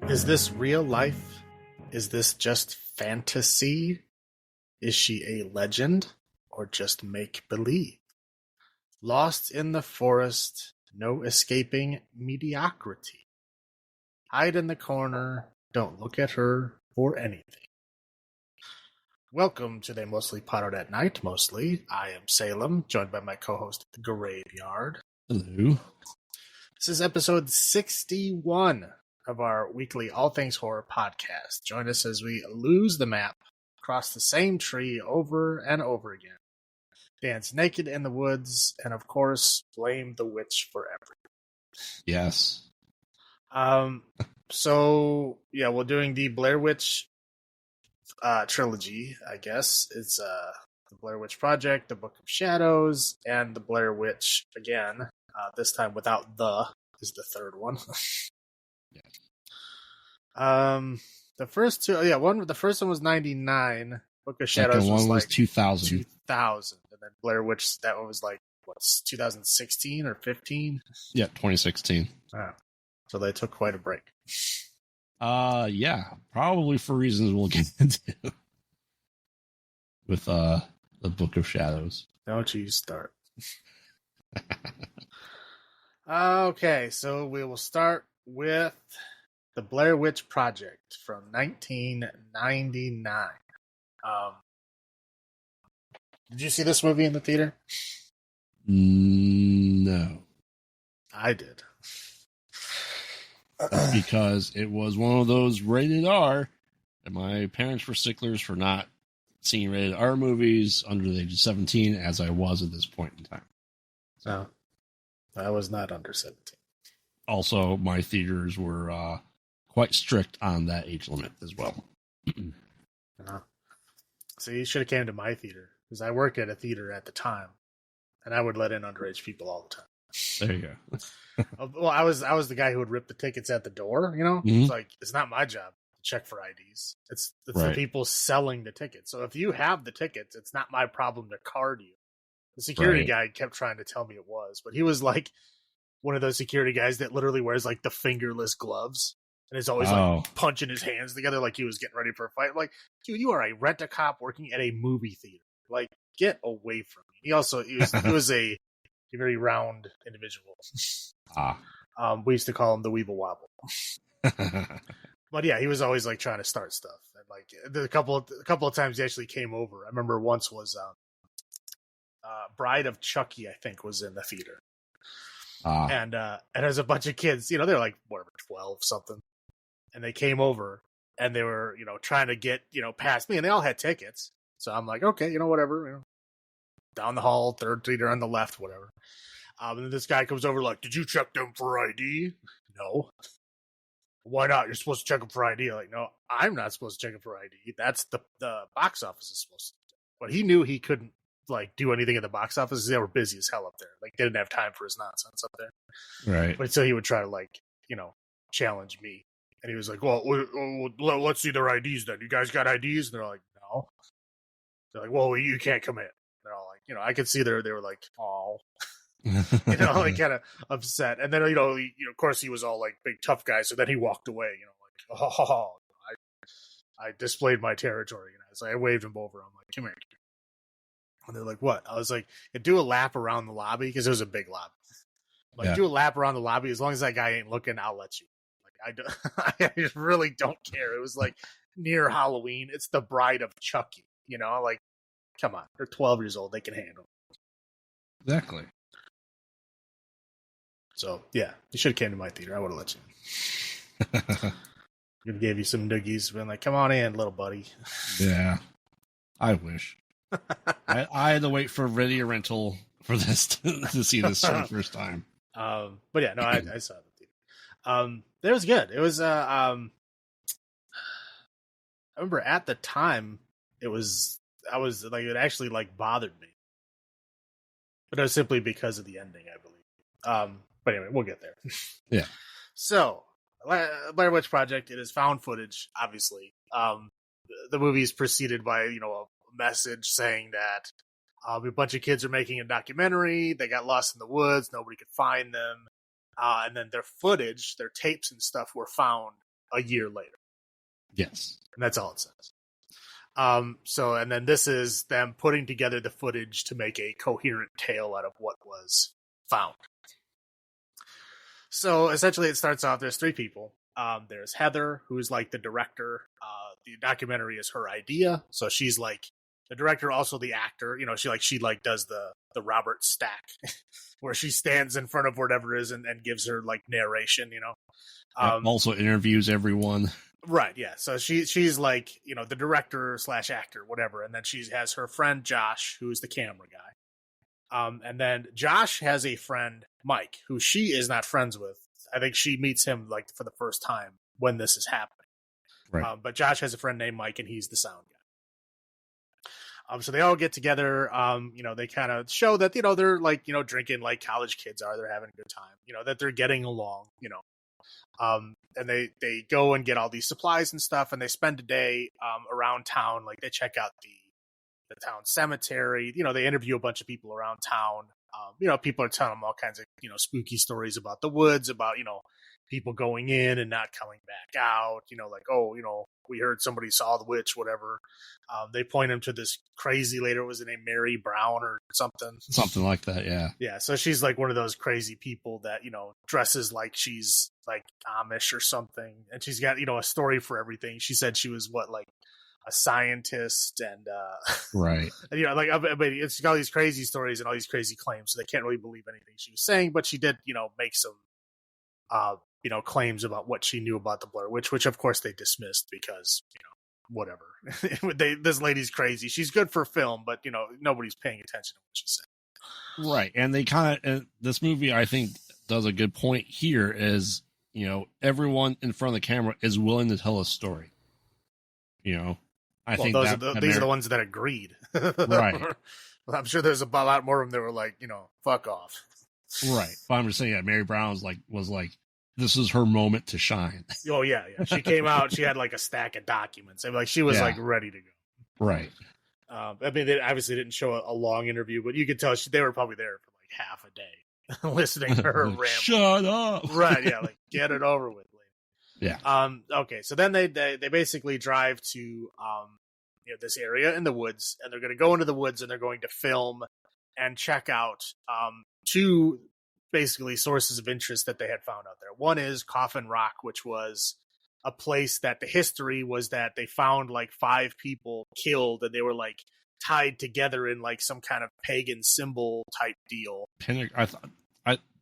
Is this real life? Is this just fantasy? Is she a legend or just make-believe? Lost in the forest, no escaping mediocrity. Hide in the corner, don't look at her or anything. Welcome to They Mostly Pottered at Night, mostly. I am Salem, joined by my co-host, Graveyard. Hello. This is episode 61 of our weekly All Things Horror podcast. Join us as we lose the map, cross the same tree over and over again, dance naked in the woods, and of course, blame the witch for everything. Yes. So we're doing the Blair Witch trilogy, I guess. It's the Blair Witch Project, the Book of Shadows, and the Blair Witch again. This time without is the third one. Yeah. The first two, the first one was 99. Book of Shadows Second one was like 2000. 2000, and then Blair Witch, that one was like 2016 or 15. Yeah, 2016. So they took quite a break. Yeah, probably for reasons we'll get into with the Book of Shadows. Don't you start. Okay, so we will start with the Blair Witch Project from 1999. Did you see this movie in the theater? No. I did. That's because it was one of those rated R, and my parents were sticklers for not seeing rated R movies under the age of 17, as I was at this point in time. No, I was not under 17. Also, my theaters were quite strict on that age limit as well. So you should have came to my theater, because I worked at a theater at the time, and I would let in underage people all the time. There you go. Well, I was the guy who would rip the tickets at the door, you know? Mm-hmm. It's like, it's not my job to check for IDs. It's Right. the people selling the tickets. So if you have the tickets, it's not my problem to card you. The security guy kept trying to tell me it was, but he was like one of those security guys that literally wears like the fingerless gloves and is always like punching his hands together like he was getting ready for a fight. I'm like, dude, you are a rent-a-cop working at a movie theater. Like, get away from me. He was a very round individual. We used to call him the Weeble Wobble. But yeah, he was always like trying to start stuff. And like a couple of times he actually came over. I remember once was Bride of Chucky, I think, was in the theater. And there's a bunch of kids, they're like whatever, 12 something. And they came over and they were, trying to get, past me, and they all had tickets. So I'm like, okay, whatever, down the hall, third theater on the left, whatever. And then this guy comes over like, did you check them for ID? No. Why not? You're supposed to check them for ID. Like, no, I'm not supposed to check them for ID. That's the box office is supposed to do. But he knew he couldn't like do anything at the box office. They were busy as hell up there. Like, they didn't have time for his nonsense up there. Right. But so he would try to like, challenge me. And he was like, well, let's see their IDs then. You guys got IDs? And they're like, no. They're like, well, you can't come in. They're all like, I could see they were like, oh, like kind of upset. And then, of course he was all like big tough guy. So then he walked away, like, oh, I displayed my territory. So I waved him over. I'm like, come here. And they're like, what? I was like, do a lap around the lobby, because it was a big lobby. Like, do a lap around the lobby. As long as that guy ain't looking, I'll let you. Like, I just really don't care. It was like near Halloween. It's the Bride of Chucky, like, come on. They're 12 years old. They can handle it. Exactly. So, yeah, you should have came to my theater. I would have let you. Gonna give you some noogies. Been like, come on in, little buddy. Yeah, I wish. I had to wait for video rental for this to see this for the first time. But yeah, no, I saw it in the theater. It was good. It was I remember at the time I was like, it actually like bothered me. But it was simply because of the ending, I believe. But anyway, we'll get there. Yeah. So, Blair Witch Project, it is found footage, obviously. The movie is preceded by, a message saying that a bunch of kids are making a documentary. They got lost in the woods. Nobody could find them. And then their footage, their tapes and stuff were found a year later. Yes. And that's all it says. So, and then this is them putting together the footage to make a coherent tale out of what was found. So essentially it starts off, there's three people. There's Heather, who's like the director. The documentary is her idea. So she's like the director, also the actor. You know, she does the Robert Stack where she stands in front of whatever it is and gives her like narration, you know. Also interviews everyone. Right, yeah. So she's like, you know, the director / actor, whatever. And then she has her friend Josh, who's the camera guy. And then Josh has a friend, Mike, who she is not friends with. I think she meets him like for the first time when this is happening. Right. But Josh has a friend named Mike, and he's the sound guy. So they all get together. You know, they kind of show that, you know, they're like, you know, drinking like college kids are. They're having a good time. You know, that they're getting along, you know. And they go and get all these supplies and stuff, and they spend a day around town. Like they check out the town cemetery. You know, they interview a bunch of people around town. You know, people are telling them all kinds of, you know, spooky stories about the woods, about, you know, people going in and not coming back out. You know, like, oh, you know, we heard somebody saw the witch, whatever. They point him to this crazy lady. Was it named Mary Brown or something? Something like that, yeah. Yeah, so she's like one of those crazy people that, you know, dresses like she's like Amish or something. And she's got, you know, a story for everything. She said she was like a scientist and right. and, you know, like, I mean, it's got all these crazy stories and all these crazy claims, so they can't really believe anything she was saying. But she did, you know, make some you know, claims about what she knew about the Blair Witch, which of course they dismissed because, you know, whatever. This lady's crazy. She's good for film, but, you know, nobody's paying attention to what she said. Right. And they kind of, this movie, I think, does a good point here is, you know, everyone in front of the camera is willing to tell a story. You know, I think these are the ones that agreed. Right. I'm sure there's a lot more of them that were like, you know, fuck off. Right. But I'm just saying, yeah, Mary Brown was like, this is her moment to shine. Oh yeah. She came out. She had like a stack of documents. I mean, like she was like ready to go. Right. I mean, they obviously didn't show a long interview, but you could tell they were probably there for like half a day listening to her ramble. Shut up. Right. Yeah. Like get it over with. Yeah. Okay. So then they basically drive to you know, this area in the woods, and they're going to go into the woods and they're going to film and check out two basically sources of interest that they had found out there. One is Coffin Rock, which was a place that the history was that they found like 5 people killed, and they were like tied together in like some kind of pagan symbol type deal.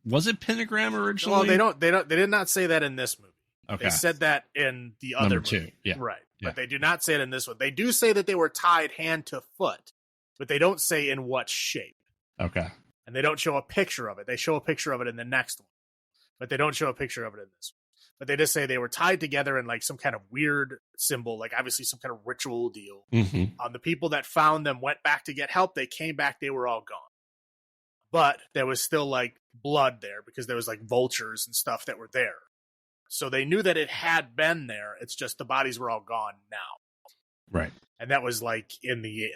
Was it pentagram originally? Well, they did not say that in this movie. Okay. They said that in the other Number 2. movie. Yeah. Right. Yeah. But they do not say it in this one. They do say that they were tied hand to foot, but they don't say in what shape. Okay. And they don't show a picture of it. They show a picture of it in the next one, but they don't show a picture of it in this one. But they just say they were tied together in like some kind of weird symbol, like obviously some kind of ritual deal. Mm-hmm. The people that found them went back to get help. They came back. They were all gone. But there was still like blood there because there was like vultures and stuff that were there. So they knew that it had been there. It's just the bodies were all gone now. Right. And that was like in the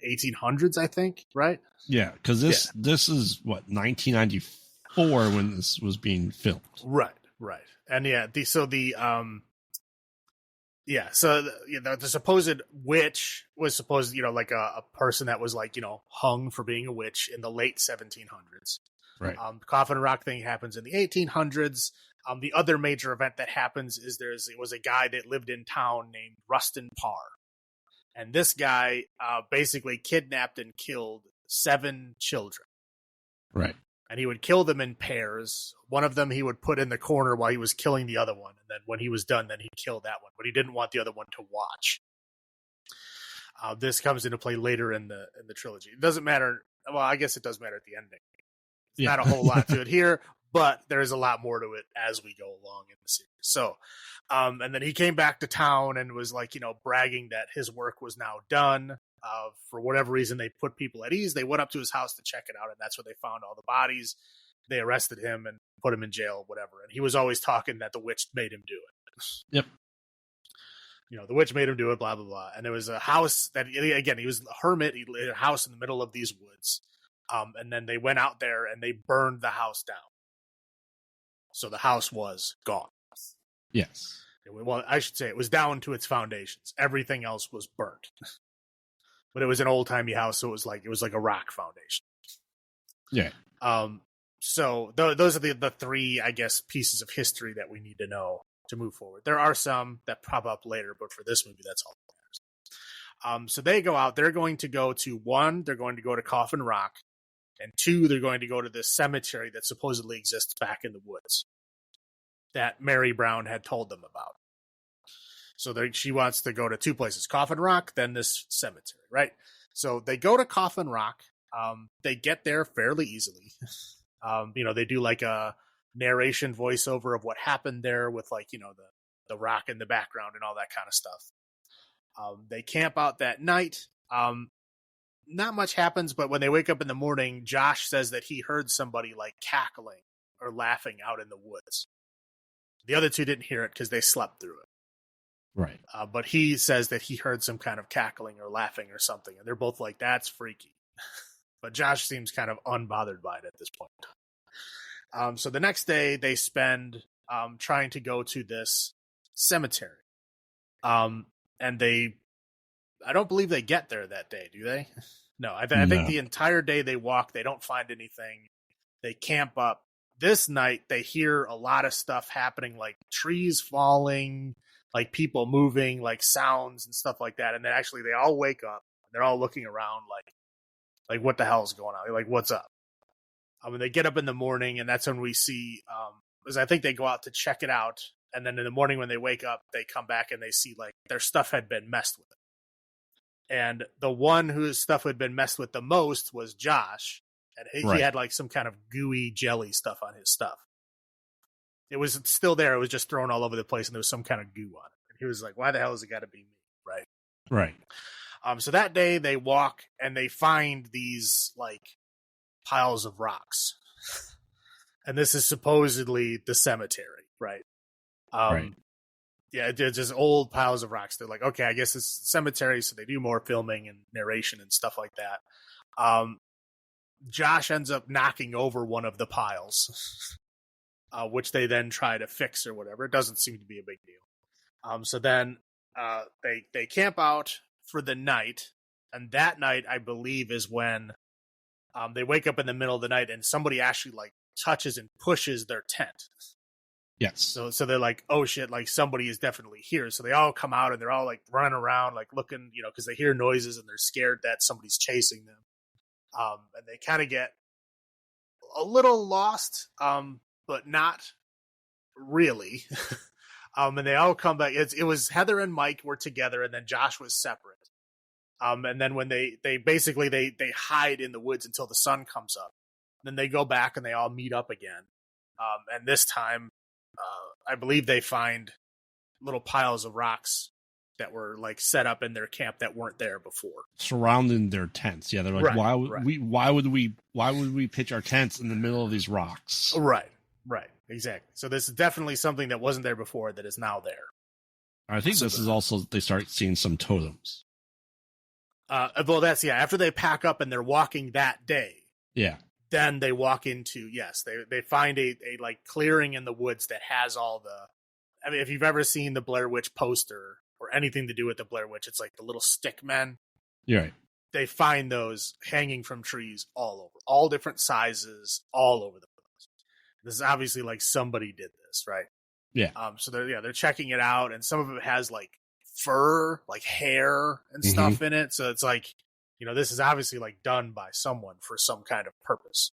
1800s, I think, right? Yeah, because this is what 1994 when this was being filmed. Right. And the supposed witch was supposed, you know, like a person that was like, you know, hung for being a witch in the late 1700s. Right. Coffin Rock thing happens in the 1800s. The other major event that happens is it was a guy that lived in town named Rustin Parr. And this guy basically kidnapped and killed 7 children. Right. And he would kill them in pairs. One of them he would put in the corner while he was killing the other one. And then when he was done, then he'd kill that one. But he didn't want the other one to watch. This comes into play later in the trilogy. It doesn't matter. Well, I guess it does matter at the ending. Not a whole lot to it here, but there's a lot more to it as we go along in the series. So, and then he came back to town and was like, you know, bragging that his work was now done. For whatever reason, they put people at ease. They went up to his house to check it out, and that's where they found all the bodies. They arrested him and put him in jail, whatever. And he was always talking that the witch made him do it. Yep. You know, the witch made him do it, blah, blah, blah. And there was a house that, again, he was a hermit. He lived in a house in the middle of these woods. And then they went out there and they burned the house down. So the house was gone. Yes. Well, I should say it was down to its foundations. Everything else was burnt. But it was an old-timey house, so it was like a rock foundation. Yeah. So those are the three, I guess, pieces of history that we need to know to move forward. There are some that pop up later, but for this movie, that's all that matters. So they go out. They're going to go to one, they're going to go to Coffin Rock, and two, they're going to go to this cemetery that supposedly exists back in the woods that Mary Brown had told them about. So she wants to go to two places, Coffin Rock, then this cemetery, right? So they go to Coffin Rock. They get there fairly easily. They do like a narration voiceover of what happened there with like, the rock in the background and all that kind of stuff. They camp out that night. Not much happens, but when they wake up in the morning, Josh says that he heard somebody like cackling or laughing out in the woods. The other two didn't hear it because they slept through it. Right. But he says that he heard some kind of cackling or laughing or something, and they're both like, that's freaky. But Josh seems kind of unbothered by it at this point. So the next day they spend trying to go to this cemetery. And I don't believe they get there that day, do they? No, I think the entire day they walk, they don't find anything. They camp up. This night they hear a lot of stuff happening, like trees falling, like people moving, like sounds and stuff like that. And then actually they all wake up. And they're all looking around like what the hell is going on? Like, what's up? And they get up in the morning, and that's when we see, because I think they go out to check it out. And then in the morning when they wake up, they come back and they see like their stuff had been messed with. And the one whose stuff had been messed with the most was Josh. And he had like some kind of gooey jelly stuff on his stuff. It was still there. It was just thrown all over the place, and there was some kind of goo on it. And he was like, why the hell has it got to be me? Right. Right. So that day they walk and they find these like piles of rocks. And this is supposedly the cemetery, right? Right. Yeah, it's just old piles of rocks. They're like, okay, I guess this is the cemetery, so they do more filming and narration and stuff like that. Josh ends up knocking over one of the piles, which they then try to fix or whatever. It doesn't seem to be a big deal. So then they camp out for the night, and that night, I believe, is when they wake up in the middle of the night and somebody actually like touches and pushes their tent. Yes. So they're like, oh shit, like somebody is definitely here. So they all come out and they're all like running around, like looking, because they hear noises and they're scared that somebody's chasing them. And they kind of get a little lost, but not really. And they all come back. It was Heather and Mike were together, and then Josh was separate. And then when they basically hide in the woods until the sun comes up. Then they go back and they all meet up again. And this time, I believe they find little piles of rocks that were like set up in their camp that weren't there before, surrounding their tents. Yeah, they're like, right, why would we pitch our tents in the middle of these rocks? Right, exactly. So this is definitely something that wasn't there before that is now there. I think this is also they start seeing some totems. Well, that's after they pack up and they're walking that day. Yeah. Then they walk into, they find a like clearing in the woods that has all the, I mean, if you've ever seen the Blair Witch poster or anything to do with the Blair Witch, it's like the little stick men. Yeah. Right. They find those hanging from trees all over, all different sizes, all over the place. This is obviously like somebody did this, right? Yeah. So they're checking it out, and some of it has like fur, like hair and stuff in it. So it's like, this is obviously like done by someone for some kind of purpose.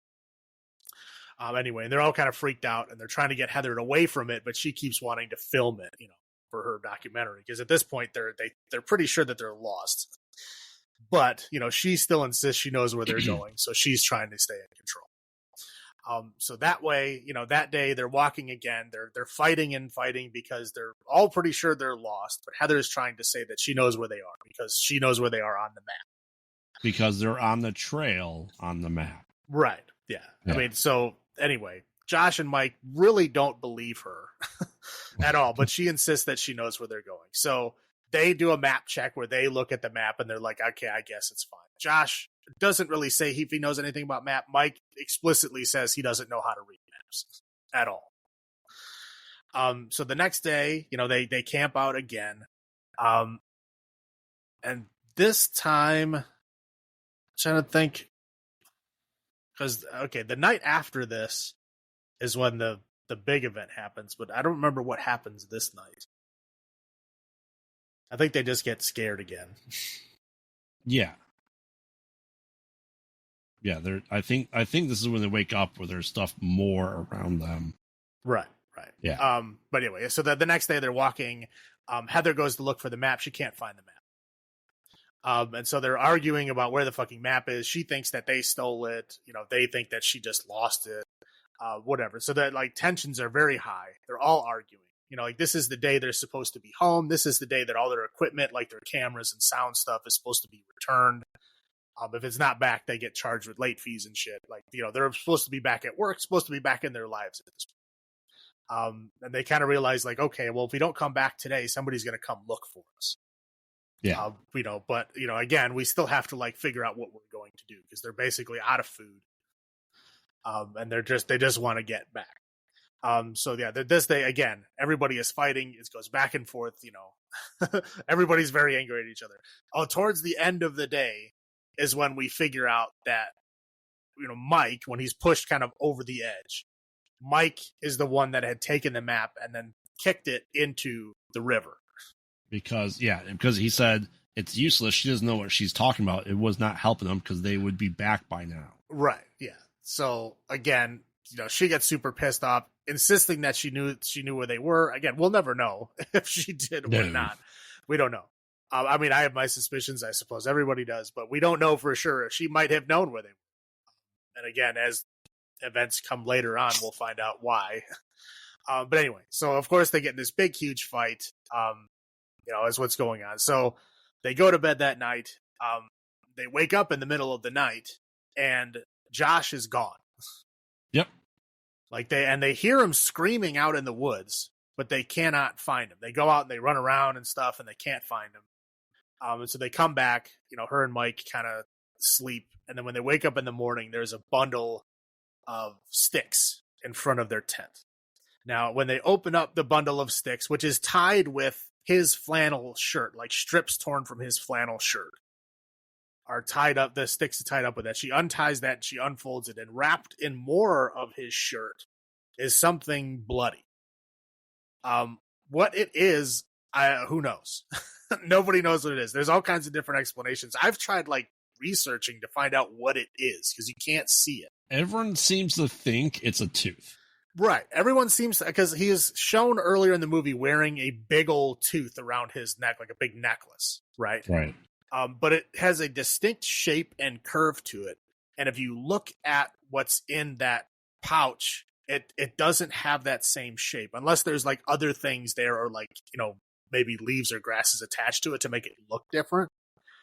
Anyway, and they're all kind of freaked out, and they're trying to get Heather away from it, but she keeps wanting to film it, for her documentary, because at this point they're pretty sure that they're lost. But she still insists she knows where they're going, so she's trying to stay in control. So that way, that day they're walking again. They're fighting because they're all pretty sure they're lost. But Heather's trying to say that she knows where they are because she knows where they are on the map. Because they're on the trail on the map. Right. Yeah. I mean, so anyway, Josh and Mike really don't believe her at all, but she insists that she knows where they're going. So they do a map check where they look at the map and they're like, okay, I guess it's fine. Josh doesn't really say if he knows anything about map. Mike explicitly says he doesn't know how to read maps at all. So the next day, they camp out again. And this time, I'm trying to think, because the night after this is when the big event happens, but I don't remember what happens this night. I think they just get scared again. Yeah. Yeah, I think this is when they wake up where there's stuff more around them. Right. Yeah. But anyway, so the next day they're walking. Heather goes to look for the map. She can't find the map. And so they're arguing about where the fucking map is. She thinks that they stole it. They think that she just lost it. Whatever. So that tensions are very high. They're all arguing. This is the day they're supposed to be home. This is the day that all their equipment, like their cameras and sound stuff, is supposed to be returned. If it's not back, they get charged with late fees and shit. They're supposed to be back at work, supposed to be back in their lives at this point. And they kind of realize, okay, well, if we don't come back today, somebody's going to come look for us. Yeah. But again, we still have to figure out what we're going to do because they're basically out of food. And they just want to get back. So yeah, this day again, everybody is fighting. It goes back and forth. Everybody's very angry at each other. Towards the end of the day is when we figure out that, Mike, when he's pushed kind of over the edge, Mike is the one that had taken the map and then kicked it into the river. Because he said it's useless. She doesn't know what she's talking about. It was not helping them because they would be back by now. Right. Yeah. So again, she gets super pissed off, insisting that she knew where they were. Again, we'll never know if she did or not. We don't know. I mean, I have my suspicions. I suppose everybody does, but we don't know for sure. She might have known where they were. And again, as events come later on, we'll find out why. But anyway, so of course they get in this big, huge fight. Is what's going on. So they go to bed that night. They wake up in the middle of the night, and Josh is gone. Yep. They hear him screaming out in the woods, but they cannot find him. They go out and they run around and stuff, and they can't find him. And so they come back. Her and Mike kind of sleep, and then when they wake up in the morning, there's a bundle of sticks in front of their tent. Now, when they open up the bundle of sticks, which is tied with his flannel shirt, strips torn from his flannel shirt, are tied up. The sticks are tied up with that. She unties that, and she unfolds it, and wrapped in more of his shirt is something bloody. What it is, who knows? Nobody knows what it is. There's all kinds of different explanations. I've tried researching to find out what it is because you can't see it. Everyone seems to think it's a tooth. Right. Everyone seems to, because he is shown earlier in the movie wearing a big old tooth around his neck, like a big necklace. Right. Right. But it has a distinct shape and curve to it. And if you look at what's in that pouch, it doesn't have that same shape unless there's other things there or maybe leaves or grasses attached to it to make it look different.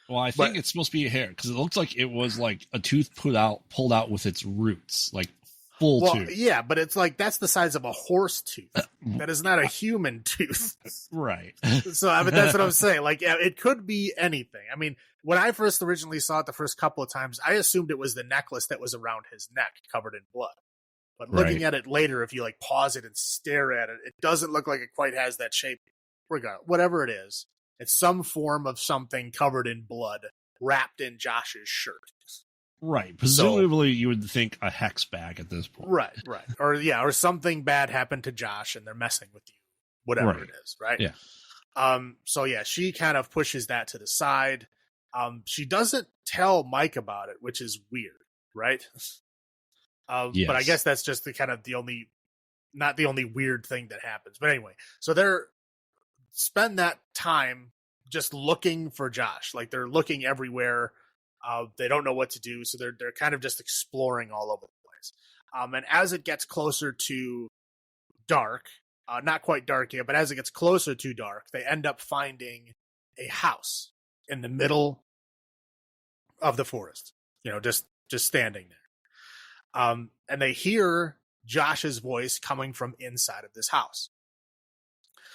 Well, I think it's supposed to be a hair because it looks like it was a tooth pulled out with its roots, full tooth. Yeah, but it's that's the size of a horse tooth. That is not a human tooth. Right. So that's what I'm saying. It could be anything. I mean, when I first originally saw it the first couple of times, I assumed it was the necklace that was around his neck covered in blood. But looking at it later, if you pause it and stare at it, it doesn't look like it quite has that shape. Whatever it is, it's some form of something covered in blood wrapped in Josh's shirt. Right. Presumably, you would think a hex bag at this point. Right. Or something bad happened to Josh and they're messing with you. Whatever it is, right? Yeah. So yeah, she kind of pushes that to the side. She doesn't tell Mike about it, which is weird, right? Yes. But I guess that's just not the only weird thing that happens. But anyway, so they're spend that time just looking for Josh. They're looking everywhere. They don't know what to do, so they're kind of just exploring all over the place. And as it gets closer to dark, not quite dark yet, but as it gets closer to dark, they end up finding a house in the middle of the forest. Just standing there. And they hear Josh's voice coming from inside of this house.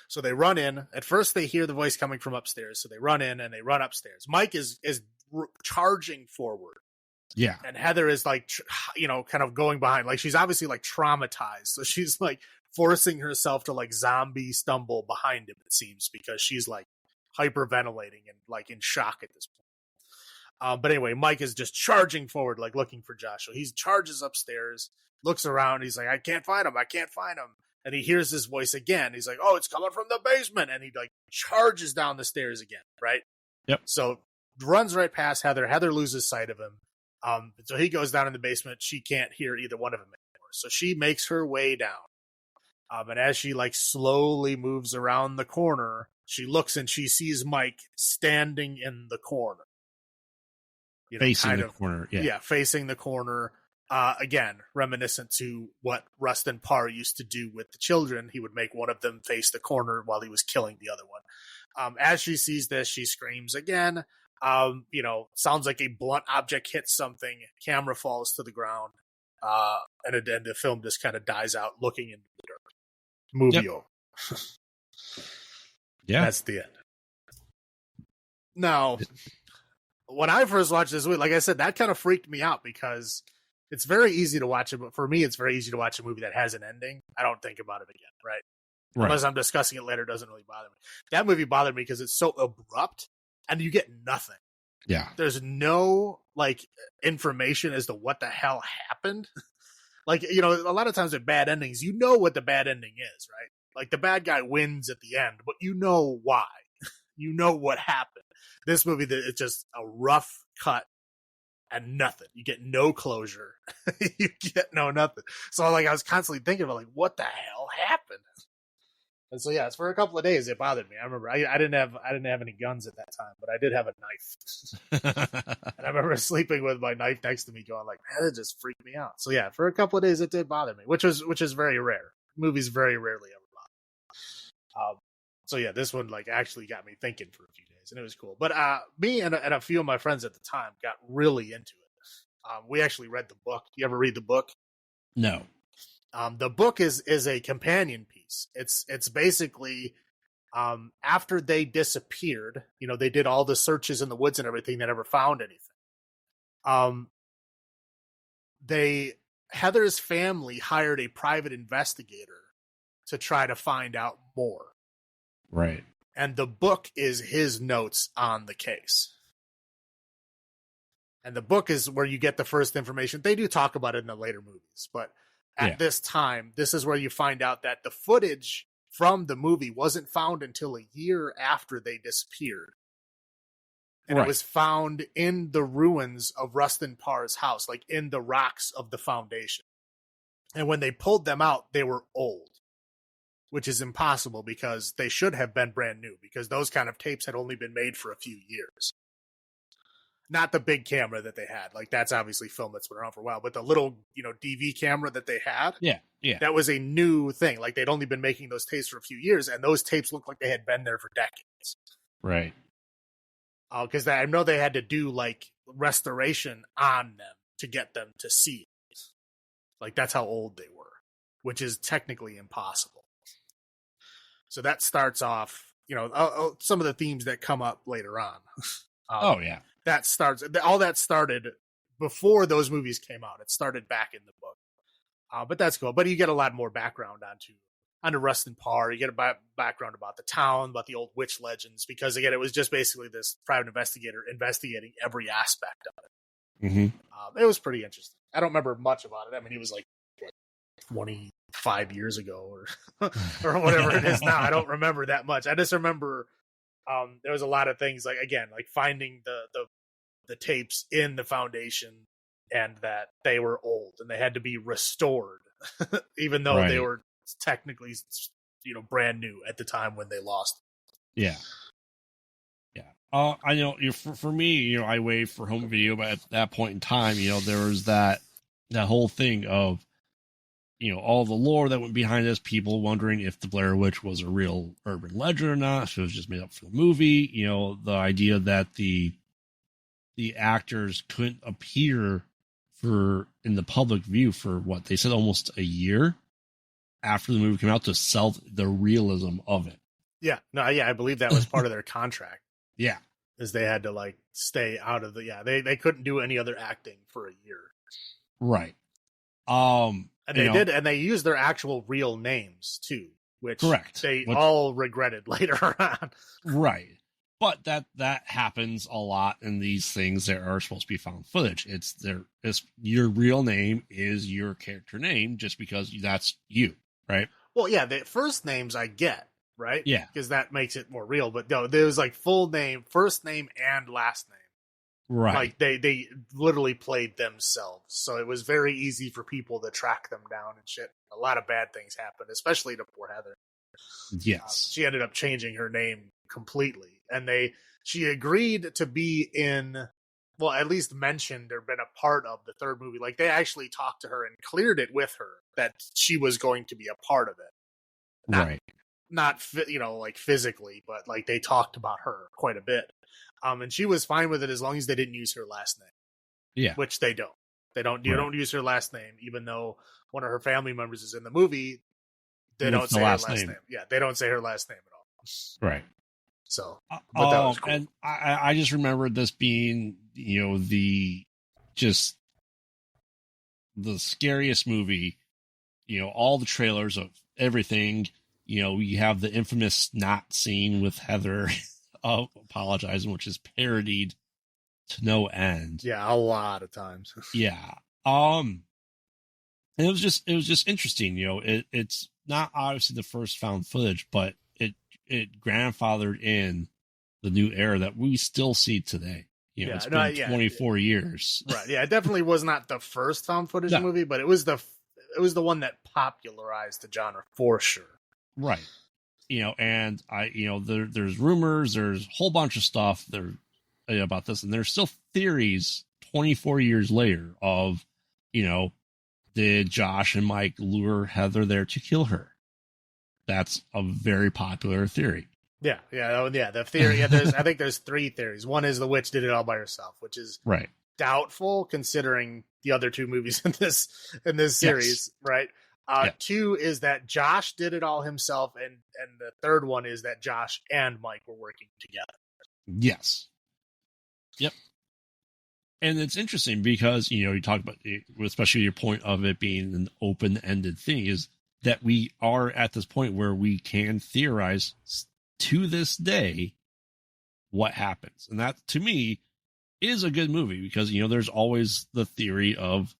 So they run in. At first, they hear the voice coming from upstairs, so they run in and they run upstairs. Mike is charging forward. Yeah. And Heather is kind of going behind. She's obviously traumatized. So she's forcing herself to like zombie stumble behind him, it seems, because she's like hyperventilating and like in shock at this point. But anyway, Mike is just charging forward, like looking for Josh. So he charges upstairs, looks around. He's like, I can't find him. I can't find him. And he hears his voice again. He's like, oh, it's coming from the basement. And he like charges down the stairs again, right? Yep. So runs right past Heather. Heather loses sight of him. So he goes down in the basement. She can't hear either one of them anymore. So she makes her way down. And as she like slowly moves around the corner, she looks and she sees Mike standing in the corner. You know, facing the corner. Yeah, facing the corner. Again, reminiscent to what Rustin Parr used to do with the children. He would make one of them face the corner while he was killing the other one. As she sees this, she screams again. You know, sounds like a blunt object hits something. Camera falls to the ground. And the film just kind of dies out looking into the dirt. Movie over. Yeah. That's the end. Now, when I first watched this movie, like I said, that kind of freaked me out because it's very easy to watch it, but for me, it's very easy to watch a movie that has an ending. I don't think about it again, right? Unless I'm discussing it later, it doesn't really bother me. That movie bothered me because it's so abrupt and you get nothing. Yeah. There's no, like, information as to what the hell happened. Like, you know, a lot of times with bad endings, you know what the bad ending is, right? Like, the bad guy wins at the end, but you know why. You know what happened. This movie, it's just a rough cut and nothing. You get no closure. You get nothing. So, like, I was constantly thinking about, like, what the hell happened? And so, yeah, it's for a couple of days it bothered me. I remember I didn't have any guns at that time, but I did have a knife. And I remember sleeping with my knife next to me, going like, man, it just freaked me out. So yeah, for a couple of days it did bother me, which is very rare. Movies very rarely ever bother. So yeah, this one like actually got me thinking for a few days, and it was cool. But me and a few of my friends at the time got really into it. We actually read the book. You ever read the book? No. The book is a companion piece. It's basically after they disappeared, you know, they did all the searches in the woods and everything. They never found anything. Heather's family hired a private investigator to try to find out more. Right. And the book is his notes on the case. And the book is where you get the first information. They do talk about it in the later movies, but at this time, this is where you find out that the footage from the movie wasn't found until a year after they disappeared. And It was found in the ruins of Rustin Parr's house, like in the rocks of the foundation. And when they pulled them out, they were old, which is impossible because they should have been brand new, because those kind of tapes had only been made for a few years. Not the big camera that they had. Like, that's obviously film that's been around for a while. But the little, you know, DV camera that they had, that was a new thing. Like, they'd only been making those tapes for a few years, and those tapes looked like they had been there for decades. Right. Because I know they had to do, like, restoration on them to get them to see it. Like, that's how old they were, which is technically impossible. So that starts off, you know, some of the themes that come up later on. That started before those movies came out. It started back in the book. But that's cool. But you get a lot more background onto Rustin Parr. You get a background about the town, about the old witch legends, because again, it was just basically this private investigator investigating every aspect of it. Mm-hmm. It was pretty interesting. I don't remember much about it. I mean, it was like 25 years ago or whatever it is now. I don't remember that much. I just remember there was a lot of things like finding the tapes in the foundation, and that they were old and they had to be restored, even though they were technically, you know, brand new at the time when they lost them. I know for me, you know, I waited for home video, but at that point in time, you know, there was that whole thing of, you know, all the lore that went behind this, people wondering if the Blair Witch was a real urban legend or not, if it was just made up for the movie. You know, the idea that the actors couldn't appear in the public view for what they said almost a year after the movie came out to sell the realism of it. I believe that was part of their contract. Is they had to like stay out of they couldn't do any other acting for a year. Right. And they did, and they used their actual real names too, which correct. they all regretted later on. Right. But that happens a lot in these things that are supposed to be found footage. It's your real name is your character name just because that's you, right? Well, yeah, the first names I get, right? Yeah. Because that makes it more real. But no, there was like full name, first name, and last name. Right. Like they literally played themselves. So it was very easy for people to track them down and shit. A lot of bad things happened, especially to poor Heather. Yes. She ended up changing her name completely. And she agreed to be in, well, at least mentioned or been a part of the third movie. Like they actually talked to her and cleared it with her that she was going to be a part of it. Right. Not like physically, but like they talked about her quite a bit. And she was fine with it as long as they didn't use her last name. Yeah. Which they don't. You don't use her last name, even though one of her family members is in the movie. They don't say her last name. Yeah, they don't say her last name at all. Right. So, but that was cool. And I just remember this being, the scariest movie, all the trailers of everything, you have the infamous snot scene with Heather apologizing, which is parodied to no end. Yeah, a lot of times. Yeah. And it was just interesting, it's not obviously the first found footage, but it grandfathered in the new era that we still see today. It's been 24 years. Right. Yeah, it definitely was not the first found footage movie, but it was the one that popularized the genre for sure. Right. And there's rumors, there's a whole bunch of stuff there about this, and there's still theories 24 years later of, did Josh and Mike lure Heather there to kill her? That's a very popular theory. Yeah. The theory. Yeah, I think there's three theories. One is the witch did it all by herself, which is right. Doubtful considering the other two movies in this series, right? Two is that Josh did it all himself, and the third one is that Josh and Mike were working together. Yes. Yep. And it's interesting because, you talk about, especially your point of it being an open-ended thing, is that we are at this point where we can theorize to this day what happens. And that, to me, is a good movie because, there's always the theory of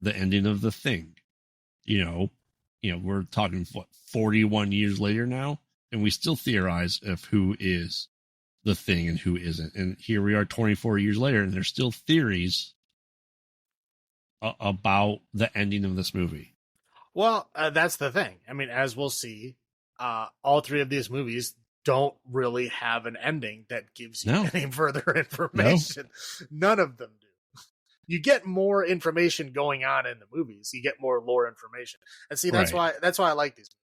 the ending of the thing. We're talking, 41 years later now, and we still theorize of who is the thing and who isn't. And here we are 24 years later, and there's still theories about the ending of this movie. Well, that's the thing. I mean, as we'll see, all three of these movies don't really have an ending that gives you any further information. No. None of them do. You get more information going on in the movies. You get more lore information. And see, that's why I like these movies.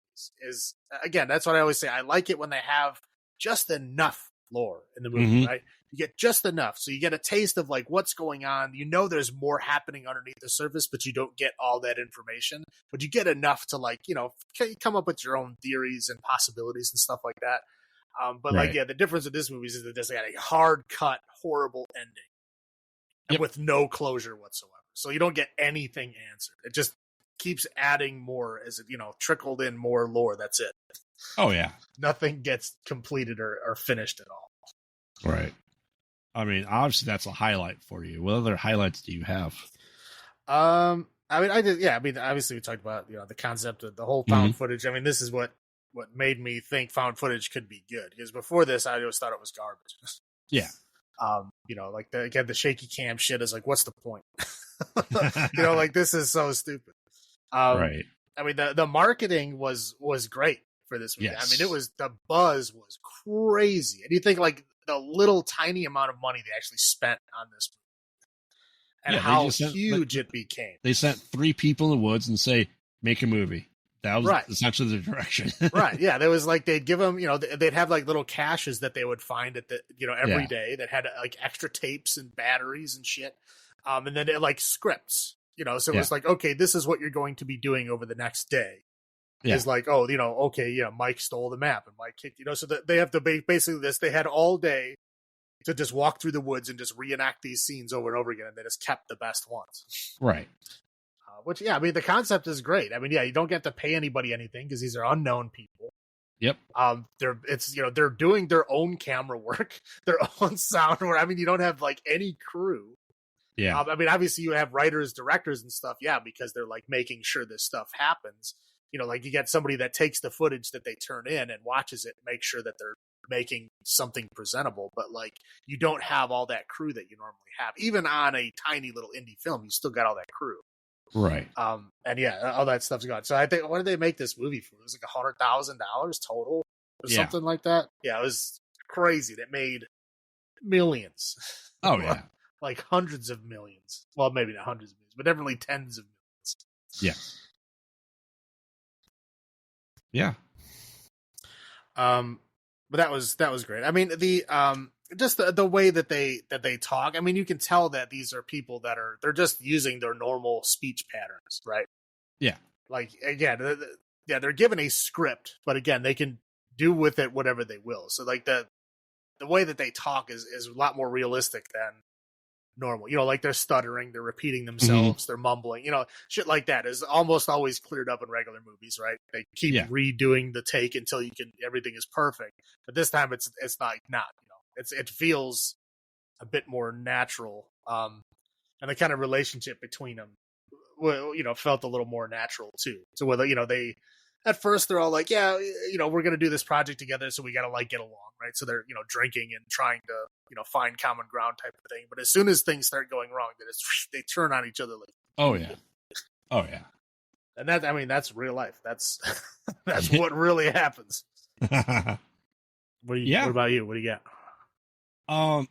Is again, that's what I always say. I like it when they have just enough lore in the movie, right? You get just enough. So you get a taste of like what's going on. There's more happening underneath the surface, but you don't get all that information. But you get enough to like, come up with your own theories and possibilities and stuff like that. The difference with this movie is that this had a hard cut, horrible ending with no closure whatsoever. So you don't get anything answered. It just keeps adding more as it, trickled in more lore. That's it. Oh yeah. Nothing gets completed or finished at all. Right. I mean, obviously that's a highlight for you. What other highlights do you have? Obviously we talked about, the concept of the whole found footage. I mean, this is what made me think found footage could be good, because before this I always thought it was garbage. Yeah. Like the shaky cam shit is like, what's the point? Like this is so stupid. Right. I mean, the marketing was great for this movie. Yes. I mean, the buzz was crazy. And you think like the little tiny amount of money they actually spent on this movie and how huge it became. They sent 3 people in the woods and say, make a movie. That was essentially the direction. Right. Yeah. There was like, they'd give them, they'd have like little caches that they would find at the, every day that had like extra tapes and batteries and shit. And then like scripts, so it was like, okay, this is what you're going to be doing over the next day. Yeah. Is like, Mike stole the map and Mike kicked, so that they have to basically this, they had all day to just walk through the woods and just reenact these scenes over and over again. And they just kept the best ones. Right. Which, yeah, I mean, the concept is great. I mean, yeah, you don't get to pay anybody anything because these are unknown people. Yep. They're doing their own camera work, their own sound work. I mean, you don't have like any crew. Yeah. I mean, obviously you have writers, directors, and stuff. Yeah, because they're like making sure this stuff happens. Like you get somebody that takes the footage that they turn in and watches it, make sure that they're making something presentable. But like, you don't have all that crew that you normally have. Even on a tiny little indie film, you still got all that crew. Right. And yeah, all that stuff's gone. So I think, what did they make this movie for? It was like $100,000 total or something like that. Yeah, it was crazy. That made millions. Oh yeah. Like hundreds of millions. Well, maybe not hundreds of millions, but definitely tens of millions. Yeah. Yeah. But that was great. I mean, just the way that they talk. I mean, you can tell that these are people they're just using their normal speech patterns, right? Yeah. Like, again, they're given a script, but again, they can do with it whatever they will. So like the way that they talk is a lot more realistic than normal. Like they're stuttering, they're repeating themselves, they're mumbling, shit like that is almost always cleared up in regular movies, right? They keep redoing the take until everything is perfect. But this time it's not, it feels a bit more natural. And the kind of relationship between them, felt a little more natural too. So whether, they, at first they're all like, yeah, we're going to do this project together. So we got to like get along. Right. So they're, drinking and trying to, find common ground type of thing. But as soon as things start going wrong, they turn on each other. Like, oh yeah. And that's real life. That's, that's what really happens. What about you? What do you got?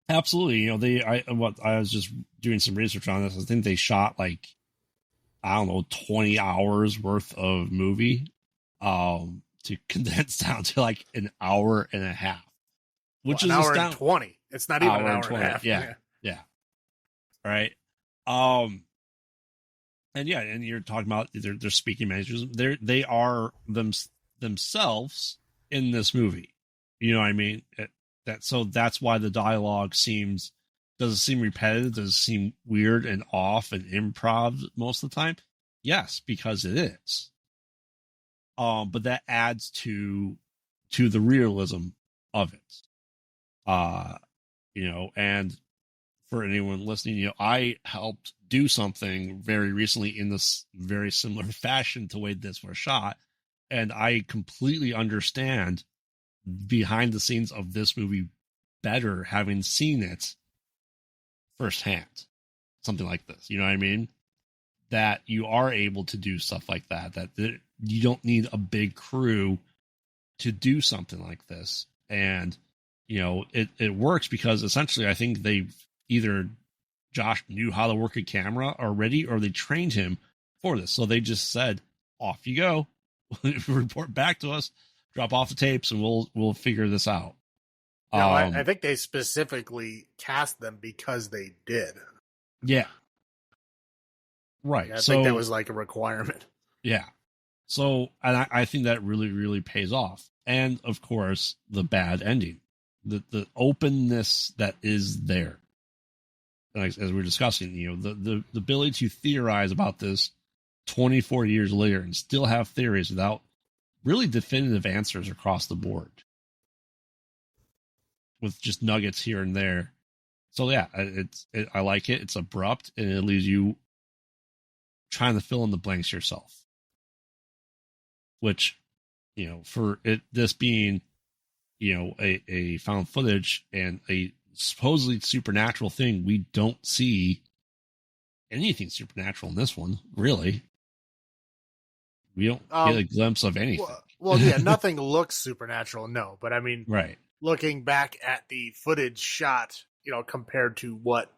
Absolutely. I was just doing some research on this. I think they shot like, I don't know, 20 hours worth of movie, to condense down to like an hour and a half, which is an hour and 20. It's not even an hour and a half. Yeah. Right. And you're talking about they're speaking managers. They are themselves in this movie. You know what I mean? So that's why the dialogue does it seem repetitive? Does it seem weird and off and improv most of the time? Yes, because it is. But that adds to the realism of it. And for anyone listening, I helped do something very recently in this very similar fashion to the way this was shot, and I completely understand behind the scenes of this movie better having seen it firsthand. Something like this, you know what I mean? That you are able to do stuff like that you don't need a big crew to do something like this. And, it works because essentially I think Josh knew how to work a camera already, or they trained him for this. So they just said, off you go, report back to us, drop off the tapes, and we'll figure this out. No, I think they specifically cast them because they did. Yeah. Right. I think that was like a requirement. Yeah. So, and I think that really, really pays off. And of course, the bad ending, the openness that is there. As we're discussing, the ability to theorize about this 24 years later and still have theories without really definitive answers across the board, with just nuggets here and there. So yeah, I like it. It's abrupt and it leaves you trying to fill in the blanks yourself. Which, for this being, a found footage and a supposedly supernatural thing, we don't see anything supernatural in this one, really. We don't get a glimpse of anything. Well, yeah, nothing looks supernatural, no. But I mean, right. Looking back at the footage shot, compared to what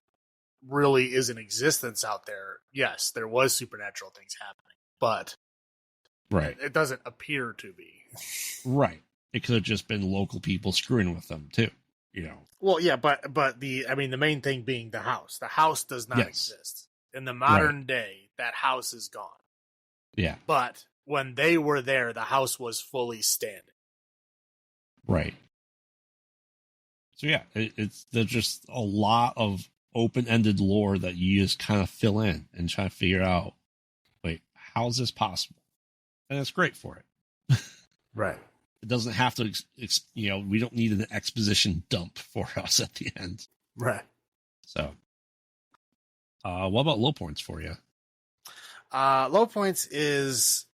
really is in existence out there, yes, there was supernatural things happening, but right, it doesn't appear to be. Right. It could have just been local people screwing with them too, Well, yeah, but the main thing being the house. The house does not exist. In the modern day, that house is gone. Yeah. But when they were there, the house was fully standing. Right. So yeah, there's just a lot of open-ended lore that you just kind of fill in and try to figure out, wait, how is this possible? And it's great for it. Right. It doesn't have to, we don't need an exposition dump for us at the end. Right. So, what about low points for you? Low points is,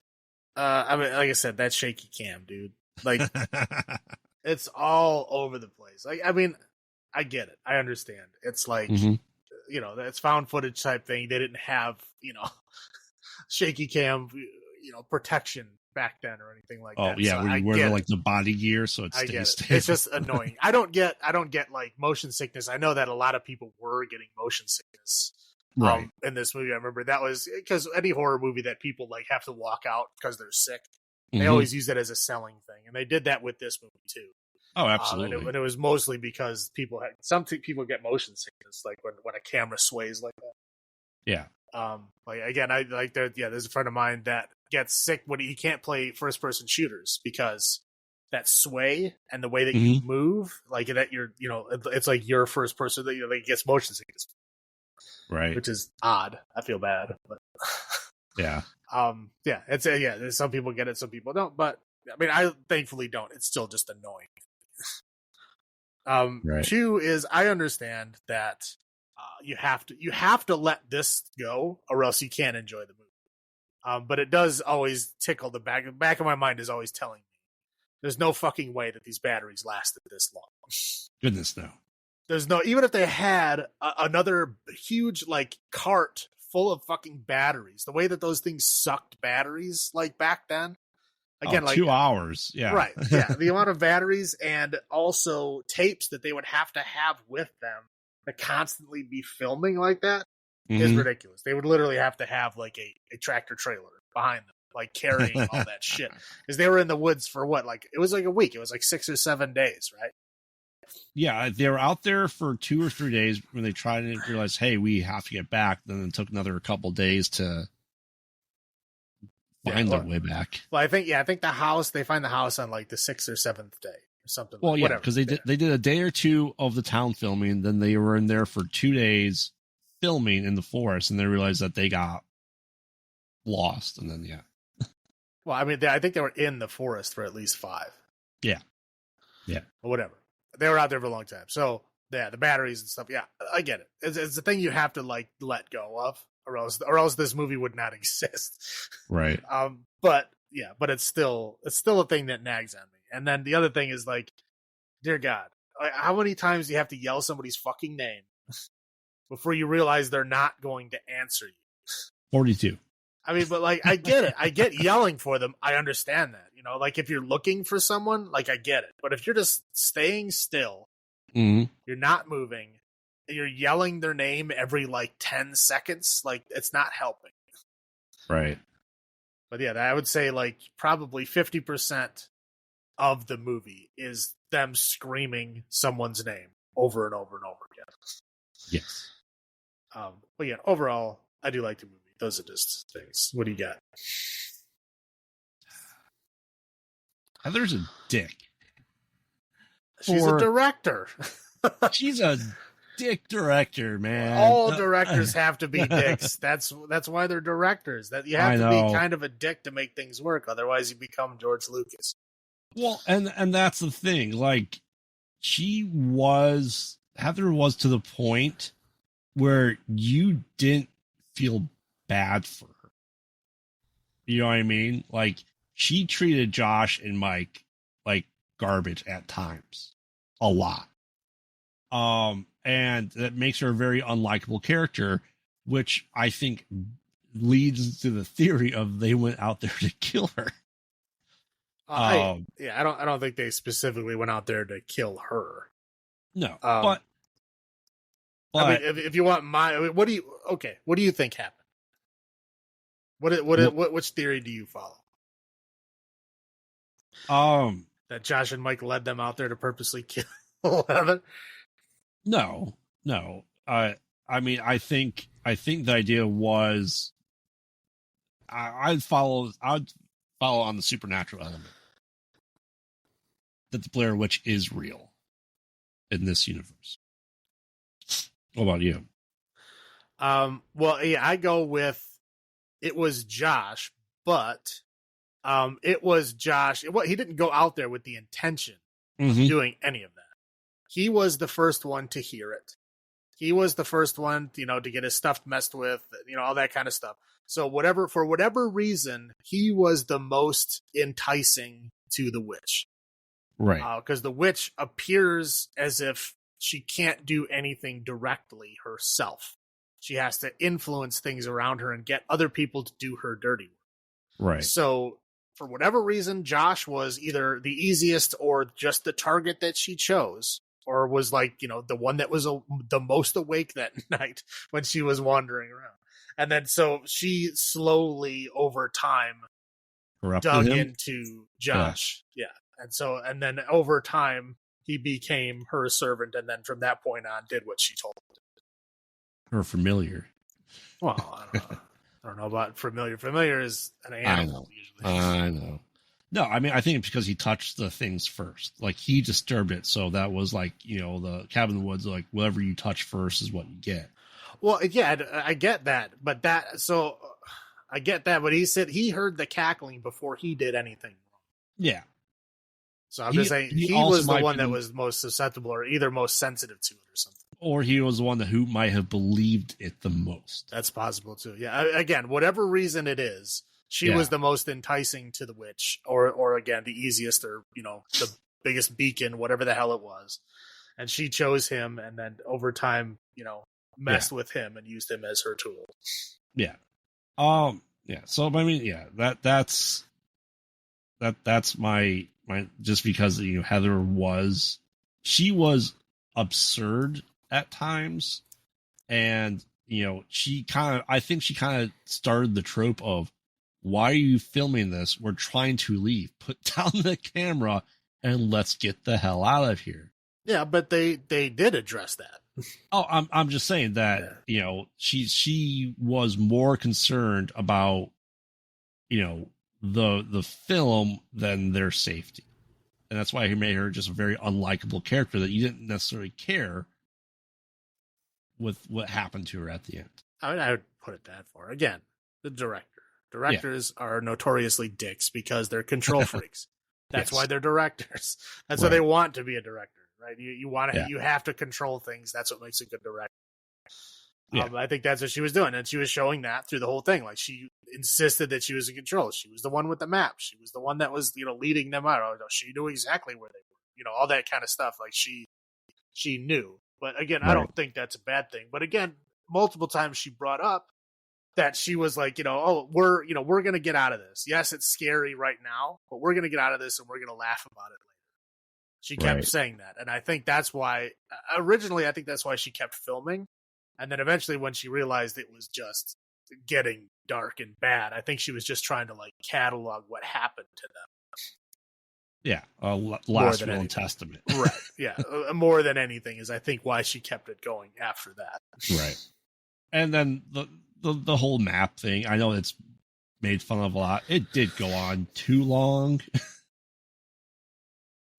I mean, like I said, that shaky cam, dude. Like, it's all over the place. Like, I mean, I get it. I understand. It's like, it's found footage type thing. They didn't have, shaky cam, protection back then or anything like that. Oh yeah, so where you wear the body gear so it stays stable. It's just annoying. I don't get like motion sickness. I know that a lot of people were getting motion sickness in this movie. I remember that was because any horror movie that people like have to walk out because they're sick, they always use it as a selling thing, and they did that with this movie too. Oh, absolutely. And it was mostly because some people get motion sickness, like when a camera sways like that. Yeah. Like again, I like that. Yeah, there's a friend of mine that gets sick when he can't play first person shooters because that sway and the way that you move, like that it's like your first person that like gets motion sickness. Right. Which is odd. I feel bad. But yeah. There's some people get it, some people don't. But I mean, I thankfully don't. It's still just annoying. Right. 2 is I understand that you have to let this go, or else you can't enjoy the movie. But it does always tickle the back of my mind is always telling me there's no fucking way that these batteries lasted this long. Goodness no. There's no, even if they had another huge like cart full of fucking batteries, the way that those things sucked batteries like back then. Again, like 2 hours. Yeah. Right. Yeah. The amount of batteries and also tapes that they would have to have with them to constantly be filming like that is ridiculous. They would literally have to have like a tractor trailer behind them, like carrying all that shit. Because they were in the woods for what? Like, it was like a week. It was like 6 or 7 days, right? Yeah. They were out there for 2 or 3 days when they tried to realize, hey, we have to get back. Then it took another couple days to find their way back. Well, I think they find the house on like the 6th or 7th day or something. Well, yeah, whatever. because they did a day or two of the town filming, then they were in there for 2 days filming in the forest, and they realized that they got lost, and then Well, I mean, I think they were in the forest for at least 5. Yeah. Or whatever. They were out there for a long time. So yeah, the batteries and stuff. Yeah, I get it. It's a thing you have to like let go of. Or else this movie would not exist. Right. But it's still a thing that nags on me. And then the other thing is like, dear God, how many times do you have to yell somebody's fucking name before you realize they're not going to answer you? 42. I mean, but like, I get it. I get yelling for them. I understand that. Like if you're looking for someone, like I get it. But if you're just staying still, you're not moving, you're yelling their name every like 10 seconds, like it's not helping. Right. But yeah, I would say like probably 50% of the movie is them screaming someone's name over and over and over again. Yes. But yeah, overall, I do like the movie. Those are just things. What do you got? Heather's a dick. She's a director. She's a dick director, man. All directors have to be dicks. That's why they're directors. That you have to be kind of a dick to make things work. Otherwise, you become George Lucas. Well, and that's the thing. Like, Heather was to the point where you didn't feel bad for her. You know what I mean? Like, she treated Josh and Mike like garbage at times. A lot. And that makes her a very unlikable character, which I think leads to the theory of they went out there to kill her. I don't think they specifically went out there to kill her. No, but I mean, if you want what do you think happened? Which theory do you follow? That Josh and Mike led them out there to purposely kill Heather? No. I mean, I think the idea was I'd follow on the supernatural element, that the Blair Witch is real in this universe. What about you? Well, yeah, I go with it was Josh, but it was Josh. He didn't go out there with the intention of doing any of that. He was the first one to hear it. He was the first one, to get his stuff messed with, all that kind of stuff. So for whatever reason, he was the most enticing to the witch. Right. Because the witch appears as if she can't do anything directly herself. She has to influence things around her and get other people to do her dirty work. Right. So for whatever reason, Josh was either the easiest or just the target that she chose, or was like, the one that was the most awake that night when she was wandering around. And then so she slowly over time dug into Josh. Yeah. And then over time he became her servant. And then from that point on did what she told him. Her familiar. Well, I don't know about familiar. Familiar is an animal usually. I know. No, I mean, I think it's because he touched the things first. Like, he disturbed it. So that was like, the cabin in the woods, like, whatever you touch first is what you get. Well, yeah, I get that. But I get that. But he said he heard the cackling before he did anything wrong. Yeah. So I'm just saying he was the one that was most susceptible or either most sensitive to it or something. Or he was the one who might have believed it the most. That's possible, too. Yeah, again, whatever reason it is, she was the most enticing to the witch, or again, the easiest, or, the biggest beacon, whatever the hell it was. And she chose him, and then over time, messed with him and used him as her tool. Yeah. Yeah. So, I mean, yeah, that's my, just because, Heather she was absurd at times. And, I think she kind of started the trope of, why are you filming this? We're trying to leave. Put down the camera and let's get the hell out of here. Yeah, but they did address that. Oh, I'm just saying that, she was more concerned about, the film than their safety. And that's why he made her just a very unlikable character that you didn't necessarily care with what happened to her at the end. I would put it that far. Again, the director. Directors are notoriously dicks because they're control freaks. That's why they're directors. That's why they want to be a director, right? You have to control things. That's what makes a good director. I think that's what she was doing, and she was showing that through the whole thing. Like, she insisted that she was in control. She was the one with the map. She was the one that was, leading them out. She knew exactly where they were. All that kind of stuff. Like, she knew. But again, I don't think that's a bad thing. But again, multiple times she brought up that she was like, we're going to get out of this. Yes, it's scary right now, but we're going to get out of this and we're going to laugh about it later. She kept saying that. And I think that's why, originally, she kept filming. And then eventually when she realized it was just getting dark and bad, I think she was just trying to catalog what happened to them. Yeah. Last will and testament. Right. Yeah. More than anything is, I think, why she kept it going after that. Right. And then the whole map thing, I know it's made fun of a lot. It did go on too long.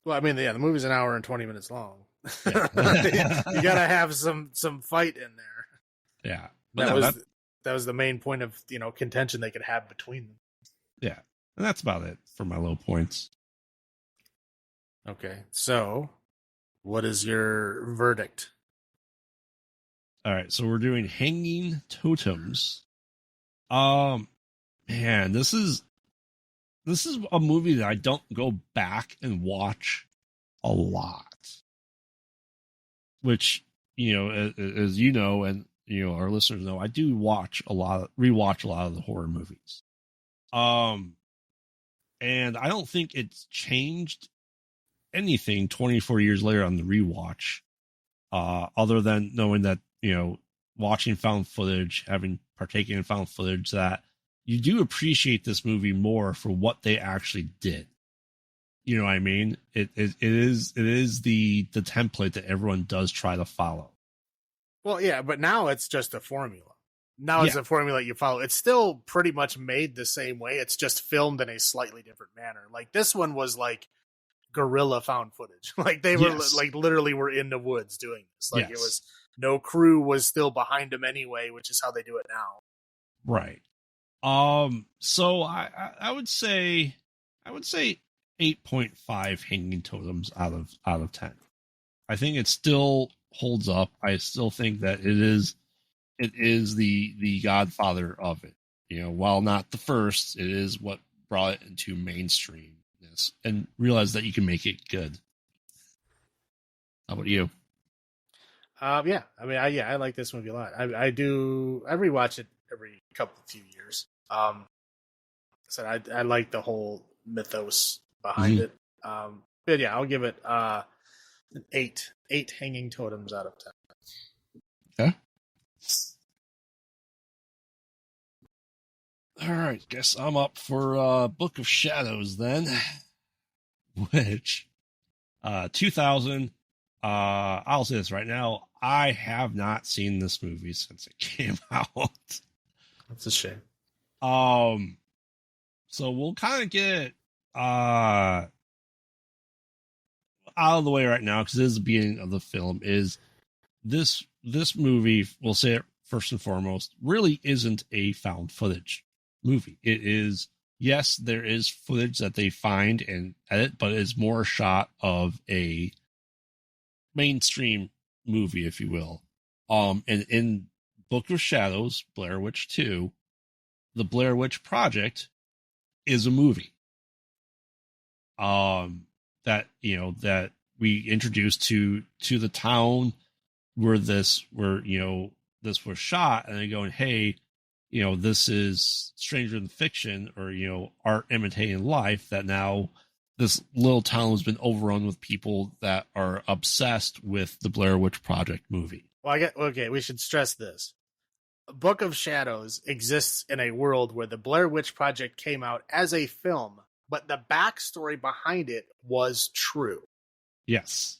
Well, I mean, the movie's an hour and 20 minutes long. Yeah. You got to have some fight in there. Yeah. That was the main point of, contention they could have between them. Yeah. And that's about it for my low points. Okay. So, what is your verdict? All right, so we're doing Hanging Totems. Man, this is a movie that I don't go back and watch a lot. Which, as you know, and our listeners know, I do rewatch a lot of the horror movies. And I don't think it's changed anything 24 years later on the rewatch, other than knowing that, watching found footage, having partaken in found footage, that you do appreciate this movie more for what they actually did. You know what I mean? It is the template that everyone does try to follow. Well, yeah, but now it's just a formula. Now it's a formula you follow. It's still pretty much made the same way. It's just filmed in a slightly different manner. Like, this one was like guerrilla found footage. Like, they were literally were in the woods doing this. Like, it was no crew was still behind him anyway, which is how they do it now. Right. So I would say 8.5 hanging totems out of 10. I think it still holds up. I still think that it is the godfather of it. While not the first, it is what brought it into mainstreamness and realized that you can make it good. How about you? Yeah, I mean, I like this movie a lot. I rewatch it every few years. So I like the whole mythos behind it. But yeah, I'll give it an 8 hanging totems out of 10. Okay. All right, guess I'm up for Book of Shadows then, which 2000. I'll say this right now: I have not seen this movie since it came out. That's a shame. So we'll kind of get out of the way right now because it is the beginning of the film. Is this movie? We'll say it first and foremost. Really isn't a found footage movie. It is, yes, there is footage that they find and edit, but it's more a shot of a mainstream movie, if you will. And in Book of Shadows, Blair Witch 2, the Blair Witch Project is a movie. That we introduced to the town where this was shot, and they're going, hey, this is stranger than fiction, or art imitating life, that now this little town has been overrun with people that are obsessed with the Blair Witch Project movie. Well, we should stress this. Book of Shadows exists in a world where the Blair Witch Project came out as a film, but the backstory behind it was true. Yes.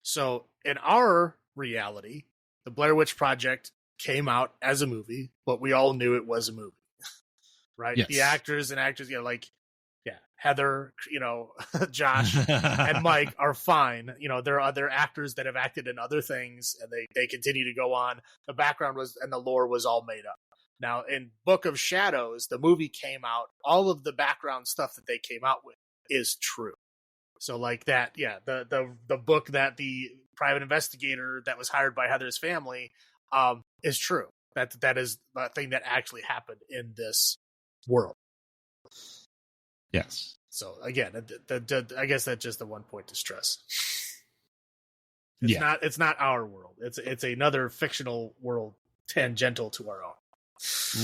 So in our reality, the Blair Witch Project came out as a movie, but we all knew it was a movie, right? Yes. The actors and actors, Heather, Josh and Mike are fine. There are other actors that have acted in other things, and they continue to go on. The background and the lore was all made up. Now, in Book of Shadows, the movie came out, all of the background stuff that they came out with is true. So like that, the book that the private investigator that was hired by Heather's family is true. That is the thing that actually happened in this world. Yes. So again, I guess that's just the one point to stress. It's not our world. It's another fictional world tangential to our own.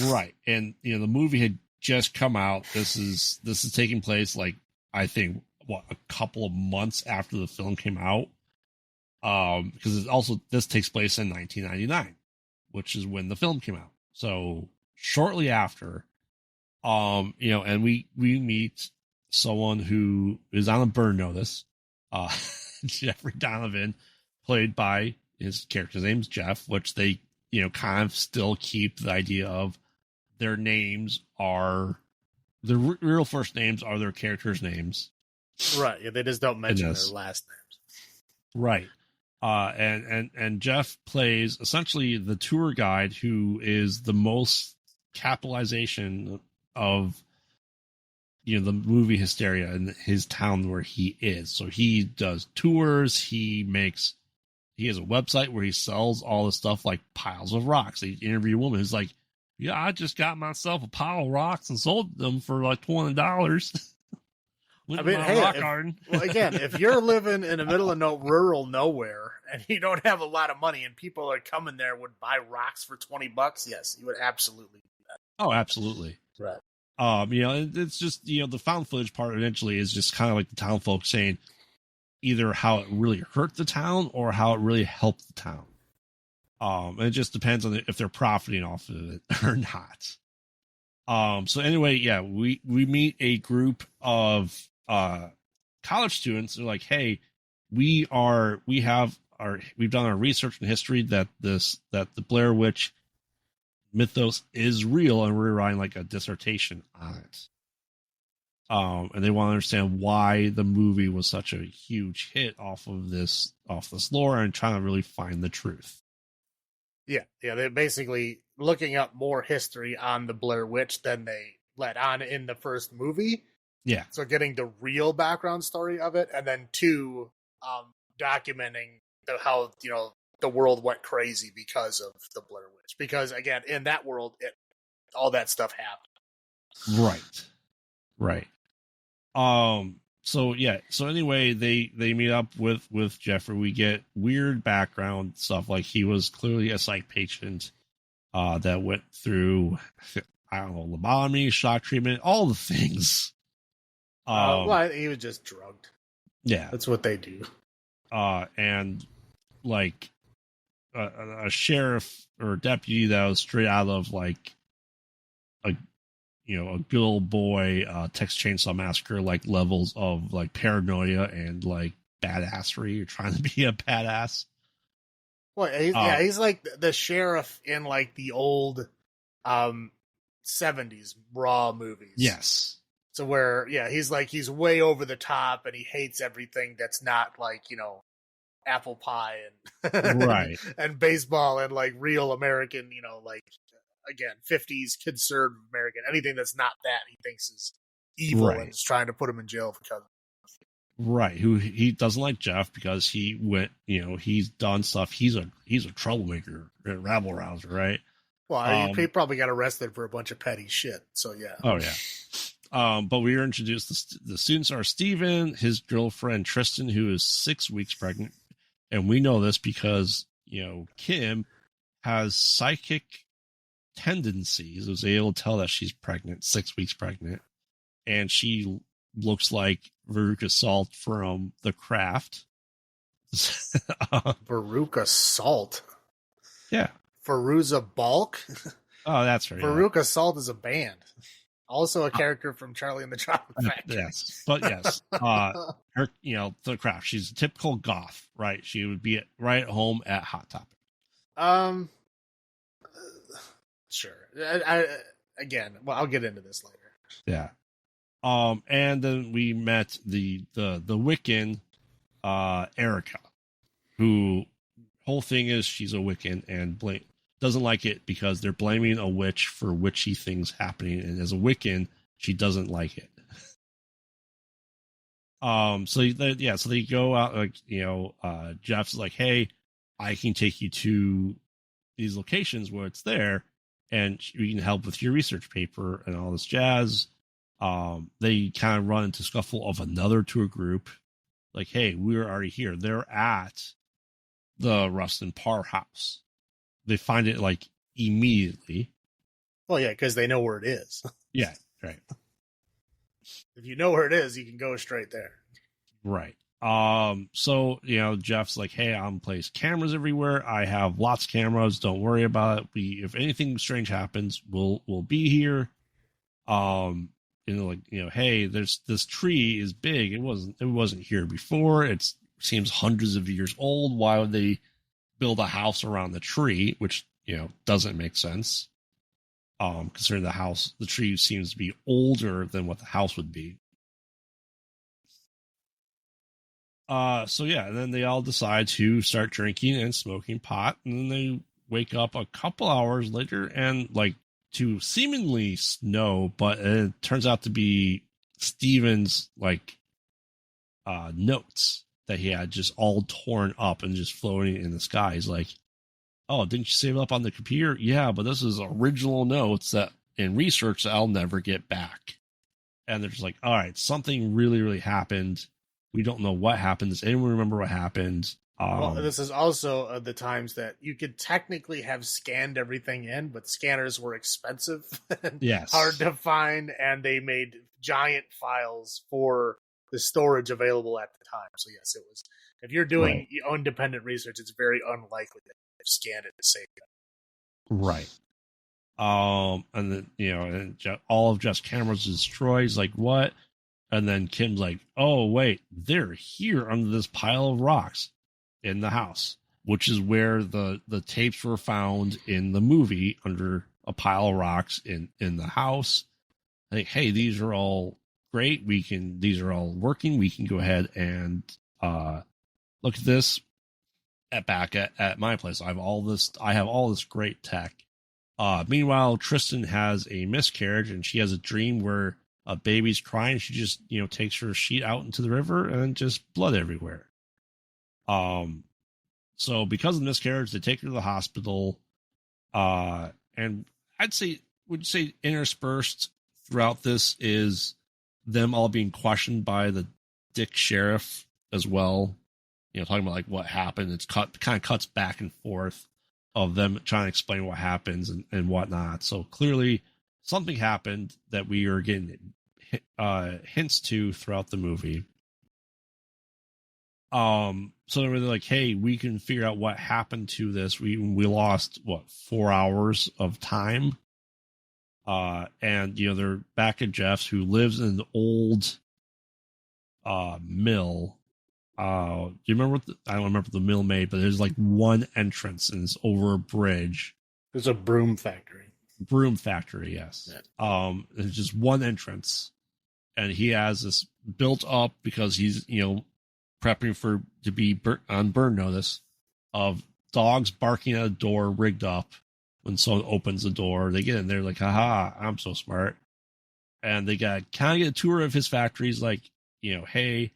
Right. And the movie had just come out. This is taking place, like, I think a couple of months after the film came out. Because this takes place in 1999, which is when the film came out. So shortly after, and we meet someone who is on a burn notice, Jeffrey Donovan, played by his character's name's Jeff, which they, kind of still keep the idea of their names are the real first names are their characters' names. Right. Yeah, they just don't mention their last names. Right. And Jeff plays essentially the tour guide who is the most capitalization of the movie hysteria in his town where he is. So he does tours. He has a website where he sells all the stuff, like piles of rocks. They interview a woman who's like, yeah, I just got myself a pile of rocks and sold them for like $20. Rock garden. Well, again, if you're living in the middle of rural nowhere and you don't have a lot of money and people are coming there would buy rocks for $20, yes, you would absolutely do that. Oh, absolutely. Right. It's just, the found footage part eventually is just kind of like the town folks saying either how it really hurt the town or how it really helped the town. And it just depends on if they're profiting off of it or not. So anyway, we meet a group of college students. They're like, hey, we've done our research and history that the Blair Witch mythos is real, and we're writing like a dissertation on it. And they want to understand why the movie was such a huge hit off this lore and trying to really find the truth. Yeah, they're basically looking up more history on the Blair Witch than they let on in the first movie. Yeah. So getting the real background story of it, and then two, documenting how the world went crazy because of the Blair Witch. Because again, in that world, all that stuff happened. Right. Right. So yeah. So anyway, they meet up with Jeffrey. We get weird background stuff, like he was clearly a psych patient that went through, I don't know, lobotomy, shock treatment, all the things. Well, he was just drugged. Yeah, that's what they do. And like a sheriff or deputy that was straight out of like a good old boy Texas Chainsaw Massacre like levels of like paranoia and like badassery. You're trying to be a badass. Well, he's like the sheriff in like the old 70s Raw movies. Yes. So where, he's way over the top and he hates everything that's not like, apple pie and right and baseball and like real American, like again, 50s conservative American, anything that's not that he thinks is evil and is trying to put him in jail because of it. Right. Who he doesn't like Jeff because he went, he's done stuff. He's a troublemaker, a rabble rouser, right? Well, he probably got arrested for a bunch of petty shit. So yeah. Oh yeah. But we were introduced. The students are Steven, his girlfriend Tristan, who is 6 weeks pregnant, and we know this because Kim has psychic tendencies. Was able to tell that she's pregnant, 6 weeks pregnant, and she looks like Veruca Salt from The Craft. Veruca Salt. Yeah. Veruza Balk. Oh, that's right. Veruca Salt is a band. Also a character from Charlie and the Chocolate Factory. Yes, but yes, her, The Craft. She's a typical goth, right? She would be right at home at Hot Topic. Sure. Again, I'll get into this later. Yeah. And then we met the Wiccan, Erica, who whole thing is she's a Wiccan and doesn't like it because they're blaming a witch for witchy things happening, and as a Wiccan, she doesn't like it. So they go out, like, Jeff's like, hey, I can take you to these locations where it's there, and we can help with your research paper and all this jazz. They kind of run into scuffle of another tour group, like, hey, we're already here. They're at the Rustin Parr house. They find it like immediately. Well, yeah, because they know where it is. Yeah, right. If you know where it is, you can go straight there. Right. So, Jeff's like, hey, I'm place cameras everywhere. I have lots of cameras. Don't worry about it. If anything strange happens, we'll be here. Hey, this tree is big. It wasn't here before. It seems hundreds of years old. Why would they build a house around the tree, which doesn't make sense, considering the tree seems to be older than what the house would be. And then they all decide to start drinking and smoking pot, and then they wake up a couple hours later and like to seemingly snow, but it turns out to be Steven's like notes that he had just all torn up and just floating in the sky. He's like, oh, didn't you save it up on the computer? Yeah, but this is original notes that in research that I'll never get back. And they're just like, all right, something really, really happened. We don't know what happened. Does anyone remember what happened? Well, this is also the times that you could technically have scanned everything in, but scanners were expensive and hard to find, and they made giant files for the storage available at the time. So yes, it was. If you're doing independent research, it's very unlikely that they've scanned it to save it. Right. And then all of Jeff's cameras is destroyed. He's like, what? And then Kim's like, oh wait, they're here under this pile of rocks in the house, which is where the tapes were found in the movie, under a pile of rocks in the house. Like, hey, these are all great. These are all working. We can go ahead and look at this. back at my place. I have all this great tech. Meanwhile, Tristan has a miscarriage, and she has a dream where a baby's crying. She just, takes her sheet out into the river and just blood everywhere. So because of the miscarriage, they take her to the hospital. And would you say interspersed throughout this is them all being questioned by the dick sheriff as well. Talking about like what happened. It's kind of cuts back and forth of them trying to explain what happens and whatnot. So clearly something happened that we are getting hints to throughout the movie. So they're like, hey, we can figure out what happened to this. We lost 4 hours of time. And they're back at Jeff's, who lives in an old mill. Do you remember I don't remember the mill made, but there's like one entrance and it's over a bridge. There's a broom factory. Broom factory, yes. Yeah. There's just one entrance, and he has this built up because he's prepping to be on burn notice of dogs barking at a door rigged up. When someone opens the door, they get in there like, haha, I'm so smart. And they got kind of get a tour of his factories, like, hey,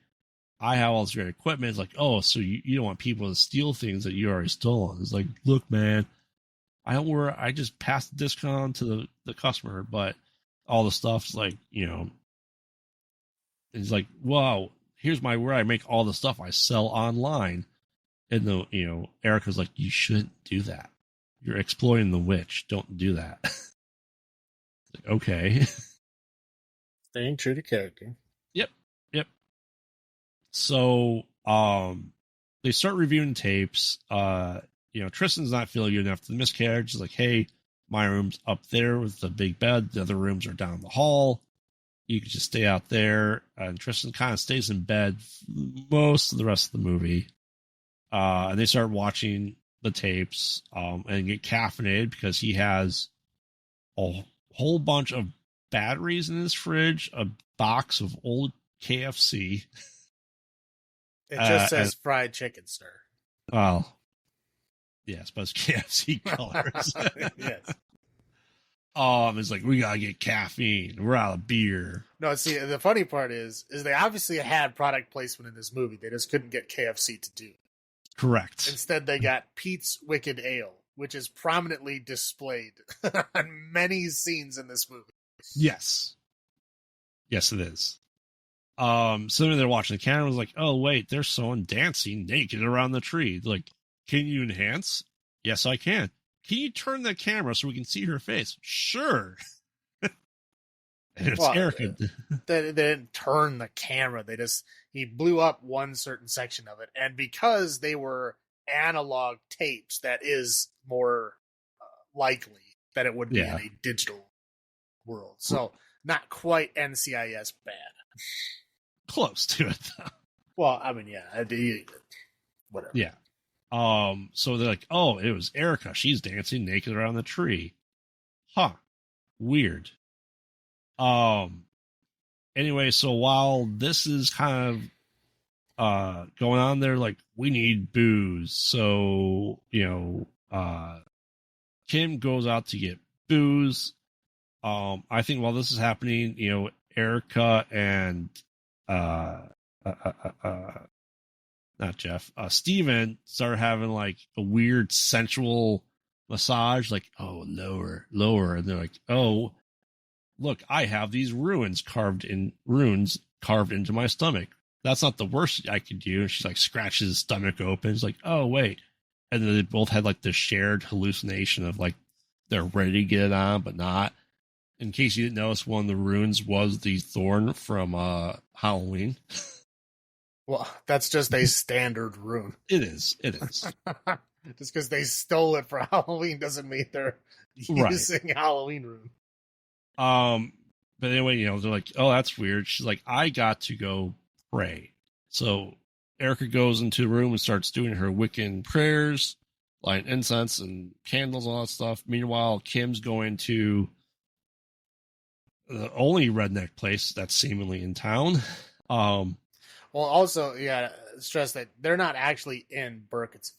I have all this great equipment. It's like, oh, so you don't want people to steal things that you already stolen. It's like, look, man, I don't worry. I just pass the discount on to the customer, but all the stuff's like, it's like, wow, here's where I make all the stuff I sell online. And Erica's like, you shouldn't do that. You're exploiting the witch. Don't do that. Like, okay. Staying true to character. Yep. So, they start reviewing tapes. Tristan's not feeling good after the miscarriage. He's like, hey, my room's up there with the big bed. The other rooms are down the hall. You could just stay out there. And Tristan kind of stays in bed most of the rest of the movie. And they start watching the tapes and get caffeinated because he has a whole bunch of batteries in his fridge, a box of old KFC. It just says fried chicken stir. Well, yes, but it's KFC colors. Yes. It's like, we gotta get caffeine. We're out of beer. No, see, the funny part is they obviously had product placement in this movie. They just couldn't get KFC to do. Correct. Instead, they got Pete's Wicked Ale, which is prominently displayed on many scenes in this movie. Yes, it is. So they're watching the camera. Was like, oh wait, there's someone dancing naked around the tree. They're like, can you enhance? Yes, I can. Can you turn the camera so we can see her face? Sure. And it's Erica. They didn't turn the camera. He blew up one certain section of it. And because they were analog tapes, that is more likely that it would be in a digital world. So not quite NCIS bad. Close to it, though. Well, I mean, yeah. Whatever. Yeah. So they're like, oh, it was Erica. She's dancing naked around the tree. Huh. Weird. Anyway, so while this is kind of going on, they're like, we need booze. So, Kim goes out to get booze. I think while this is happening, Erica and not Jeff, Steven started having like a weird sensual massage, like, oh, lower. And they're like, oh, look, I have these runes carved into my stomach. That's not the worst I could do. And she like scratches his stomach open. It's like, oh, wait. And then they both had like this shared hallucination of like they're ready to get it on, but not. In case you didn't notice, one of the runes was the thorn from Halloween. Well, that's just a standard rune. It is. Just because they stole it for Halloween doesn't mean they're using Halloween rune. But anyway, they're like, oh, that's weird. She's like, I got to go pray. So Erica goes into the room and starts doing her Wiccan prayers, lighting incense and candles and all that stuff. Meanwhile, Kim's going to the only redneck place that's seemingly in town. Well, also, stress that they're not actually in Burkittsville.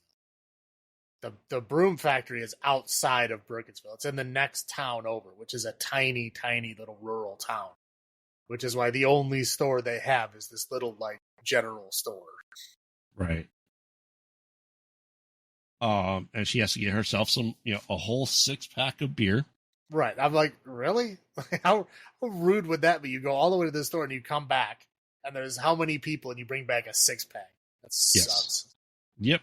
the broom factory is outside of Burkittsville. It's in the next town over, which is a tiny, tiny little rural town. Which is why the only store they have is this little like general store. Right. And she has to get herself some, a whole 6-pack of beer. Right. I'm like, really? How rude would that be? You go all the way to the store and you come back, and there's how many people, and you bring back a 6-pack? That sucks. Yep.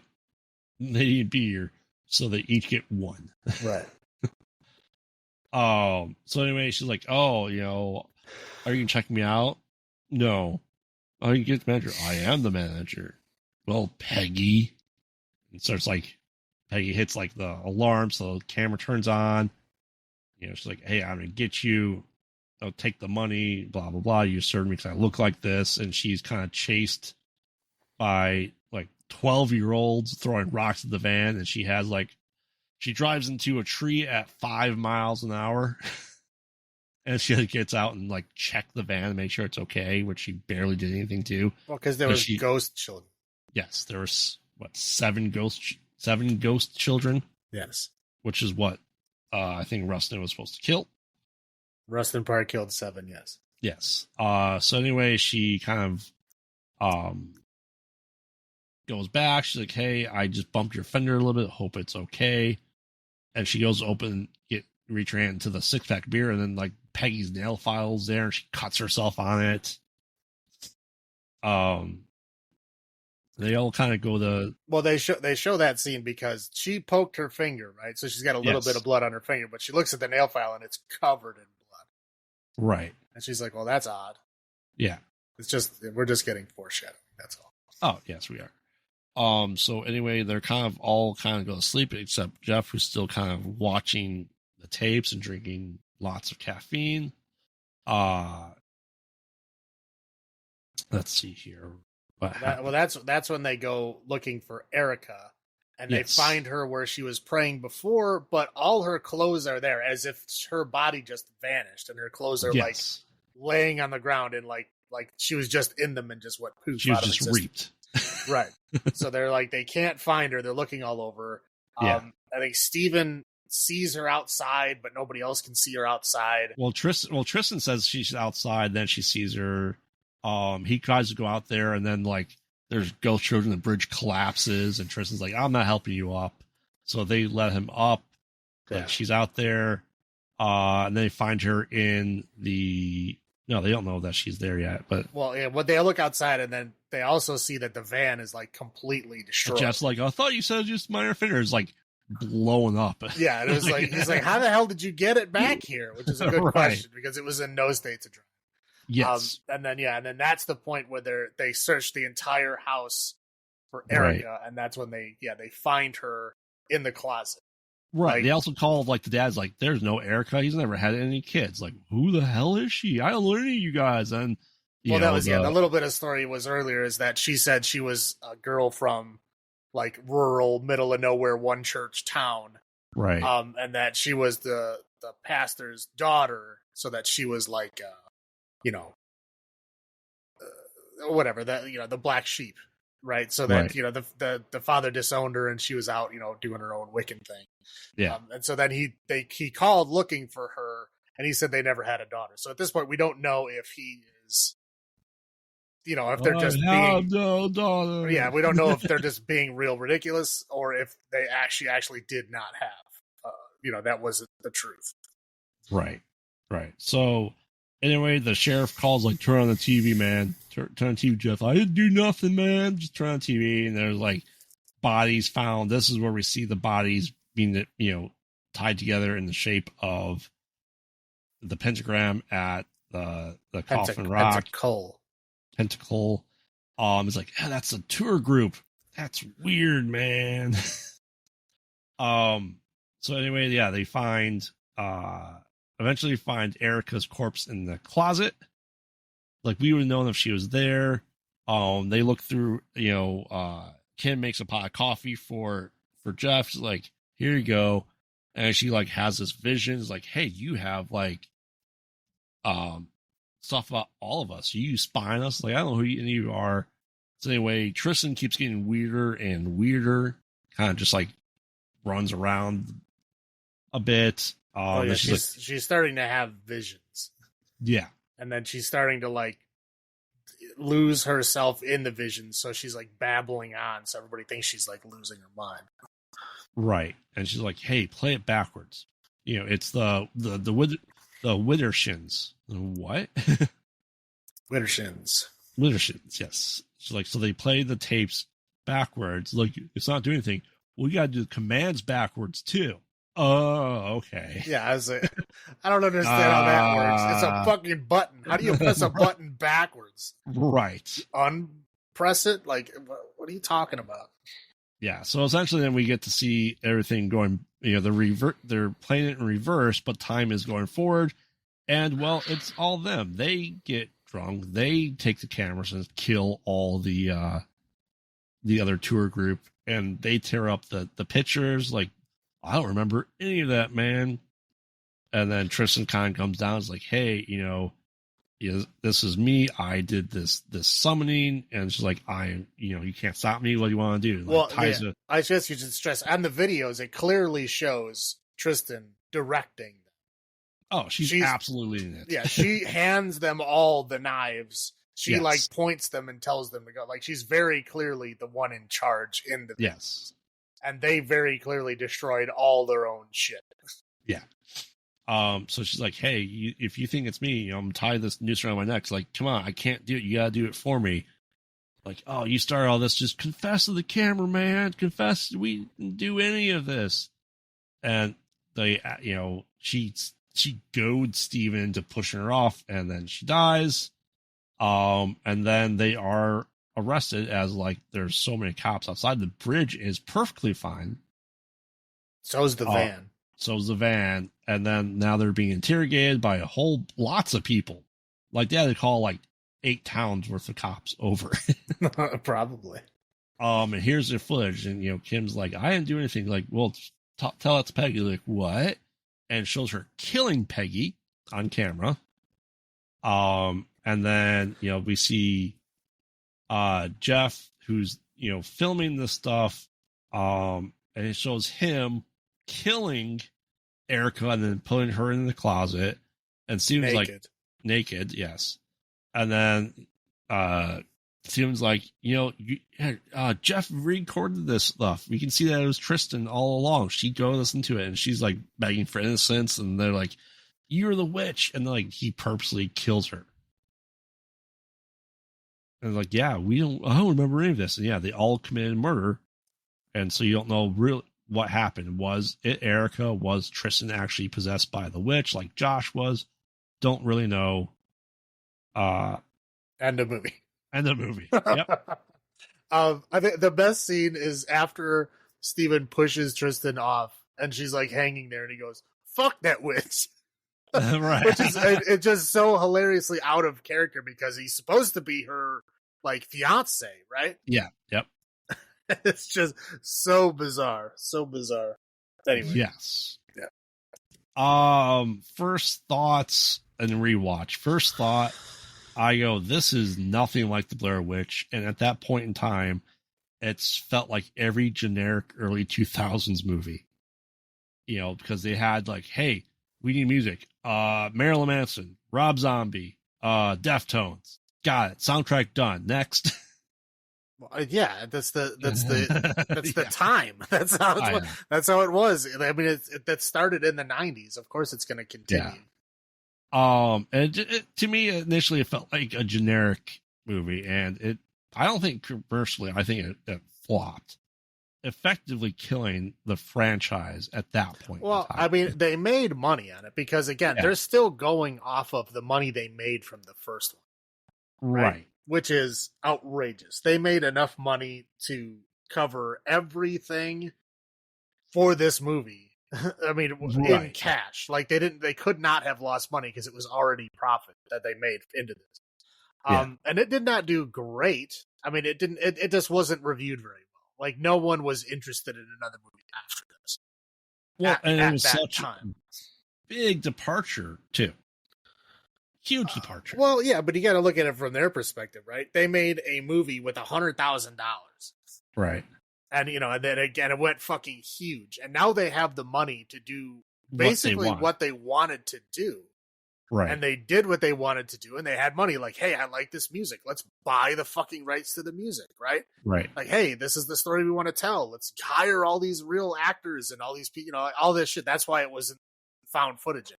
They need beer, so they each get one. Right. So anyway, she's like, oh, are you gonna check me out? No. Oh, you get the manager. I am the manager. Well, Peggy. And starts like, Peggy hits like the alarm, so the camera turns on. She's like, hey, I'm gonna get you. I'll take the money, blah, blah, blah. You served me because I look like this. And she's kind of chased by like 12-year-olds throwing rocks at the van. And she drives into a tree at 5 miles an hour. And she gets out and like check the van and make sure it's okay, which she barely did anything to. Well, because there was ghost children. Yes, there was seven ghost children. Yes, which is what I think Rustin was supposed to kill. Rustin probably killed 7. Yes. Yes. So anyway, she kind of goes back. She's like, "Hey, I just bumped your fender a little bit. Hope it's okay." And she goes to reach her hand into the 6-pack beer, and then like Peggy's nail file's there, and she cuts herself on it. They all kind of go to. Well, they show that scene because she poked her finger, right? So she's got a little bit of blood on her finger, but she looks at the nail file and it's covered in blood. Right. And she's like, "Well, that's odd." Yeah. We're just getting foreshadowing. That's all. Oh, yes, we are. So anyway, they're all go to sleep except Jeff, who's still kind of watching the tapes and drinking lots of caffeine. Let's see here. That's when they go looking for Erica, and they find her where she was praying before, but all her clothes are there, as if her body just vanished, and her clothes are like laying on the ground, and like she was just in them and just went poof. She was just reaped. Right. So they're like, they can't find her. They're looking all over. I think Steven sees her outside, but nobody else can see her outside. Well, Tristan says she's outside, then she sees her. He tries to go out there, and then like there's ghost children, the bridge collapses, and Tristan's like, "I'm not helping you up." So they let him up. But she's out there. And they find her in the. No, they don't know that she's there yet. But when they look outside, and then they also see that the van is like completely destroyed. Jeff's like, "I thought you said just minor fingers," like blowing up. Yeah, and it was like he's like, "How the hell did you get it back here?" Which is a good question because it was in no state to drive. Yes. And then that's the point where they search the entire house for Erica, and that's when they find her in the closet. Right. Like, they also call like the dad's like, "There's no Erica. He's never had any kids." Like, who the hell is she? I don't know any of you guys. And that was the little bit of story was earlier is that she said she was a girl from like rural, middle of nowhere, one church town. Right. And that she was the pastor's daughter, so that she was like whatever that the black sheep, right? So that the father disowned her, and she was out doing her own Wiccan thing. Yeah. And so then he called looking for her, and he said they never had a daughter. So at this point, we don't know if he is, if they're just being no daughter. Yeah, we don't know if they're just being real ridiculous or if they actually did not have, that wasn't the truth. Right. So. Anyway, the sheriff calls, like, "Turn on the TV, man. Turn on TV, Jeff." "I didn't do nothing, man. Just turn on TV." And there's, like, bodies found. This is where we see the bodies being, tied together in the shape of the pentagram at the Coffin Rock. Pentacle. It's like, that's a tour group. That's weird, man. So anyway, they find... eventually find Erica's corpse in the closet. Like, we would have known if she was there. They look through, Kim makes a pot of coffee for Jeff. She's like, "Here you go." And she like has this vision. It's like, "Hey, you have like stuff about all of us. You spying us?" Like, "I don't know who any of you are." So anyway, Tristan keeps getting weirder and weirder. Kind of just like runs around a bit. Oh yeah, she's she's starting to have visions. Yeah. And then she's starting to like lose herself in the visions, so she's like babbling on, so everybody thinks she's like losing her mind. Right. And she's like, "Hey, play it backwards." It's the Widdershins. What? Widdershins. Widdershins, yes. She's like, so they play the tapes backwards. Look, it's not doing anything. Well, you got to do the commands backwards too. Oh, okay. Yeah, I was like, I don't understand how that works. It's a fucking button. How do you press a button backwards? Right. Unpress it? Like, what are you talking about? Yeah. So essentially, then we get to see everything going. They're playing it in reverse, but time is going forward. And well, it's all them. They get drunk. They take the cameras and kill all the other tour group, and they tear up the pictures. Like, I don't remember any of that, man. And then Tristan Khan comes down. Is like, hey, this is me. I did this summoning, and she's like, you can't stop me. What do you want to do? Like, well, I guess you should stress on the videos. It clearly shows Tristan directing. Oh, she's absolutely in it. Yeah, she hands them all the knives. She like points them and tells them to go. Like, she's very clearly the one in charge in the yes. And they very clearly destroyed all their own shit. Yeah. So she's like, hey, if you think it's me, I'm tie this noose around my neck. It's like, come on, I can't do it. You gotta do it for me. Like, oh, you started all this. Just confess to the camera, man. Confess. We didn't do any of this. And they, she goads Steven into pushing her off, and then she dies. And then they are arrested as like there's so many cops outside. The bridge is perfectly fine. So's the van. So's the van. And then now they're being interrogated by lots of people. Like, they had to call like 8 towns worth of cops over. Probably. And here's their footage. And, Kim's like, I didn't do anything. Like, well, tell that to Peggy. Like, what? And shows her killing Peggy on camera. And then, we see Jeff, who's, filming this stuff. And it shows him killing Erica and then putting her in the closet. And Steven's like, naked, yes. And then Steven's like, Jeff recorded this stuff. We can see that it was Tristan all along. She'd go listen to it, and she's like begging for innocence. And they're like, you're the witch. And then, like, he purposely kills her. And like, yeah, I don't remember any of this. And yeah, they all committed murder. And so you don't know really what happened. Was it Erica? Was Tristan actually possessed by the witch like Josh was? Don't really know. End of movie. Yep. I think the best scene is after Steven pushes Tristan off, and she's like hanging there, and he goes, "Fuck that witch." Right. Which is it's just so hilariously out of character because he's supposed to be her like fiance, right? Yeah. Yep. It's just so bizarre. Anyway. Yes. Yeah. First thoughts and rewatch. First thought, I go, this is nothing like the Blair Witch. And at that point in time, it's felt like every generic early 2000s movie. Because they had like, hey, we need music. Marilyn Manson, Rob Zombie, Deftones. Got it. Soundtrack done. Next. Well, yeah, that's the time. That's how it was. I mean, that started in the 90s. Of course, it's going to continue. Yeah. And to me, initially, it felt like a generic movie, and I don't think commercially, I think it flopped, effectively killing the franchise at that point. Well, I mean, they made money on it because, again, they're still going off of the money they made from the first one. Right. Which is outrageous. They made enough money to cover everything for this movie. I mean, in cash. Like, they could not have lost money because it was already profit that they made into this. And it did not do great. I mean, it just wasn't reviewed very well. Like, no one was interested in another movie after this. Well, and it was such a big departure, too. Huge departure. Well, yeah, but you got to look at it from their perspective, right? They made a movie with $100,000. Right. And, and then again, it went fucking huge. And now they have the money to do basically what they wanted to do. Right. And they did what they wanted to do, and they had money. Like, hey, I like this music. Let's buy the fucking rights to the music, right? Right. Like, hey, this is the story we want to tell. Let's hire all these real actors and all these people, all this shit. That's why it wasn't found footage.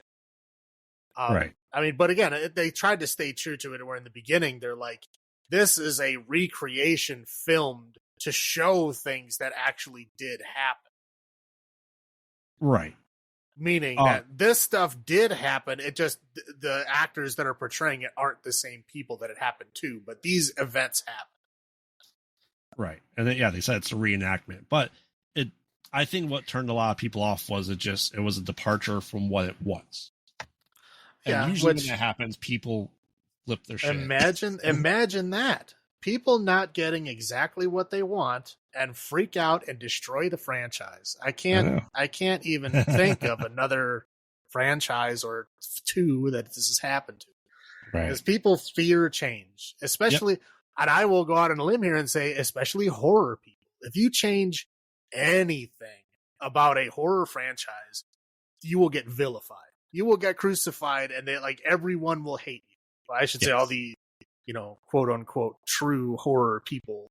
Right. I mean, but again, they tried to stay true to it. Where in the beginning, they're like, this is a recreation filmed to show things that actually did happen. Right. Meaning that this stuff did happen. It just, the actors that are portraying it aren't the same people that it happened to, but these events happen. Right. And then, they said it's a reenactment, but I think what turned a lot of people off was it was a departure from what it was. And usually when that happens, people flip their shit. Imagine that. People not getting exactly what they want and freak out and destroy the franchise. I can't even think of another franchise or two that this has happened to. Right. Because people fear change, especially, and I will go out on a limb here and say, especially horror people. If you change anything about a horror franchise, you will get vilified. You will get crucified, and everyone will hate you. Well, I should say all the quote unquote true horror people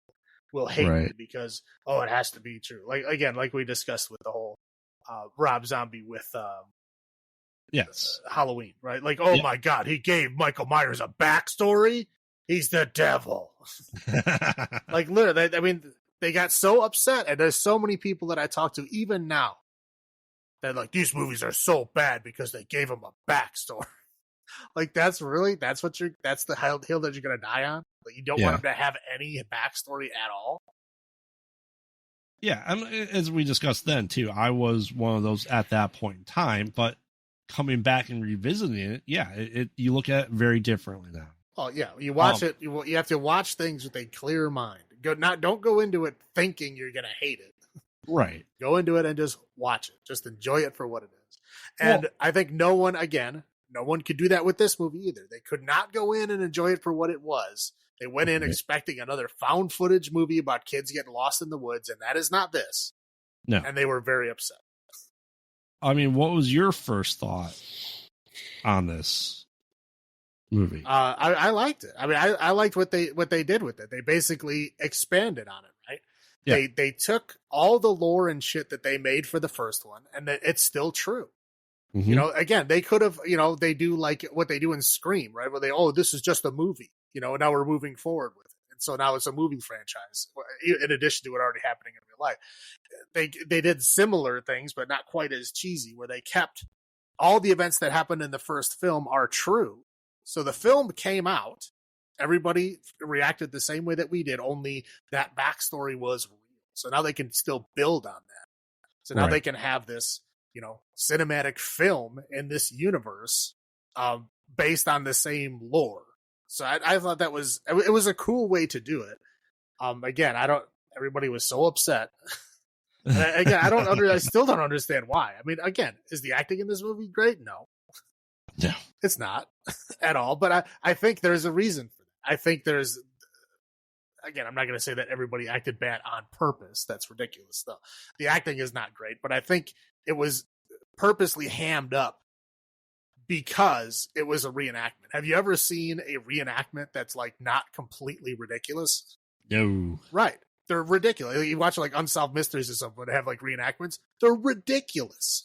will hate you because, it has to be true. Like we discussed with the whole Rob Zombie with Halloween, right? Like, my God, he gave Michael Myers a backstory. He's the devil. Like, literally, I mean, they got so upset, and there's so many people that I talk to even now that like, these movies are so bad because they gave him a backstory. Like, that's the hill that you're gonna die on. Like, you don't want him to have any backstory at all. Yeah, as we discussed then too, I was one of those at that point in time. But coming back and revisiting it, you look at it very differently now. Oh yeah, you watch it. You have to watch things with a clear mind. Don't go into it thinking you're gonna hate it. Right. Go into it and just watch it. Just enjoy it for what it is. And I think no one could do that with this movie either. They could not go in and enjoy it for what it was. They went in expecting another found footage movie about kids getting lost in the woods, and that is not this. No. And they were very upset. I mean, what was your first thought on this movie? I liked it. I mean, I liked what they did with it. They basically expanded on it, right? Yeah. They took all the lore and shit that they made for the first one, and it's still true. Mm-hmm. Again, they could have, they do like what they do in Scream, right? Where this is just a movie, and now we're moving forward with it. And so now it's a movie franchise, in addition to it already happening in real life. They did similar things, but not quite as cheesy, where they kept all the events that happened in the first film are true. So the film came out, everybody reacted the same way that we did, only that backstory was real. So now they can still build on that. So now they can have this, cinematic film in this universe, based on the same lore. So I thought it was a cool way to do it. Again, everybody was so upset. And I still don't understand why. I mean, again, is the acting in this movie great? No, it's not at all. But I think there's a reason for that. I think again, I'm not going to say that everybody acted bad on purpose. That's ridiculous, though. The acting is not great, but I think it was purposely hammed up because it was a reenactment. Have you ever seen a reenactment that's like not completely ridiculous? No. Right. They're ridiculous. You watch like Unsolved Mysteries or something that have like reenactments. They're ridiculous.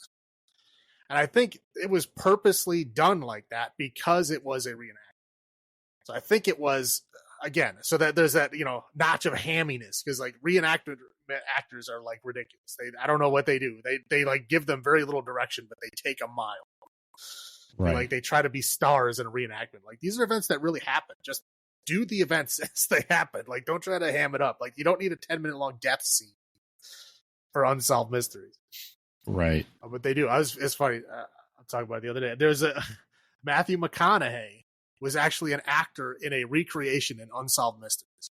And I think it was purposely done like that because it was a reenactment. So I think it was, again, so that there's that, notch of hamminess, because like reenactment actors are like ridiculous. I don't know what they do. They like give them very little direction, but they take a mile. Right. They try to be stars in a reenactment. Like, these are events that really happen. Just do the events as they happen. Like, don't try to ham it up. Like, you don't need a 10-minute long death scene for Unsolved Mysteries. Right. But they do. It's funny. I'll talk about it the other day. There's Matthew McConaughey was actually an actor in a recreation in Unsolved Mysteries.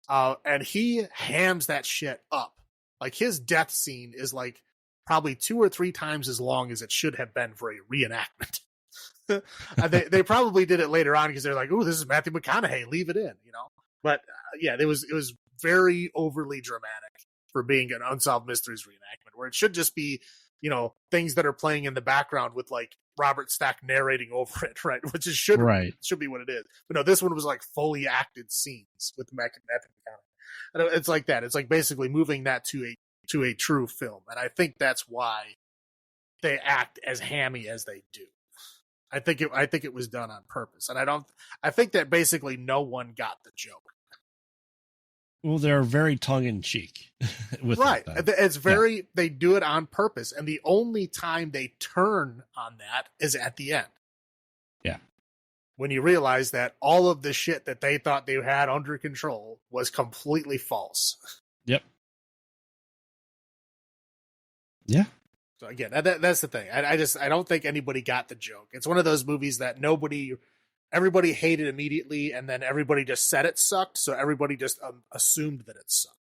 And he hams that shit up. Like, his death scene is like probably 2 or 3 times as long as it should have been for a reenactment. They probably did it later on because they're like, "Oh, this is Matthew McConaughey, leave it in," But it was very overly dramatic. for being an Unsolved Mysteries reenactment, where it should just be, things that are playing in the background with like Robert Stack narrating over it, right? Which is should be what it is. But no, this one was like fully acted scenes with Matthew McConaughey. And it's like that. It's like basically moving that to a true film, and I think that's why they act as hammy as they do. I think it was done on purpose, and I think that basically no one got the joke. Well, they're very tongue in cheek with right. It's very they do it on purpose, and the only time they turn on that is at the end. Yeah, when you realize that all of the shit that they thought they had under control was completely false. Yep. Yeah. So again, that's the thing. I don't think anybody got the joke. It's one of those movies that everybody hated immediately, and then everybody just said it sucked, so everybody just assumed that it sucked.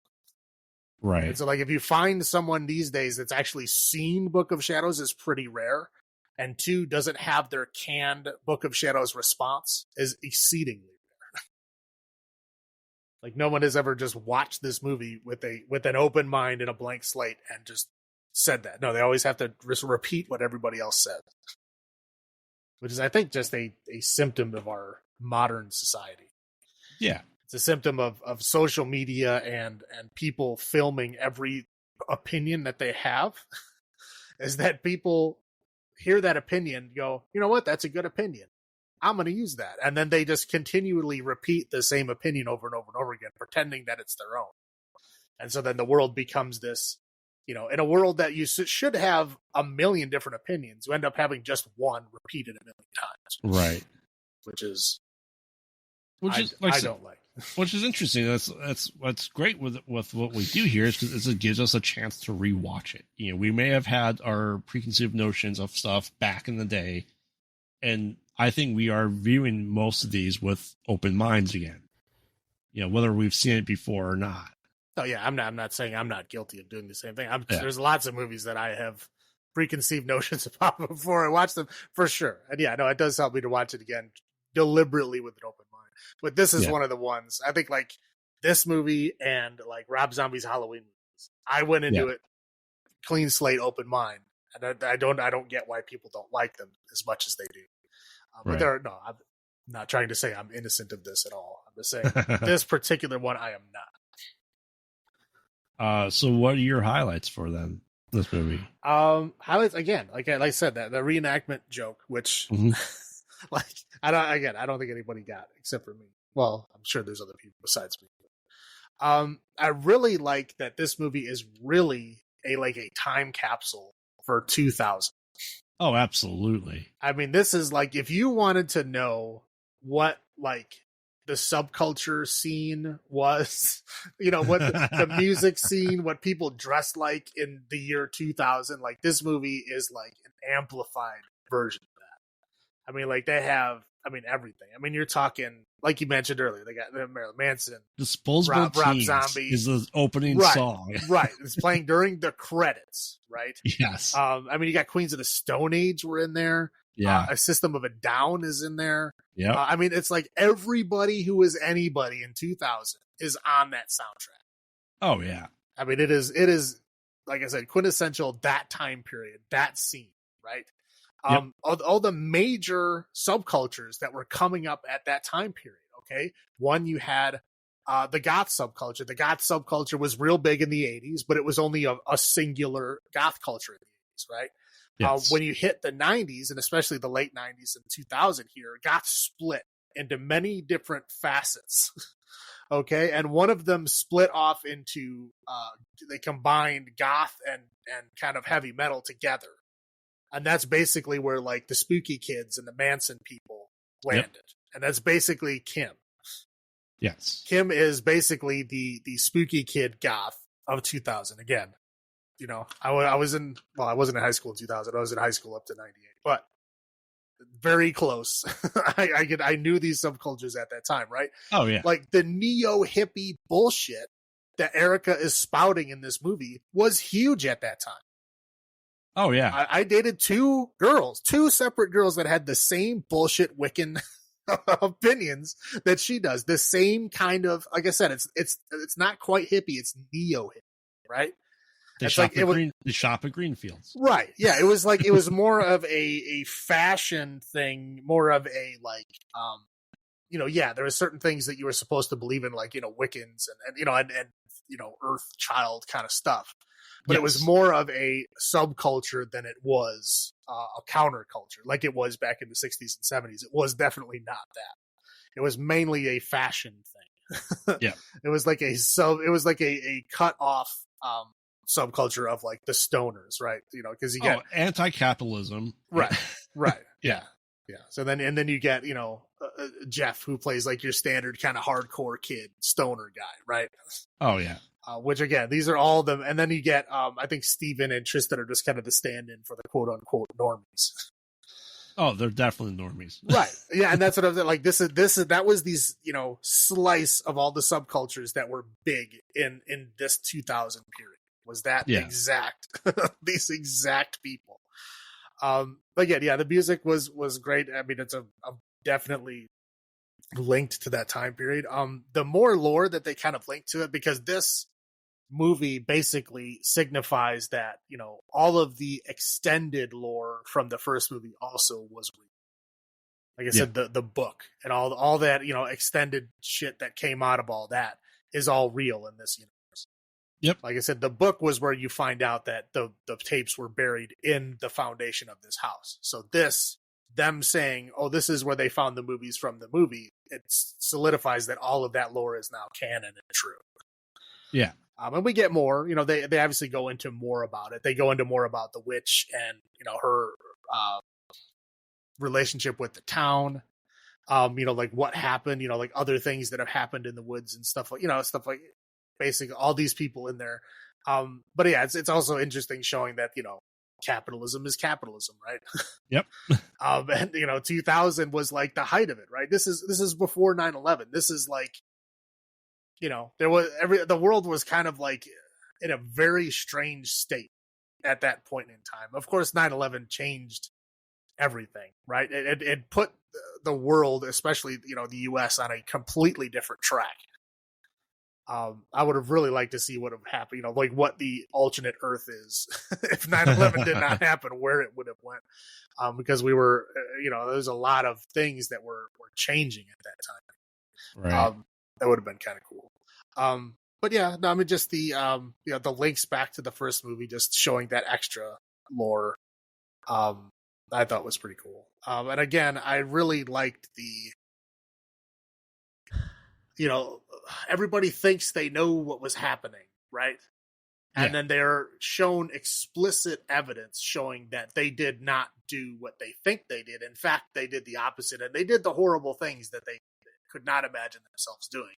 Right. And so, like, if you find someone these days that's actually seen Book of Shadows, is pretty rare, and two, doesn't have their canned Book of Shadows response, is exceedingly rare. Like, no one has ever just watched this movie with an open mind and a blank slate and just said that. No, they always have to just repeat what everybody else said. Which is, I think, just a symptom of our modern society. Yeah. It's a symptom of social media and people filming every opinion that they have. Is that people hear that opinion, go, you know what, that's a good opinion. I'm going to use that. And then they just continually repeat the same opinion over and over and over again, pretending that it's their own. And so then the world becomes this, in a world that you should have a million different opinions, you end up having just one repeated a million times. Right. Which is like I don't like. Which is interesting. That's what's great with what we do here is because it gives us a chance to rewatch it. We may have had our preconceived notions of stuff back in the day, and I think we are viewing most of these with open minds again. Whether we've seen it before or not. Oh yeah, I'm not saying I'm not guilty of doing the same thing. There's lots of movies that I have preconceived notions about before I watch them, for sure. And yeah, no, it does help me to watch it again deliberately with an open mind. But this is one of the ones, I think, like this movie and like Rob Zombie's Halloween movies, I went into it clean slate, open mind, and I don't get why people don't like them as much as they do. But I'm not trying to say I'm innocent of this at all. I'm just saying this particular one I am not. So what are your highlights for them? This movie? Highlights again, like I said, that the reenactment joke, which I don't think anybody got except for me. Well, I'm sure there's other people besides me. I really like that this movie is really a time capsule for 2000. Oh, absolutely. I mean, this is like, if you wanted to know what like the subculture scene was, what the music scene, what people dressed like in the year 2000, like this movie is like an amplified version of that. I mean, like they have, everything. I mean, you're talking, like you mentioned earlier, they got Marilyn Manson. Disposable Rob Zombie is the opening song. Right. It's playing during the credits, right? Yes. You got Queens of the Stone Age were in there. Yeah. A System of a Down is in there. Yeah. It's like everybody who is anybody in 2000 is on that soundtrack. Oh yeah. It is like I said, quintessential that time period, that scene, right? All the major subcultures that were coming up at that time period. Okay. One, you had the goth subculture. The goth subculture was real big in the 80s, but it was only a singular goth culture in the 80s, right? Yes. When you hit the 90s, and especially the late 90s and 2000 here, got split into many different facets. Okay. And one of them split off into, they combined goth and kind of heavy metal together. And that's basically where like the Spooky Kids and the Manson people landed. Yep. And that's basically Kim. Yes. Kim is basically the Spooky Kid goth of 2000. Again, I wasn't in high school in 2000. I was in high school up to 98, but very close. I knew these subcultures at that time, right? Oh yeah. Like the neo hippie bullshit that Erica is spouting in this movie was huge at that time. Oh yeah. I dated two separate girls that had the same bullshit Wiccan opinions that she does. The same kind of, like I said, it's not quite hippie, it's neo hippie, right? They It's shop like they shop at Greenfields. right. Yeah, it was like it was more of a fashion thing, more of a like yeah, there were certain things that you were supposed to believe in, like, Wiccans and Earth Child kind of stuff. But it was more of a subculture than it was a counterculture, like it was back in the 60s and 70s. It was definitely not that. It was mainly a fashion thing. Yeah. It was like a cut off subculture of like the stoners, right? Because you get anti-capitalism. right. Yeah. Yeah. So then you get, Jeff, who plays like your standard kind of hardcore kid stoner guy, right? Oh yeah. Which again, these are all of them. And then you get, I think Steven and Tristan are just kind of the stand-in for the quote unquote normies. Oh, they're definitely normies. Right. Yeah. And that's what I was like. That was these, slice of all the subcultures that were big in this 2000 period, was that these exact people. But yeah, the music was great. I mean, it's a definitely linked to that time period. The more lore that they kind of linked to it, because this movie basically signifies that, all of the extended lore from the first movie also was real. Like I said, the book and all that, extended shit that came out of all that is all real in this universe. Yep. Like I said, the book was where you find out that the tapes were buried in the foundation of this house. So them saying, oh, this is where they found the movies from the movie, it solidifies that all of that lore is now canon and true. Yeah. And we get more, they obviously go into more about it. They go into more about the witch and, her relationship with the town, like what happened, like other things that have happened in the woods and stuff like, basically all these people in there. But yeah, it's also interesting showing that, capitalism is capitalism, right? Yep. And 2000 was like the height of it, right? This is before 9/11. This is like, the world was kind of like in a very strange state at that point in time. Of course, 9/11 changed everything, right? It put the world, especially, the US, on a completely different track. I would have really liked to see what would have happened, like what the alternate Earth is if 9/11 did not happen, where it would have went. Because we were, there's a lot of things that were changing at that time. Right. That would have been kind of cool. But yeah, no, I mean, just the, the links back to the first movie, just showing that extra lore, I thought was pretty cool. And again, I really liked the, everybody thinks they know what was happening, right? And then they're shown explicit evidence showing that they did not do what they think they did. In fact, they did the opposite, and they did the horrible things that they could not imagine themselves doing,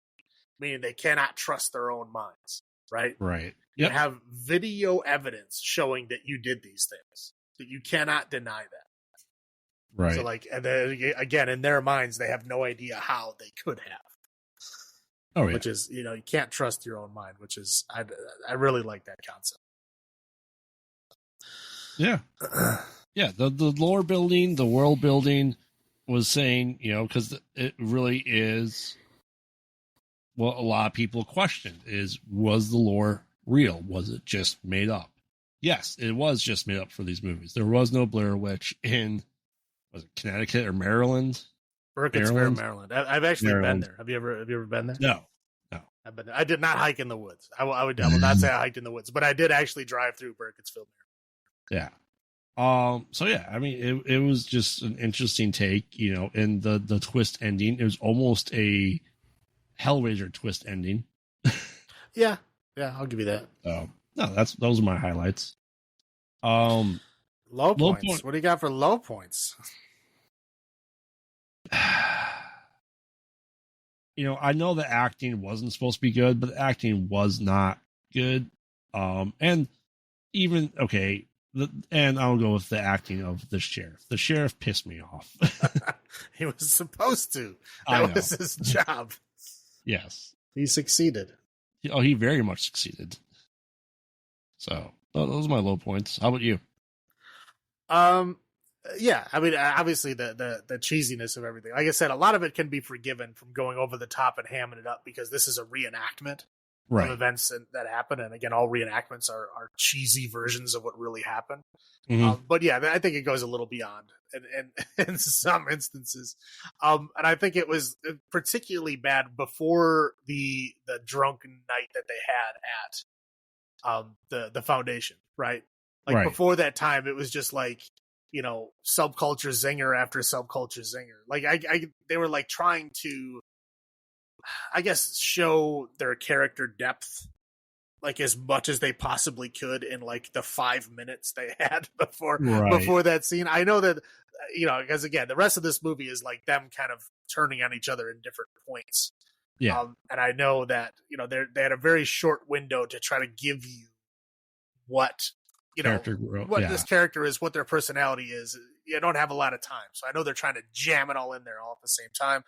meaning they cannot trust their own minds, right? Right. You have video evidence showing that you did these things, that you cannot deny that. Right. So like, and then again, in their minds, they have no idea how they could have. Oh, yeah. Which is, you can't trust your own mind, which is, I really like that concept. Yeah. Yeah. The lore building, the world building was saying, because it really is what a lot of people questioned is, was the lore real? Was it just made up? Yes, it was just made up for these movies. There was no Blair Witch in, was it Connecticut or Maryland? Burkittsville, Maryland. I've actually been there. Have you ever been there? No. I've been there. I did not hike in the woods. I will not say I hiked in the woods, but I did actually drive through Burkittsville, Maryland. Yeah. So yeah, I mean, it was just an interesting take, and the twist ending. It was almost a Hellraiser twist ending. Yeah, I'll give you that. No, those are my highlights. Low points. What do you got for low points? I know the acting wasn't supposed to be good, but the acting was not good. And even and I'll go with the acting of the sheriff. The sheriff pissed me off. He was supposed to. That was his job. Yes. He succeeded. He very much succeeded. So those are my low points. How about you? Yeah, I mean, obviously the cheesiness of everything. Like I said, a lot of it can be forgiven from going over the top and hamming it up because this is a reenactment. of events that happen. And again, all reenactments are cheesy versions of what really happened. But yeah, I think it goes a little beyond in some instances. And I think it was particularly bad before the drunken night that they had at the foundation, right? Like before that time, it was just like, you know, subculture zinger after subculture zinger. Like they were like trying to, I guess, show their character depth like as much as they possibly could in like the 5 minutes they had before that scene. I know that, you know, because again, the rest of this movie is like them kind of turning on each other in different points. Yeah. And I know that, you know, they had a very short window to try to give you what, you know, what this character is, what their personality is. You don't have a lot of time. So I know they're trying to jam it all in there all at the same time.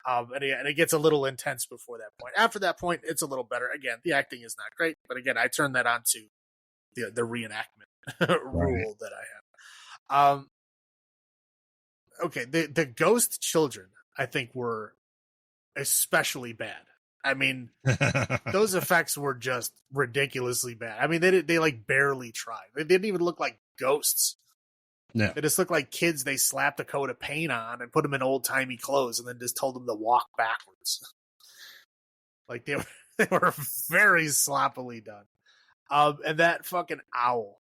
And it gets a little intense before that point. After that point, it's a little better. Again, the acting is not great, but again, I turn that on to the reenactment rule that I have. Okay, the ghost children, I think, were especially bad. I mean, those effects were just ridiculously bad. I mean, they like barely tried. They didn't even look like ghosts. No. They just looked like kids they slapped a coat of paint on and put them in old-timey clothes and then just told them to walk backwards. Like, they were very sloppily done. And that fucking owl.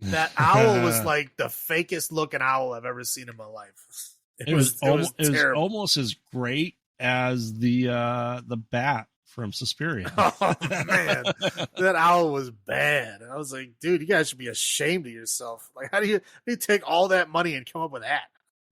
That owl was like the fakest looking owl I've ever seen in my life. It was almost as great as the bat from Suspiria. Oh man, that owl was bad. And I was like, dude, you guys should be ashamed of yourself. Like, how do you take all that money and come up with that?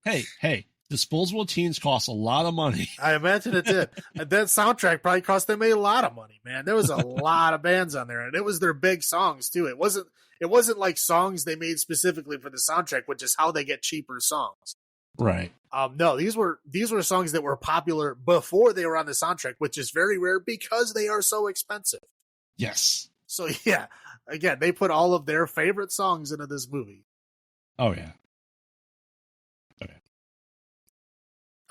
Hey, Disposable Teens cost a lot of money. I imagine it did. And that soundtrack probably cost them a lot of money, man. There was a lot of bands on there, and it was their big songs too. It wasn't like songs they made specifically for the soundtrack, which is how they get cheaper songs. Right. No, these were songs that were popular before they were on the soundtrack, which is very rare because they are so expensive. Yes. So yeah, again, they put all of their favorite songs into this movie. Oh yeah.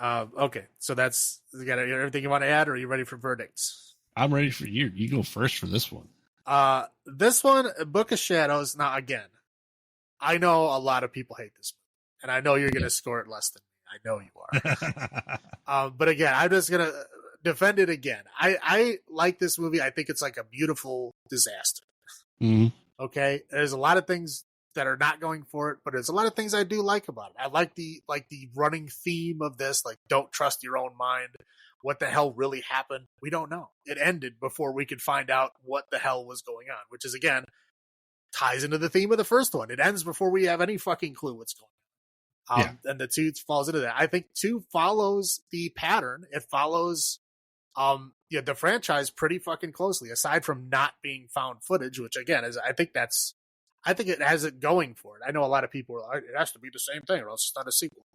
Okay, so that's you got everything you want to add, or are you ready for verdicts? I'm ready for you. You go first for this one. This one, Book of Shadows. Now, again, I know a lot of people hate this movie, and I know you're going to score it less than me. I know you are. But again, I'm just going to defend it again. I like this movie. I think it's like a beautiful disaster. Mm-hmm. Okay, there's a lot of things that are not going for it, but there's a lot of things I do like about it. I like the running theme of this, like, don't trust your own mind. What the hell really happened? We don't know. It ended before we could find out what the hell was going on, which is, again, ties into the theme of the first one. It ends before we have any fucking clue what's going on. And the 2 falls into that. I think 2 follows the pattern. It follows the franchise pretty fucking closely, aside from not being found footage, which, again, I think it has it going for it. I know a lot of people are like, it has to be the same thing or else it's not a sequel.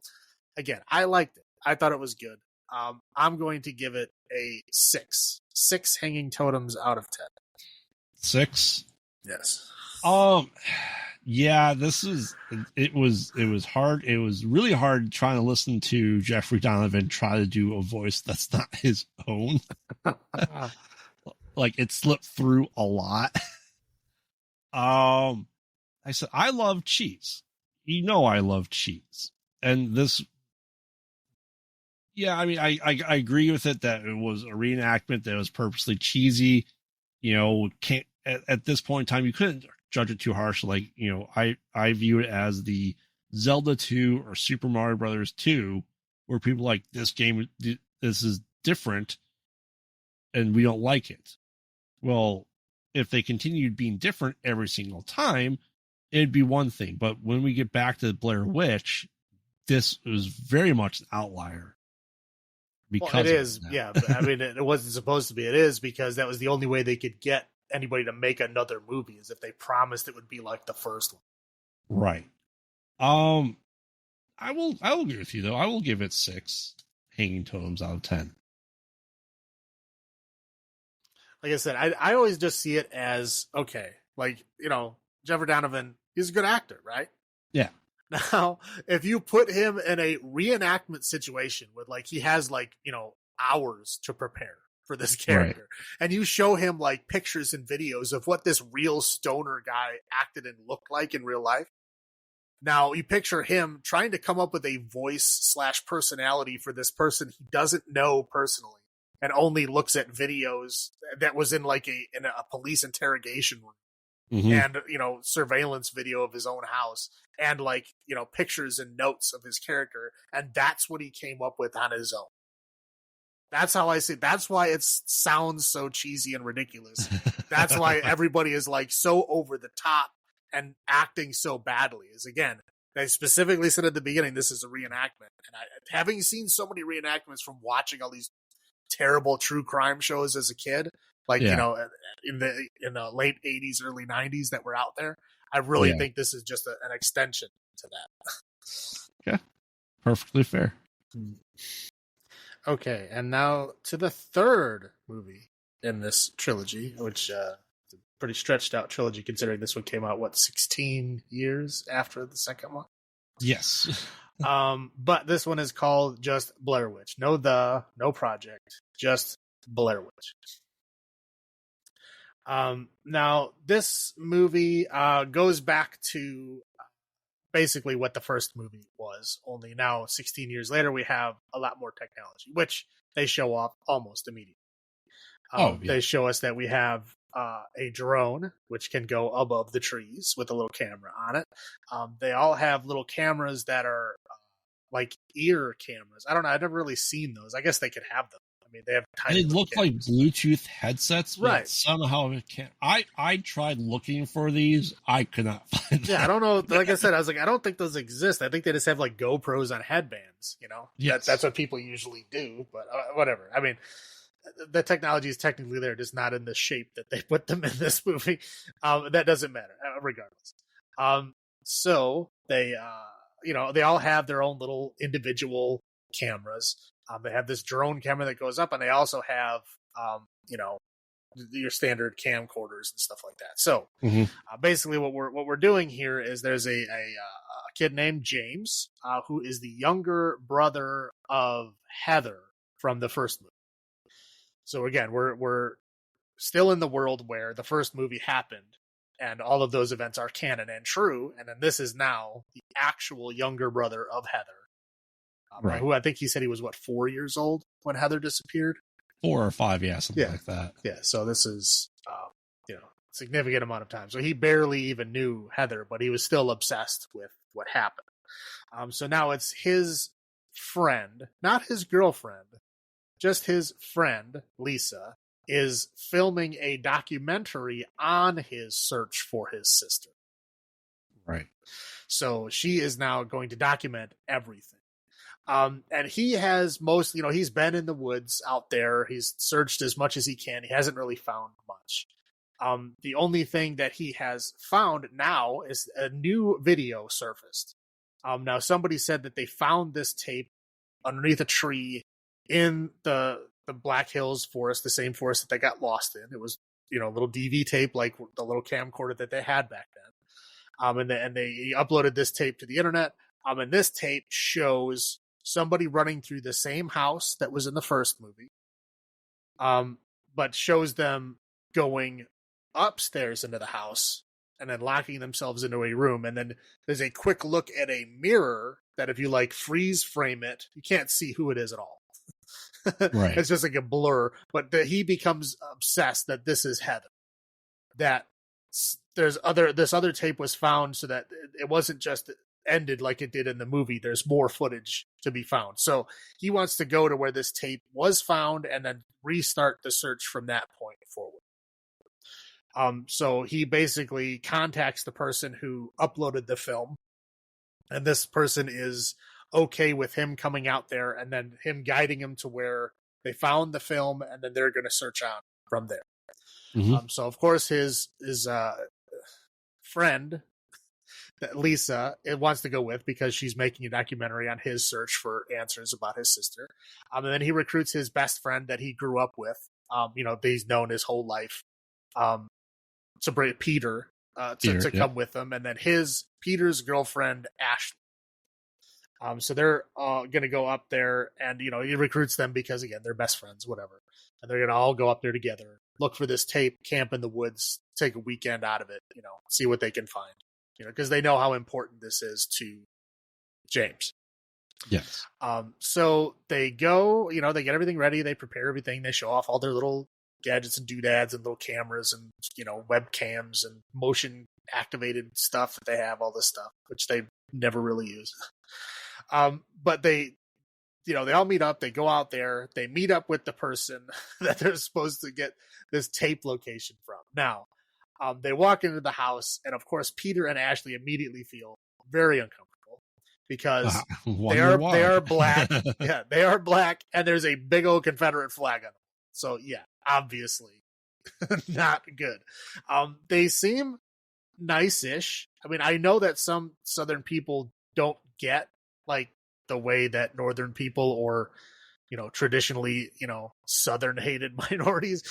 Again, I liked it. I thought it was good. I'm going to give it a 6. 6 hanging totems out of 10. 6? Yes. Yeah, it was hard. It was really hard trying to listen to Jeffrey Donovan try to do a voice that's not his own. Like, it slipped through a lot. I said, I love cheese. You know, I love cheese. And this, yeah, I mean, I agree with it that it was a reenactment that was purposely cheesy. You know, can't at this point in time, you couldn't judge it too harsh. Like, you know, I view it as the Zelda 2 or Super Mario Brothers 2, where people like, this is different and we don't like it. Well, if they continued being different every single time, it'd be one thing. But when we get back to Blair Witch, this was very much an outlier. Because it is, yeah. I mean, it wasn't supposed to be. It is because that was the only way they could get anybody to make another movie, is if they promised it would be like the first one. Right. I will agree with you though. I will give it 6 hanging totems out of 10. Like I said, I always just see it as, okay, like, you know, Jeffrey Donovan, he's a good actor, right? Yeah. Now, if you put him in a reenactment situation with, like, he has, like, you know, hours to prepare for this Right. character. And you show him like pictures and videos of what this real stoner guy acted and looked like in real life. Now you picture him trying to come up with a voice / personality for this person he doesn't know personally and only looks at videos that was in like in a police interrogation room. Mm-hmm. And surveillance video of his own house and like pictures and notes of his character, and that's what he came up with on his own. That's how I see it. That's why it sounds so cheesy and ridiculous. That's why everybody is like so over the top and acting so badly. Is again, they specifically said at the beginning this is a reenactment, and having seen so many reenactments from watching all these terrible true crime shows as a kid, like in the late 80s, early 90s that were out there, I really think this is just an extension to that. Yeah, perfectly fair. Okay, and now to the third movie in this trilogy, which is a pretty stretched out trilogy considering this one came out 16 years after the second one. Yes. But this one is called just Blair Witch. No project, just Blair Witch. Now this movie goes back to basically what the first movie was, only now 16 years later we have a lot more technology, which they show off almost immediately. They show us that we have a drone which can go above the trees with a little camera on it. They all have little cameras that are like ear cameras. I don't know, I've never really seen those. I guess they could have them. I mean, they have tiny. They look like Bluetooth headsets, but right? Somehow it can't. I tried looking for these. I could not find them. Yeah, I don't know. Like I said, I was like, I don't think those exist. I think they just have like GoPros on headbands. Yes. That's what people usually do. But whatever. I mean, the technology is technically there, just not in the shape that they put them in this movie. That doesn't matter, regardless. So they, they all have their own little individual cameras. They have this drone camera that goes up, and they also have, your standard camcorders and stuff like that. So basically what we're doing here is there's a kid named James, who is the younger brother of Heather from the first movie. So again, we're still in the world where the first movie happened, and all of those events are canon and true. And then this is now the actual younger brother of Heather. Right. Who I think he said he was 4 years old when Heather disappeared. 4 or 5, something like that. Yeah, so this is significant amount of time. So he barely even knew Heather, but he was still obsessed with what happened. So now it's his friend, not his girlfriend, just his friend, Lisa, is filming a documentary on his search for his sister. Right. So she is now going to document everything. And he has he's been in the woods out there. He's searched as much as he can. He hasn't really found much. The only thing that he has found now is a new video surfaced. Now somebody said that they found this tape underneath a tree in the Black Hills forest, the same forest that they got lost in. It was, a little DV tape, like the little camcorder that they had back then. And they uploaded this tape to the internet. And this tape shows somebody running through the same house that was in the first movie, but shows them going upstairs into the house and then locking themselves into a room. And then there's a quick look at a mirror that if you freeze frame it, you can't see who it is at all. Right. It's just like a blur, but he becomes obsessed that this is Heather. That this other tape was found so that it wasn't just ended like it did in the movie. There's more footage to be found. So he wants to go to where this tape was found and then restart the search from that point forward. So he basically contacts the person who uploaded the film, and this person is okay with him coming out there and then him guiding him to where they found the film, and then they're going to search on from there. So of course his friend that Lisa wants to go with because she's making a documentary on his search for answers about his sister. And then he recruits his best friend that he grew up with. He's known his whole life. To bring Peter to come with them, and then Peter's girlfriend Ashley. So they're going to go up there, and he recruits them because again they're best friends, whatever. and they're going to all go up there together, look for this tape, camp in the woods, take a weekend out of it, see what they can find, because they know how important this is to James. Yes. So they go, they get everything ready, they prepare everything, they show off all their little gadgets and doodads and little cameras and, webcams and motion activated stuff that they have, all this stuff, which they never really use. But they all meet up, they go out there, they meet up with the person that they're supposed to get this tape location from. Now, they walk into the house, and of course, Peter and Ashley immediately feel very uncomfortable because they are black. Yeah, they are black, and there's a big old Confederate flag on them. So yeah, obviously not good. They seem nice-ish. I mean, I know that some Southern people don't get like the way that Northern people or traditionally Southern hated minorities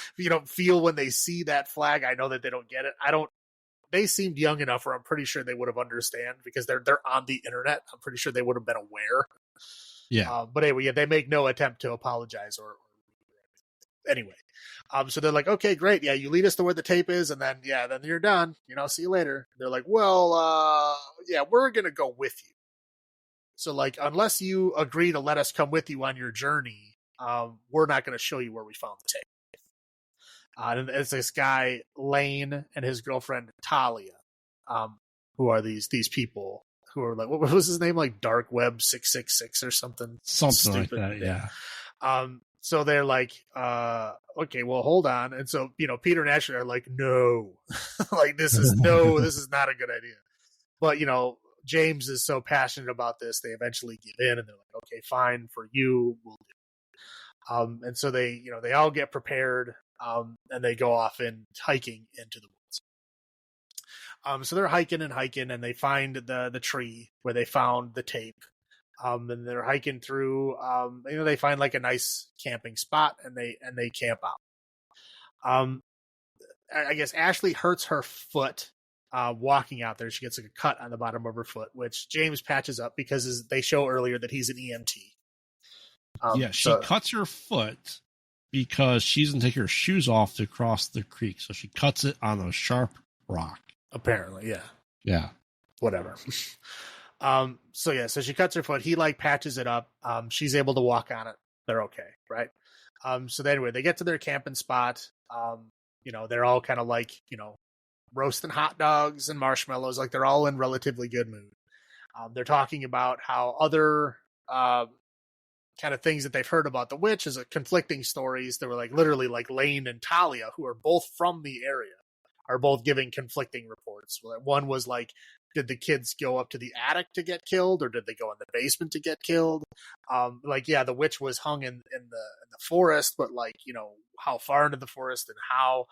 feel when they see that flag. I know that they don't get it. They seemed young enough where I'm pretty sure they would have understand because they're on the internet. I'm pretty sure they would have been aware. Yeah. But anyway, yeah, they make no attempt to apologize or anyway. So they're like, okay, great. Yeah, you lead us to where the tape is, and then you're done. See you later. They're like, well, yeah, we're gonna go with you. So like, unless you agree to let us come with you on your journey, we're not going to show you where we found the tape. And it's this guy Lane and his girlfriend Talia, who are these people who are like, what was his name? Like Dark Web 666 or something stupid. Like that. Yeah. So they're like, okay, well, hold on. And so, Peter and Ashley are like, no, like, this is not a good idea. But, James is so passionate about this, they eventually give in and they're like, okay, fine, for you, we'll do it. And so they all get prepared, and they go off and hiking into the woods. So they're hiking and they find the tree where they found the tape. And they're hiking through, they find like a nice camping spot and they camp out. I guess Ashley hurts her foot walking out there. She gets like a cut on the bottom of her foot, which James patches up because they show earlier that he's an EMT. She cuts her foot because she doesn't take her shoes off to cross the creek. So she cuts it on a sharp rock. Apparently, yeah. Yeah. Whatever. So she cuts her foot. He like patches it up. She's able to walk on it. They're okay, right? So anyway, they get to their camping spot. They're all kind of like, roasting hot dogs and marshmallows. Like they're all in relatively good mood. They're talking about how other kind of things that they've heard about the witch is conflicting stories. They were like literally like Lane and Talia, who are both from the area, are both giving conflicting reports. One was like, did the kids go up to the attic to get killed, or did they go in the basement to get killed? The witch was hung in the forest, but like, how far into the forest and how,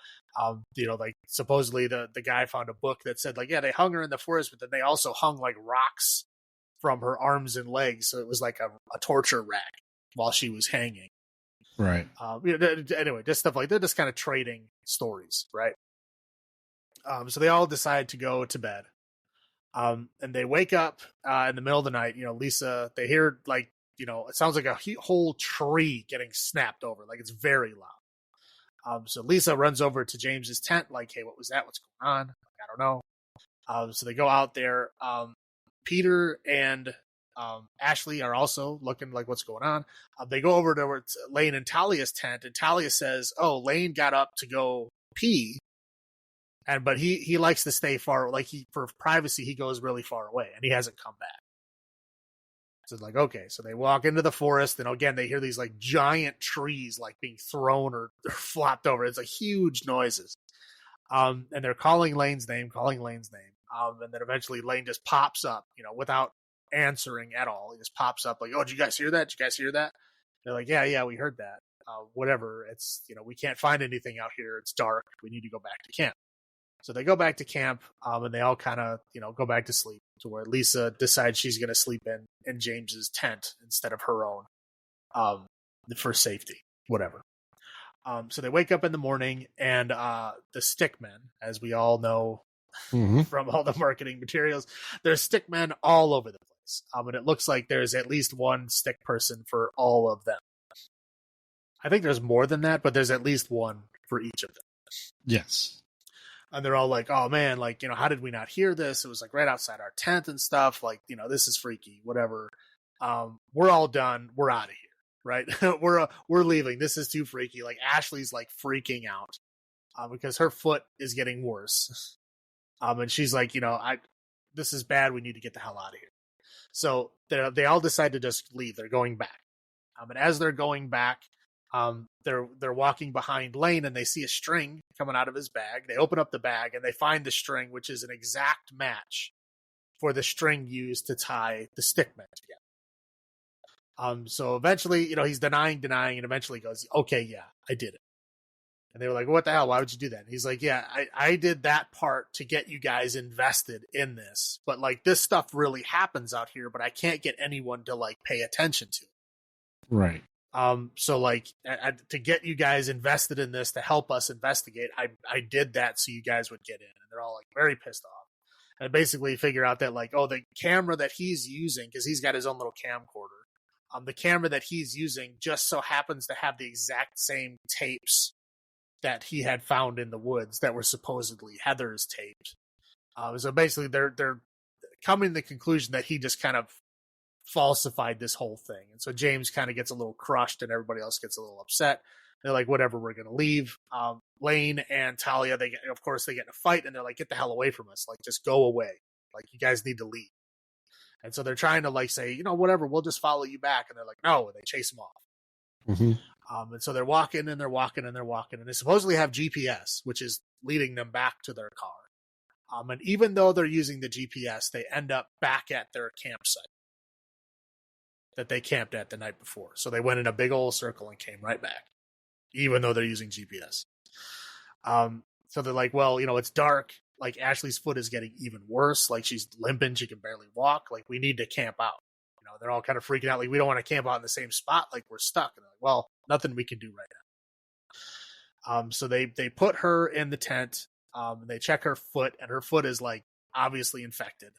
like supposedly the guy found a book that said like, yeah, they hung her in the forest, but then they also hung like rocks from her arms and legs. So it was like a torture rack while she was hanging. Right. Anyway, just stuff like that, just kind of trading stories. Right. So they all decide to go to bed. And they wake up in the middle of the night. Lisa, they hear like, it sounds like a whole tree getting snapped over. Like it's very loud. So Lisa runs over to James's tent, like, hey, what was that? What's going on? I don't know. So they go out there. Peter and Ashley are also looking like what's going on. They go over to Lane and Talia's tent, and Talia says, oh, Lane got up to go pee. But he likes to stay far, like for privacy, he goes really far away, and he hasn't come back. So it's like, okay, so they walk into the forest, and again, they hear these like giant trees like being thrown or flopped over. It's like huge noises. And they're calling Lane's name. And then eventually Lane just pops up, without answering at all. He just pops up like, oh, did you guys hear that? They're like, yeah, we heard that. Whatever. It's, we can't find anything out here. It's dark. We need to go back to camp. So they go back to camp, and they all kind of, go back to sleep, to where Lisa decides she's going to sleep in James's tent instead of her own, for safety, whatever. So they wake up in the morning, and the stickmen, as we all know from all the marketing materials, there's stickmen all over the place. And it looks like there's at least one stick person for all of them. I think there's more than that, but there's at least one for each of them. Yes. And they're all like, oh man, like, how did we not hear this? It was like right outside our tent and stuff. Like, this is freaky, whatever. We're all done. We're out of here. Right. we're leaving. This is too freaky. Like Ashley's like freaking out, because her foot is getting worse. And she's like, this is bad. We need to get the hell out of here. So they all decide to just leave. They're going back. And as they're going back, they're walking behind Lane, and they see a string coming out of his bag. They open up the bag and they find the string, which is an exact match for the string used to tie the stickmen together. So eventually, he's denying, and eventually goes, okay, yeah, I did it. And they were like, what the hell? Why would you do that? And he's like, yeah, I did that part to get you guys invested in this. But like this stuff really happens out here, but I can't get anyone to like pay attention to it. Right. So like to get you guys invested in this, to help us investigate, I did that so you guys would get in. And they're all like very pissed off. And basically figure out that like, oh, the camera that he's using, because he's got his own little camcorder. The camera that he's using just so happens to have the exact same tapes that he had found in the woods that were supposedly Heather's tapes. So basically they're coming to the conclusion that he just kind of falsified this whole thing. And so James kind of gets a little crushed and everybody else gets a little upset. They're like, whatever, we're going to leave. Lane and Talia, they get in a fight, and they're like, get the hell away from us. Like, just go away. Like, you guys need to leave. And so they're trying to like say, whatever, we'll just follow you back. And they're like, no, and they chase them off. Mm-hmm. And so they're walking and they're walking and they're walking, and they supposedly have GPS, which is leading them back to their car. And even though they're using the GPS, they end up back at their campsite that they camped at the night before. So they went in a big old circle and came right back, even though they're using GPS. So they're like, well, it's dark. Like Ashley's foot is getting even worse. Like she's limping. She can barely walk. Like we need to camp out. They're all kind of freaking out. Like we don't want to camp out in the same spot. Like we're stuck. And they're like, well, nothing we can do right now. So they put her in the tent. And they check her foot, and her foot is like obviously infected.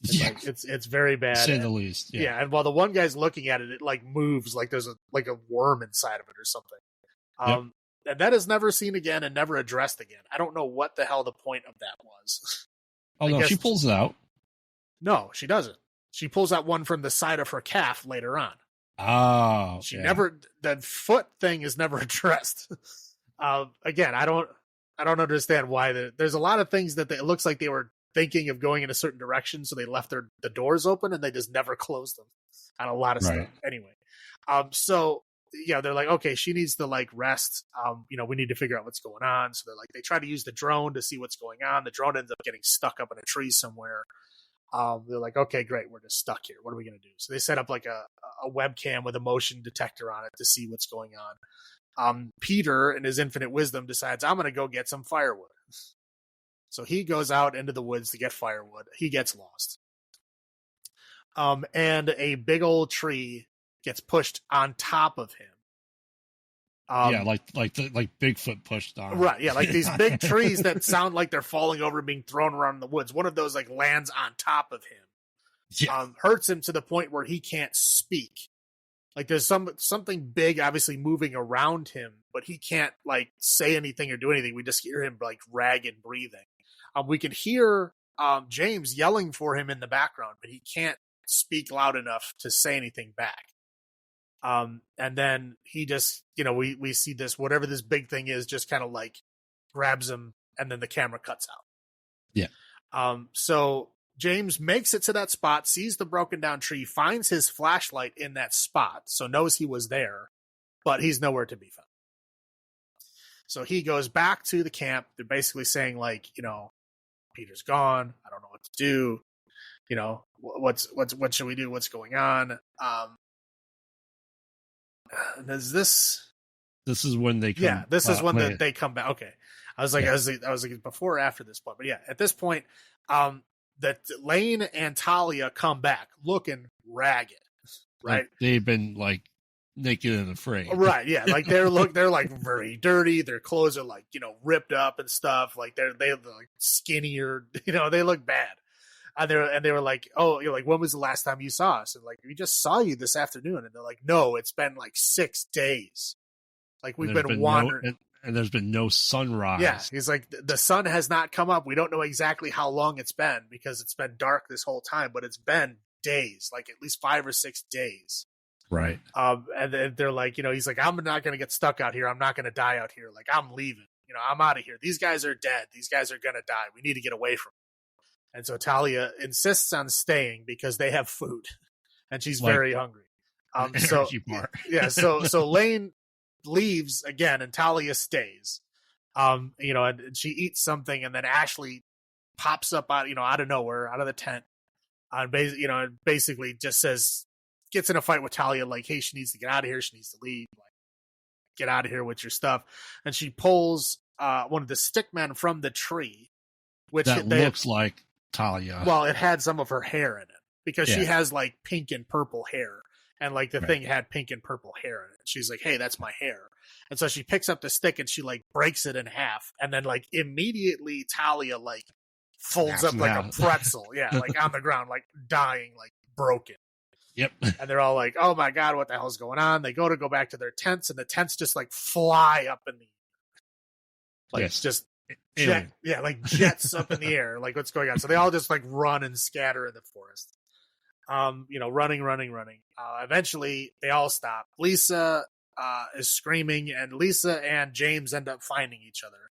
It's very bad. To say the least. Yeah. And while the one guy's looking at it, it like moves like there's a worm inside of it or something. Yep. And that is never seen again and never addressed again. I don't know what the hell the point of that was. Oh, no, she pulls it out. No, she doesn't. She pulls out one from the side of her calf later on. Oh. She never, the foot thing is never addressed. Again, I don't understand why. There's a lot of things that it looks like they were thinking of going in a certain direction, so they left the doors open and they just never closed them on a lot of stuff. Anyway, so yeah, they're like, okay, she needs to like rest. We need to figure out what's going on. So they try to use the drone to see what's going on. The drone ends up getting stuck up in a tree somewhere. They're like, okay, great, we're just stuck here. What are we going to do? So they set up like a webcam with a motion detector on it to see what's going on. Peter, in his infinite wisdom, decides, I'm going to go get some firewood. So he goes out into the woods to get firewood. He gets lost. And a big old tree gets pushed on top of him. Like Bigfoot pushed on. Right, yeah, like these big trees that sound like they're falling over and being thrown around in the woods. One of those like lands on top of him. Yeah. Hurts him to the point where he can't speak. Like there's something big obviously moving around him, but he can't like say anything or do anything. We just hear him like ragged breathing. We can hear James yelling for him in the background, but he can't speak loud enough to say anything back. And then he just, we see this, whatever this big thing is, just kind of like grabs him, and then the camera cuts out. Yeah. So James makes it to that spot, sees the broken down tree, finds his flashlight in that spot, so knows he was there, but he's nowhere to be found. So he goes back to the camp. They're basically saying like, Peter's gone. I don't know what to do. What should we do? What's going on? This is when they come. Yeah, this is when they come back. Okay. I was like before or after this point, but yeah, at this point, that Lane and Talia come back looking ragged, right? Like they've been like naked and afraid, right? Yeah, like they're like very dirty. Their clothes are like ripped up and stuff. Like they're like skinnier. They look bad. And they were like, "Oh, you're like, when was the last time you saw us?" And like, "We just saw you this afternoon." And they're like, "No, it's been like 6 days. Like we've been wandering." And there's been no sunrise. Yeah, he's like, the sun has not come up. We don't know exactly how long it's been because it's been dark this whole time, but it's been days, like at least 5 or 6 days. Right. And then they're like, he's like, "I'm not going to get stuck out here. I'm not going to die out here. Like, I'm leaving. I'm out of here. These guys are dead. These guys are going to die. We need to get away from them." And so Talia insists on staying because they have food and she's very hungry. So Lane leaves again and Talia stays. And she eats something, and then Ashley pops up out of nowhere, out of the tent, and basically just gets in a fight with Talia, like, "Hey, she needs to get out of here. She needs to leave. Like, get out of here with your stuff." And she pulls one of the stickmen from the tree, which looks like Talia. Well, it had some of her hair in it because she has like pink and purple hair. And like the thing had pink and purple hair in it. She's like, "Hey, that's my hair." And so she picks up the stick and she like breaks it in half. And then like immediately Talia like folds up like a pretzel. Yeah, like on the ground, like dying, like broken. Yep. And they're all like, "Oh my God, what the hell's going on?" They go back to their tents, and the tents just like fly up in the air. Like just jets up in the air. Like, what's going on? So they all just like run and scatter in the forest. Running. Eventually, they all stop. Lisa is screaming, and Lisa and James end up finding each other.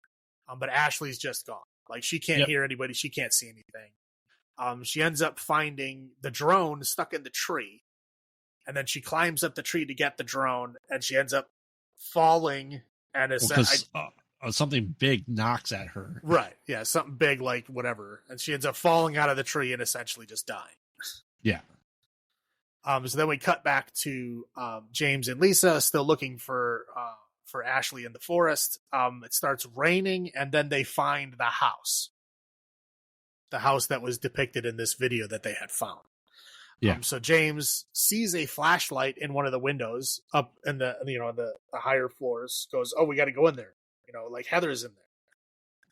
But Ashley's just gone. Like, she can't hear anybody. She can't see anything. She ends up finding the drone stuck in the tree. And then she climbs up the tree to get the drone, and she ends up falling. And something big knocks at her. Right. Yeah, something big, like whatever. And she ends up falling out of the tree and essentially just dying. Yeah. So then we cut back to James and Lisa still looking for Ashley in the forest. It starts raining, and then they find the house that was depicted in this video that they had found. Yeah. So James sees a flashlight in one of the windows up in the higher floors. Goes, "Oh, we got to go in there. Like Heather's in there."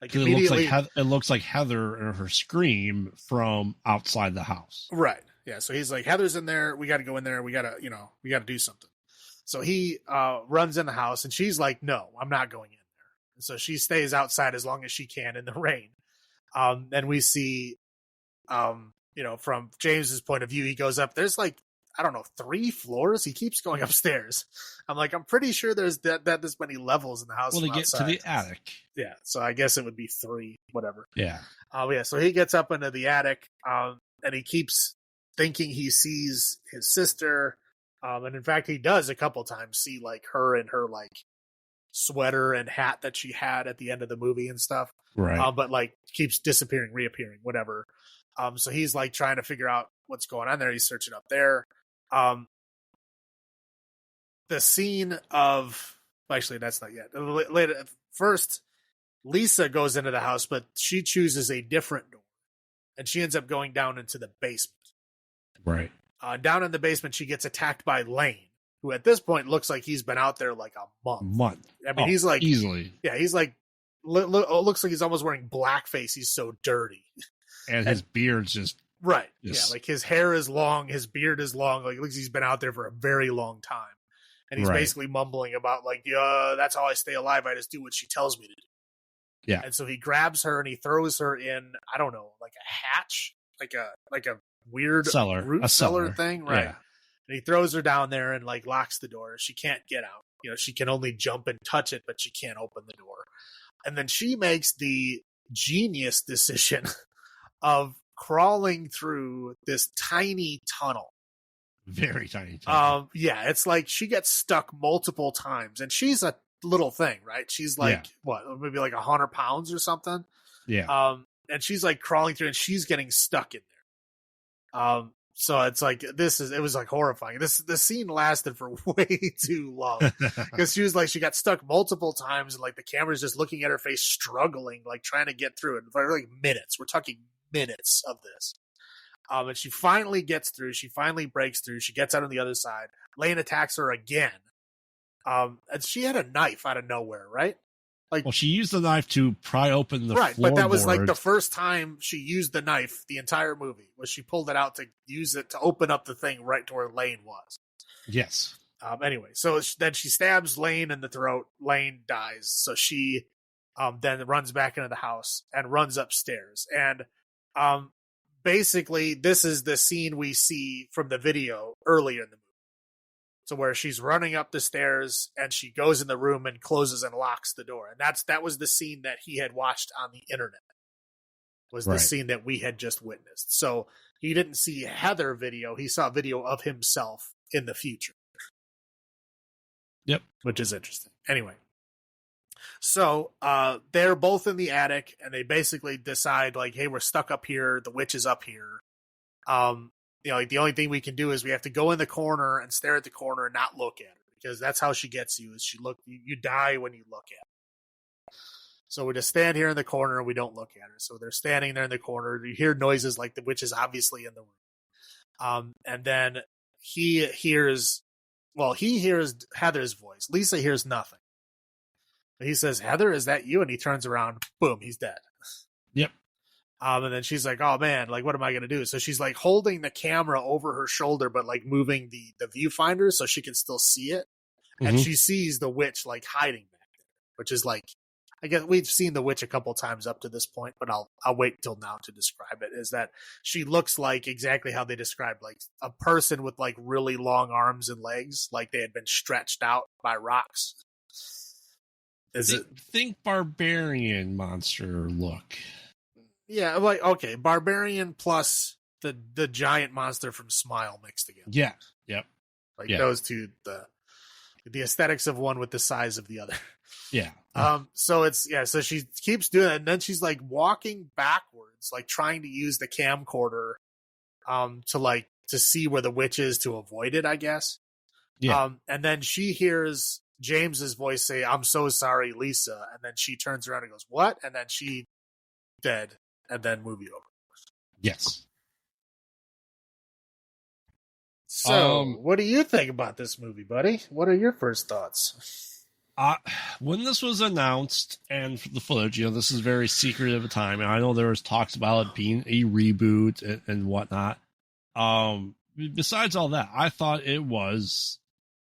Like immediately, it looks like Heather and her scream from outside the house. Right. Yeah. So he's like, "Heather's in there. We got to go in there. We got to do something." So he runs in the house, and she's like, "No, I'm not going in there." And so she stays outside as long as she can in the rain. And we see, from James's point of view, he goes up. There's like, I don't know, 3 floors. He keeps going upstairs. I'm like, I'm pretty sure there's that this many levels in the house. Well, to get to the attic. Yeah. So I guess it would be 3, whatever. Yeah. So he gets up into the attic, and he keeps thinking he sees his sister. And in fact, he does a couple times see like her in her like sweater and hat that she had at the end of the movie and stuff. Right. But like keeps disappearing, reappearing, whatever. So he's like trying to figure out what's going on there. He's searching up there. The scene of, actually, that's not yet. Later, first, Lisa goes into the house, but she chooses a different door, and she ends up going down into the basement. Right. Down in the basement, she gets attacked by Lane, who at this point looks like he's been out there like a month. I mean, he's like easily. Yeah, he's like looks like he's almost wearing blackface. He's so dirty, and his beard's just right. Yeah, like his hair is long, his beard is long. Like it looks like he's been out there for a very long time, and he's basically mumbling about like, "Yeah, that's how I stay alive. I just do what she tells me to do." Yeah, and so he grabs her and he throws her in, I don't know, like a hatch, like a weird cellar thing, right? Yeah. And he throws her down there and like locks the door. She can't get out. She can only jump and touch it, but she can't open the door. And then she makes the genius decision of crawling through this tiny tunnel. Very tiny tunnel. Yeah, it's like she gets stuck multiple times, and she's a little thing, right? She's like maybe like 100 pounds or something. Yeah. And she's like crawling through, and she's getting stuck in there. So it's like it was like horrifying. The scene lasted for way too long because she got stuck multiple times, and like the camera's just looking at her face, struggling, like trying to get through it for like minutes. We're talking minutes of this. And she finally gets through. She finally breaks through. She gets out on the other side. Lane attacks her again. And she had a knife out of nowhere, right? Like, well, she used the knife to pry open the right, but that was like floorboard. the first time she used the knife the entire movie. Was she pulled it out to use it to open up the thing right to where Lane was. Yes. Anyway, so then she stabs Lane in the throat. Lane dies. So she then runs back into the house and runs upstairs. And basically, this is the scene we see from the video earlier in the movie. So where she's running up the stairs and she goes in the room and closes and locks the door. And that was the scene that he had watched on the internet. Was the scene that we had just witnessed. So he didn't see Heather video. He saw video of himself in the future. Yep. Which is interesting. Anyway. So they're both in the attic and they basically decide like, hey, we're stuck up here. The witch is up here. Like the only thing we can do is we have to go in the corner and stare at the corner and not look at her because that's how she gets you. Is you die when you look at her. So we just stand here in the corner and we don't look at her. So they're standing there in the corner. You hear noises like the witch is obviously in the room. And then he hears Heather's voice. Lisa hears nothing. He says, Heather, is that you? And he turns around. Boom, he's dead. Yep. And then she's like, oh man, like, what am I going to do? So she's like holding the camera over her shoulder, but like moving the viewfinder so she can still see it. Mm-hmm. And she sees the witch like hiding back there, which is like, I guess we've seen the witch a couple times up to this point, but I'll wait till now to describe it. Is that she looks like exactly how they described, like a person with like really long arms and legs, like they had been stretched out by rocks. Think barbarian monster look. Yeah, like okay, barbarian plus the giant monster from Smile mixed together. Yeah, yep. Like those two, the aesthetics of one with the size of the other. Yeah. So so she keeps doing it, and then she's like walking backwards, like trying to use the camcorder, to see where the witch is to avoid it, I guess. Yeah. And then she hears James's voice say, "I'm so sorry, Lisa," and then she turns around and goes, "What?" And then she dead, and then movie over. Yes. So, what do you think about this movie, buddy? What are your first thoughts? When this was announced and the footage, this is very secretive a time, and I know there was talks about it being a reboot and whatnot. Besides all that, I thought it was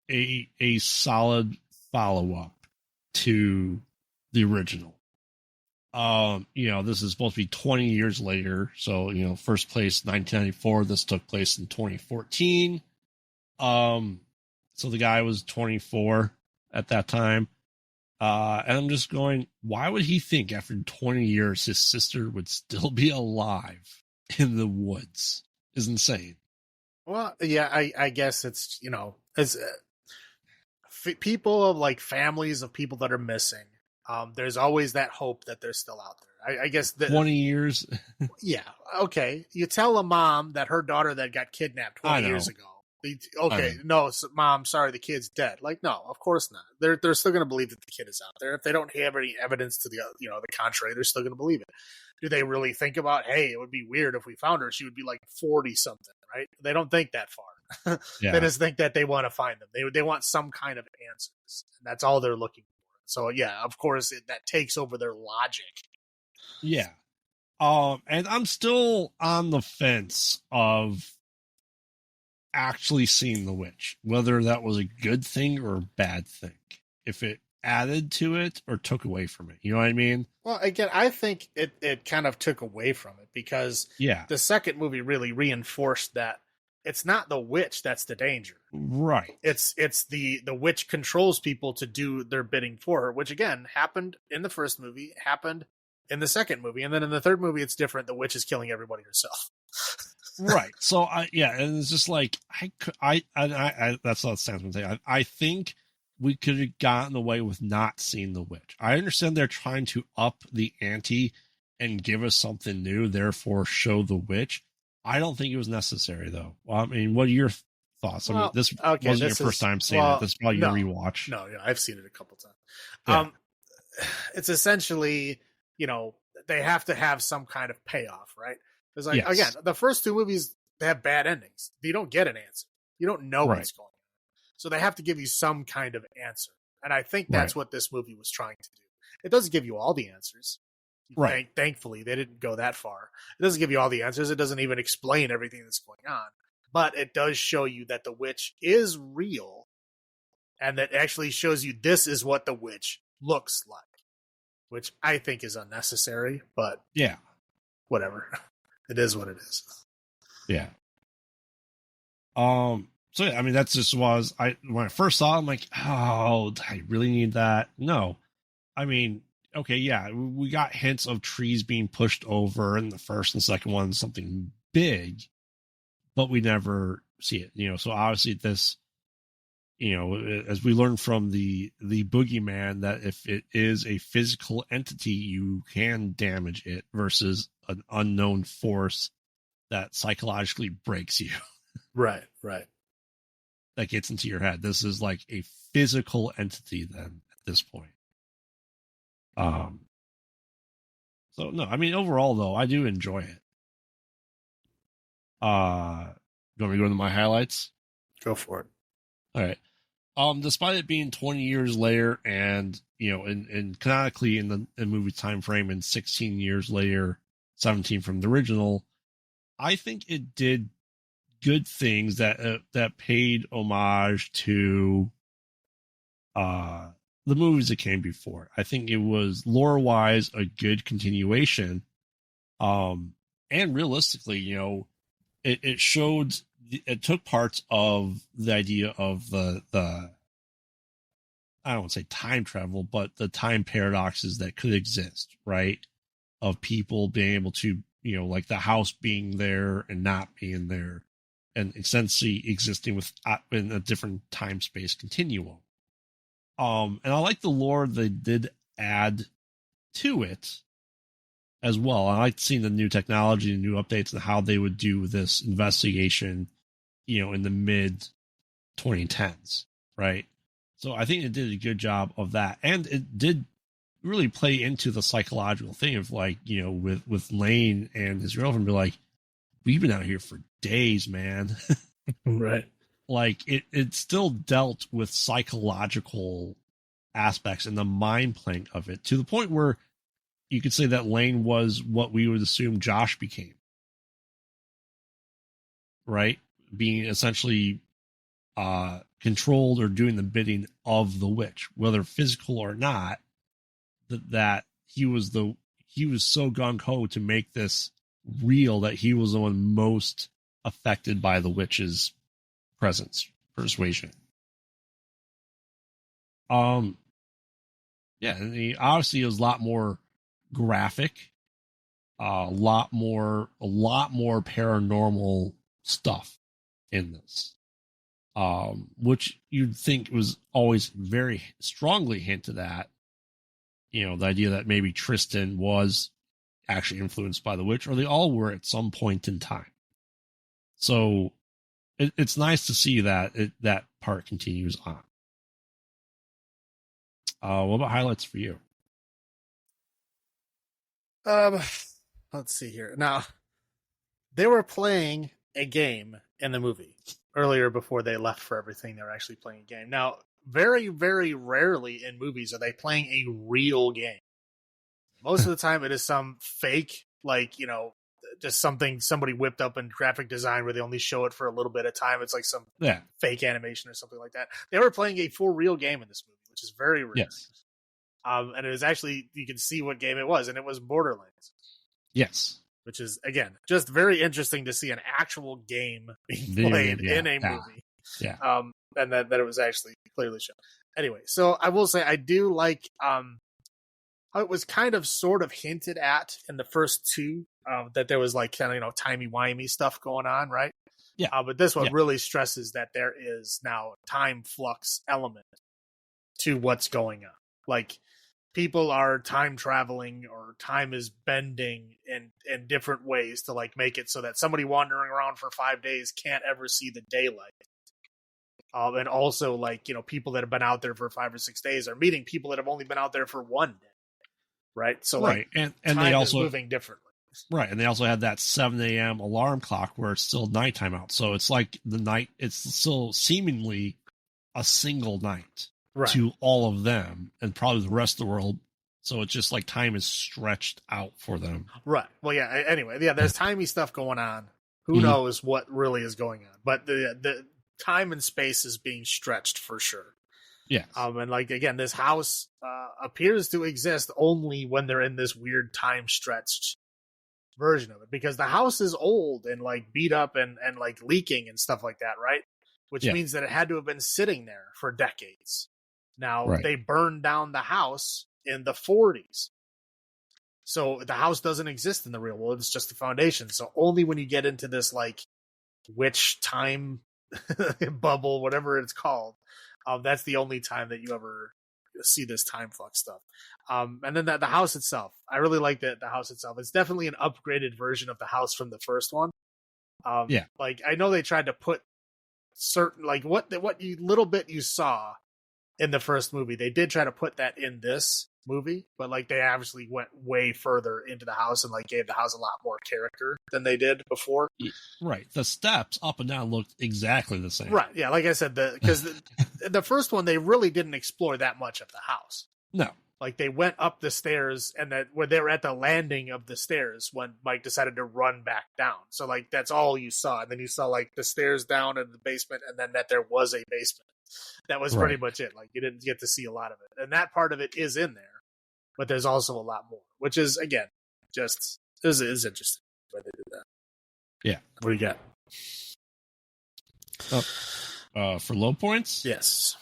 a solid follow-up to the original. This is supposed to be 20 years later. So, first place 1994. This took place in 2014. So the guy was 24 at that time. And I'm just going, why would he think after 20 years his sister would still be alive in the woods? Is insane. Well, yeah, I guess it's, as people of like families of people that are missing. There's always that hope that they're still out there. I guess 20 years. Yeah. Okay. You tell a mom that her daughter that got kidnapped 20 years ago. Okay. No, mom, sorry, the kid's dead. Like, no, of course not. They're still going to believe that the kid is out there. If they don't have any evidence to the contrary, they're still going to believe it. Do they really think about, hey, it would be weird if we found her? She would be like 40 something, right? They don't think that far. Yeah. They just think that they want to find them. They want some kind of answers. And that's all they're looking for. So, yeah, of course, that takes over their logic. Yeah. And I'm still on the fence of actually seeing the witch, whether that was a good thing or a bad thing. If it added to it or took away from it. You know what I mean? Well, again, I think it kind of took away from it because the second movie really reinforced that it's not the witch that's the danger. Right. It's the witch controls people to do their bidding for her, which again happened in the first movie, happened in the second movie, and then in the third movie it's different. The witch is killing everybody herself. Right. So and it's just like I that's not Sam's thing. I think we could have gotten away with not seeing the witch. I understand they're trying to up the ante and give us something new, therefore show the witch. I don't think it was necessary, though. Well, I mean, what are your thoughts? I mean, this wasn't your first time seeing it. This is probably your rewatch. No, I've seen it a couple times. It's essentially, they have to have some kind of payoff, right? Because, again, the first two movies, they have bad endings. You don't get an answer. You don't know what's going on. So they have to give you some kind of answer. And I think that's what this movie was trying to do. It doesn't give you all the answers. Right. Thankfully, they didn't go that far. It doesn't give you all the answers. It doesn't even explain everything that's going on. But it does show you that the witch is real, and that actually shows you this is what the witch looks like, which I think is unnecessary, but yeah, whatever. It is what it is. Yeah. So yeah, I mean, that's just was when I first saw it, I'm like, oh, do I really need that? No. I mean, okay, yeah, we got hints of trees being pushed over in the first and second one, something big, but we never see it, you know. So obviously this, you know, as we learned from the boogeyman, that if it is a physical entity, you can damage it versus an unknown force that psychologically breaks you. Right. That gets into your head. This is like a physical entity then at this point. So no, I mean, overall though, I do enjoy it. You want me to go into my highlights? Go for it. All right. Despite it being 20 years later, and you know, in canonically in the movie time frame, and 16 years later, 17 from the original, I think it did good things that paid homage to the movies that came before. I think it was lore wise a good continuation, and realistically, you know, it showed, it took parts of the idea of the I don't want to say time travel, but the time paradoxes that could exist, right? Of people being able to, you know, like the house being there and not being there, and essentially existing in a different time space continuum. And I like the lore they did add to it as well. I liked seeing the new technology and new updates and how they would do this investigation, you know, in the mid 2010s, right? So I think it did a good job of that, and it did really play into the psychological thing of, like, you know, with Lane and his girlfriend, be like, we've been out here for days, man. Right. Like it still dealt with psychological aspects and the mind playing of it, to the point where you could say that Lane was what we would assume Josh became, right? Being essentially controlled or doing the bidding of the witch, whether physical or not. That he was so gung-ho to make this real that he was the one most affected by the witch's presence, persuasion. Yeah, and obviously it was a lot more graphic, a lot more paranormal stuff in this, which you'd think was always very strongly hinted at. You know, the idea that maybe Tristan was actually influenced by the witch, or they all were at some point in time. So it's nice to see that that part continues on. What about highlights for you? Let's see here. Now, they were playing a game in the movie earlier before they left for everything. They were actually playing a game. Now, very, very rarely in movies are they playing a real game. Most of the time it is some fake, like, you know, just something somebody whipped up in graphic design where they only show it for a little bit of time. It's like some fake animation or something like that. They were playing a full real game in this movie, which is very rare. Yes. And it was actually, you can see what game it was, and it was Borderlands. Yes. Which is, again, just very interesting to see an actual game being played in a movie. Yeah. And that it was actually clearly shown. Anyway, so I will say I do like how it was kind of sort of hinted at in the first two, that there was like kind of, you know, timey-wimey stuff going on, right? Yeah. But this one really stresses that there is now a time flux element to what's going on. Like, people are time traveling, or time is bending in different ways to, like, make it so that somebody wandering around for 5 days can't ever see the daylight. And also, like, you know, people that have been out there for 5 or 6 days are meeting people that have only been out there for 1 day. Right. So, right. Like, and time they also is moving differently. Right. And they also had that 7 a.m. alarm clock where it's still nighttime out. So it's like the night, it's still seemingly a single night to all of them, and probably the rest of the world So it's just like time is stretched out for them. Right. Well, yeah. Anyway, yeah. There's timey stuff going on. Who knows what really is going on? But the time and space is being stretched for sure. Yes. And like again, this house appears to exist only when they're in this weird time stretched version of it, because the house is old and like beat up and like leaking and stuff like that, right? Which means that it had to have been sitting there for decades. Now they burned down the house in the 40s. So the house doesn't exist in the real world. It's just the foundation. So only when you get into this like witch time bubble, whatever it's called, that's the only time that you ever see this time flux stuff. And then the house itself, I really like the house itself. It's definitely an upgraded version of the house from the first one. Like I know they tried to put certain like what you little bit you saw in the first movie, they did try to put that in this movie, but like they obviously went way further into the house and like gave the house a lot more character than they did before. Right. The steps up and down looked exactly the same. Right. Yeah. Like I said, because the first one, they really didn't explore that much of the house. No. Like they went up the stairs and that when they were at the landing of the stairs when Mike decided to run back down. So like that's all you saw. And then you saw like the stairs down in the basement and then that there was a basement. That was pretty much it. Like you didn't get to see a lot of it. And that part of it is in there, but there's also a lot more, which is again, just is interesting why they did that. Yeah. What do you got? For low points? Yes.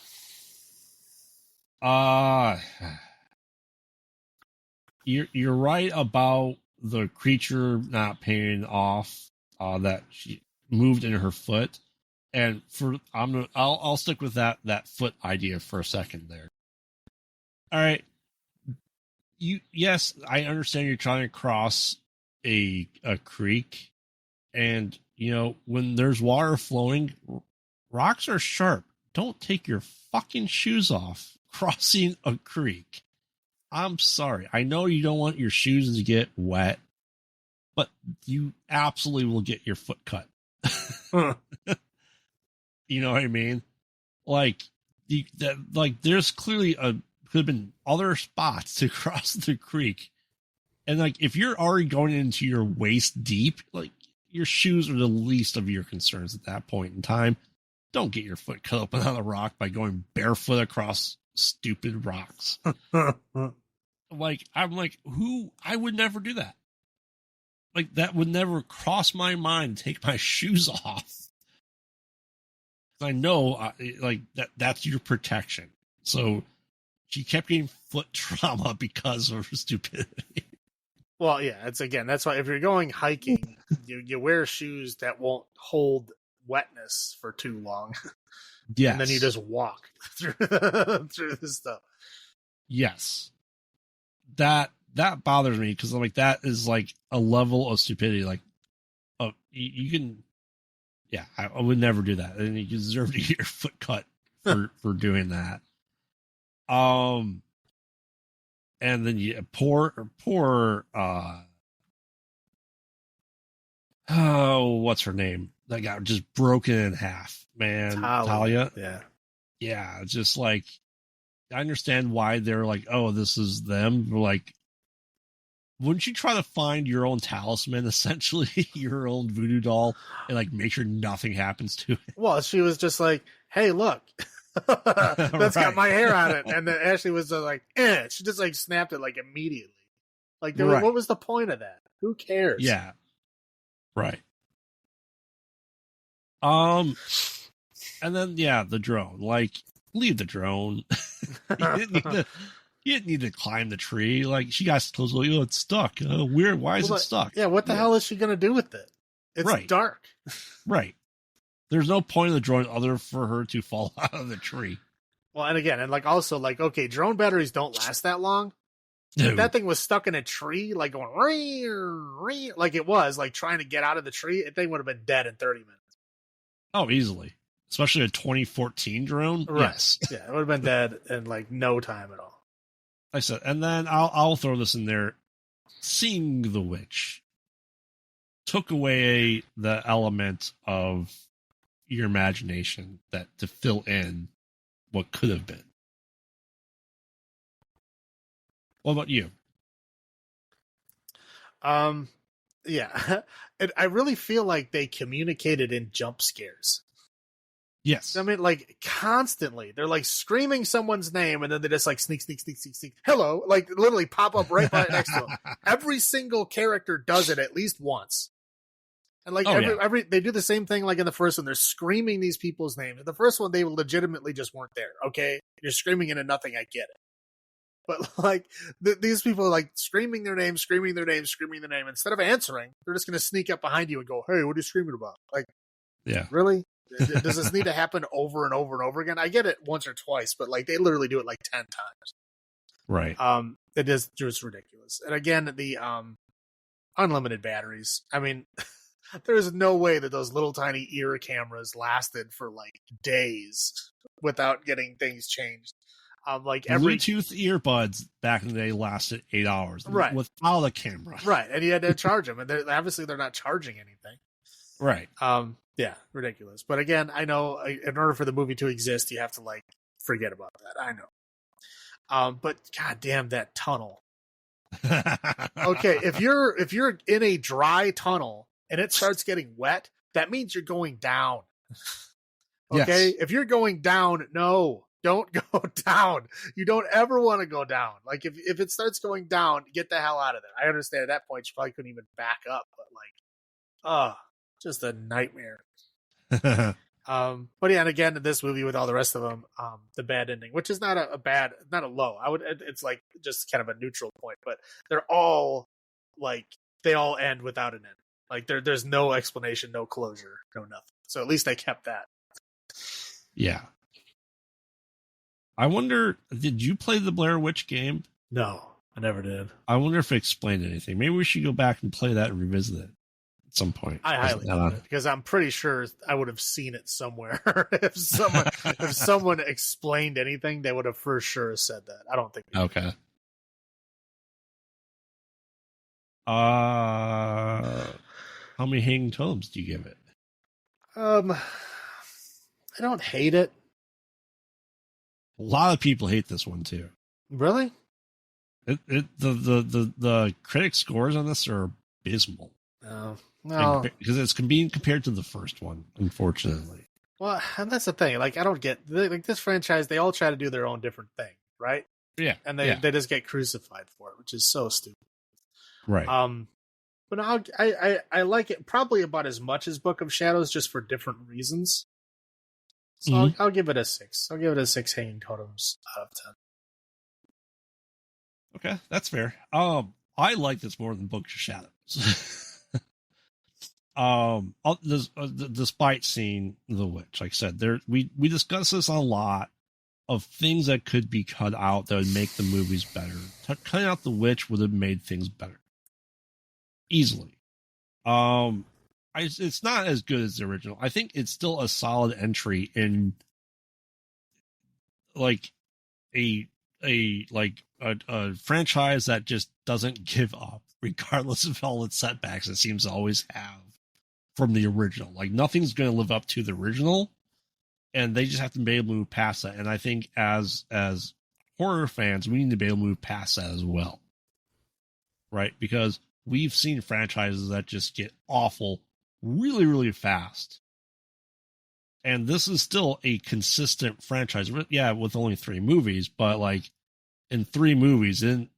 You're right about the creature not paying off that she moved in her foot. And I'll stick with that foot idea for a second there. All right. Yes, I understand you're trying to cross a creek, and you know when there's water flowing, rocks are sharp. Don't take your fucking shoes off crossing a creek. I'm sorry. I know you don't want your shoes to get wet, but you absolutely will get your foot cut. You know what I mean? Like, there's clearly could have been other spots to cross the creek. And like, if you're already going into your waist deep, like your shoes are the least of your concerns at that point in time. Don't get your foot cut open on a rock by going barefoot across stupid rocks. Like, I'm like, I would never do that. Like, that would never cross my mind to take my shoes off. I know, like, that's your protection. So she kept getting foot trauma because of her stupidity. Well, yeah, that's why if you're going hiking, you wear shoes that won't hold wetness for too long. Yes. And then you just walk through this stuff. Yes. That bothers me because I'm like, that is like a level of stupidity. Like, oh, you can, yeah, I would never do that. And you deserve to get your foot cut for doing that. And then poor what's her name? That got just broken in half, man. Talia. Yeah. Just like, I understand why they're like, oh, this is them. We're like, wouldn't you try to find your own talisman, essentially, your own voodoo doll, and like make sure nothing happens to it? Well, she was just like, hey, look, that's got my hair on it. And then Ashley was just like, she just like snapped it like immediately. Like, what was the point of that? Who cares? Yeah. Right. And then, yeah, the drone. Like, leave the drone. You didn't need to climb the tree. Like, she got close, like, oh, it's stuck. Weird. Why is it stuck? Yeah, what the hell is she going to do with it? It's dark. Right. There's no point in the drone other for her to fall out of the tree. Well, and again, and like also, like, okay, drone batteries don't last that long. If that thing was stuck in a tree, like going, ring, like it was, like trying to get out of the tree, that thing would have been dead in 30 minutes. Oh, easily. Especially a 2014 drone. Right. Yes. Yeah, it would have been dead in like no time at all. Like I said, and then I'll throw this in there. Seeing the witch took away the element of your imagination that to fill in what could have been. What about you? Yeah. And I really feel like they communicated in jump scares. Yes. I mean, like, constantly. They're, like, screaming someone's name, and then they just, like, sneak. Hello. Like, literally pop up right next to them. Every single character does it at least once. And, like, every they do the same thing, like, in the first one. They're screaming these people's names. In the first one, they legitimately just weren't there, okay? You're screaming into nothing, I get it. But, like, these people are, like, screaming their name. Instead of answering, they're just going to sneak up behind you and go, hey, what are you screaming about? Like, yeah. Really? Does this need to happen over and over and over again? I get it once or twice, but, like, they literally do it, like, 10 times. Right. It is just ridiculous. And again, the unlimited batteries. I mean, there's no way that those little tiny ear cameras lasted for, like, days without getting things changed. Like Bluetooth earbuds back in the day lasted 8 hours, right, without a camera, right, and you had to charge them, and obviously they're not charging anything, right? Yeah, ridiculous. But again, I know in order for the movie to exist, you have to, like, forget about that. I know. But goddamn that tunnel. Okay, if you're in a dry tunnel and it starts getting wet, that means you're going down. Okay, yes. If you're going down, no. Don't go down. You don't ever want to go down. Like, if it starts going down, get the hell out of there. I understand at that point you probably couldn't even back up, but, like, just a nightmare. But yeah, and again, in this movie with all the rest of them, the bad ending, which is not a low. It's like just kind of a neutral point, but they're all, like, they all end without an end. Like, there's no explanation, no closure, no nothing. So at least they kept that. Yeah. I wonder, did you play the Blair Witch game? No, I never did. I wonder if it explained anything. Maybe we should go back and play that and revisit it at some point. I highly doubt it, because I'm pretty sure I would have seen it somewhere. if someone explained anything, they would have for sure said that. I don't think. Okay. How many hanging totems do you give it? I don't hate it. A lot of people hate this one too. Really? The critic scores on this are abysmal. No, because it's being compared to the first one, unfortunately. Well, and that's the thing. Like, I don't get, like, this franchise. They all try to do their own different thing, right? Yeah, and they just get crucified for it, which is so stupid. Right. But I like it probably about as much as Book of Shadows, just for different reasons. So I'll give it a 6. I'll give it a 6 hanging totems out of 10. Okay, that's fair. I like this more than Book of Shadows. Despite seeing The Witch, like I said, we discussed this a lot of things that could be cut out that would make the movies better. Cutting out The Witch would have made things better easily. It's not as good as the original. I think it's still a solid entry in, like, a franchise that just doesn't give up regardless of all its setbacks it seems to always have from the original. Like, nothing's going to live up to the original, and they just have to be able to move past that. And I think as horror fans, we need to be able to move past that as well, right? Because we've seen franchises that just get awful really, really fast. And this is still a consistent franchise. Yeah, with only 3 movies, but, like, in 3 movies, by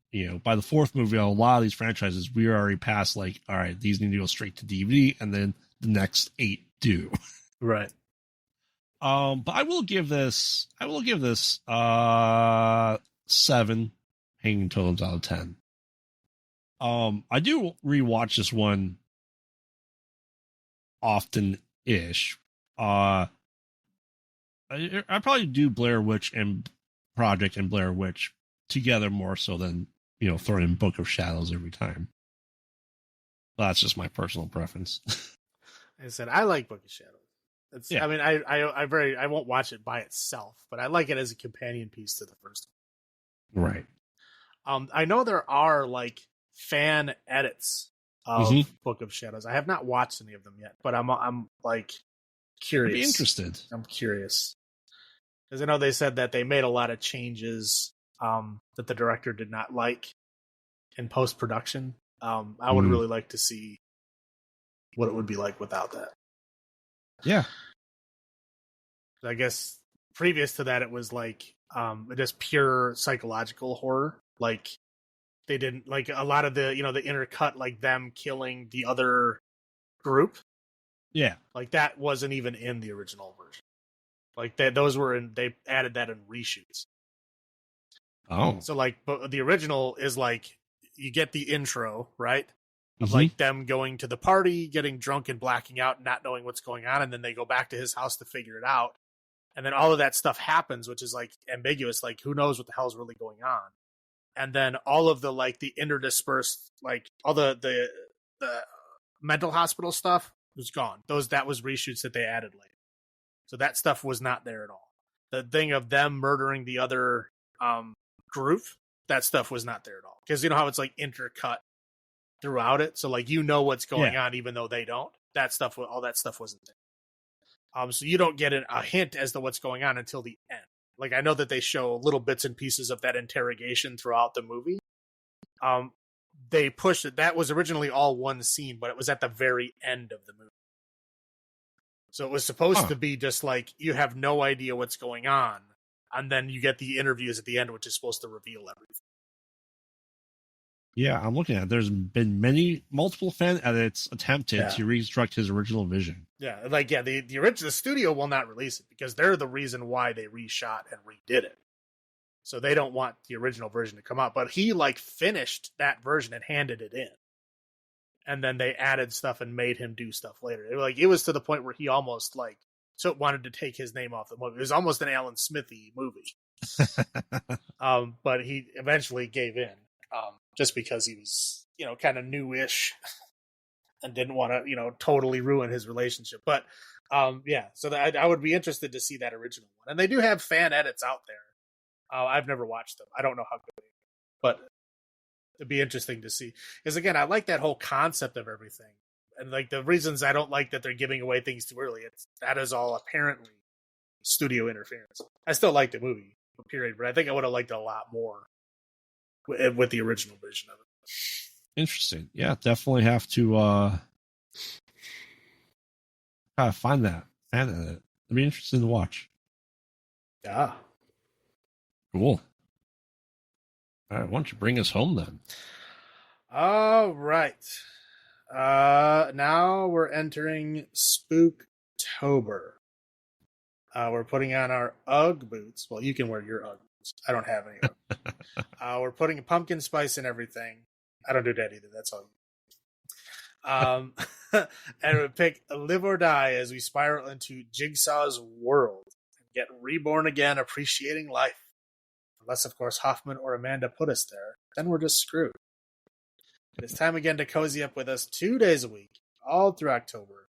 the 4th movie, a lot of these franchises, we are already past, like, all right, these need to go straight to DVD, and then the next 8 do. Right. But I will give this 7 hanging totems out of 10. I do rewatch this one often-ish. I probably do Blair Witch and Project and Blair Witch together more so than, throwing in Book of Shadows every time. But that's just my personal preference. I said I like Book of Shadows. I mean, I won't watch it by itself, but I like it as a companion piece to the first one. Right. I know there are, like, fan edits of Book of Shadows. I have not watched any of them yet, but I'm like curious. I'd be interested. I'm curious, because I know they said that they made a lot of changes that the director did not like in post-production. I would really like to see what it would be like without that. Yeah. I guess previous to that, it was like just pure psychological horror. Like they didn't like a lot of the the intercut, like them killing the other group. Yeah, like that wasn't even in the original version. Like those were in. They added that in reshoots. Oh, so like, but the original is like you get the intro right of like them going to the party, getting drunk and blacking out, not knowing what's going on, and then they go back to his house to figure it out. And then all of that stuff happens, which is like ambiguous. Like who knows what the hell is really going on? And then all of the like the interdispersed, like all the mental hospital stuff was gone. That was reshoots that they added later. So that stuff was not there at all. The thing of them murdering the other group, that stuff was not there at all. Because you know how it's like intercut throughout it. So like what's going on even though they don't. All that stuff wasn't there. So you don't get a hint as to what's going on until the end. Like I know that they show little bits and pieces of that interrogation throughout the movie. They pushed it. That was originally all one scene, but it was at the very end of the movie. So it was supposed to be just like you have no idea what's going on, and then you get the interviews at the end, which is supposed to reveal everything. Yeah, I'm looking at it. There's been multiple fan edits attempted to reconstruct his original vision. Yeah, like the original studio will not release it because they're the reason why they reshot and redid it. So they don't want the original version to come out. But he like finished that version and handed it in. And then they added stuff and made him do stuff later. It was to the point where he almost wanted to take his name off the movie. It was almost an Alan Smithy movie. But he eventually gave in. Just because he was, kind of newish and didn't want to, totally ruin his relationship. But, so I would be interested to see that original one. And they do have fan edits out there. I've never watched them. I don't know how good they are. But it'd be interesting to see. Because, again, I like that whole concept of everything. And, like, the reasons I don't like that they're giving away things too early, that is all apparently studio interference. I still like the movie, period, but I think I would have liked it a lot more with the original version of it. Interesting. Yeah, definitely have to find that. It'd be interesting to watch. Yeah. Cool. All right, why don't you bring us home then? All right. Now we're entering Spooktober. We're putting on our Ugg boots. Well, you can wear your Ugg boots. I don't have any Ugg. We're putting a pumpkin spice in everything. I don't do that either. That's all. And we pick Live or Die as we spiral into Jigsaw's world and get reborn again, appreciating life. Unless, of course, Hoffman or Amanda put us there. Then we're just screwed. It's time again to cozy up with us 2 days a week, all through October.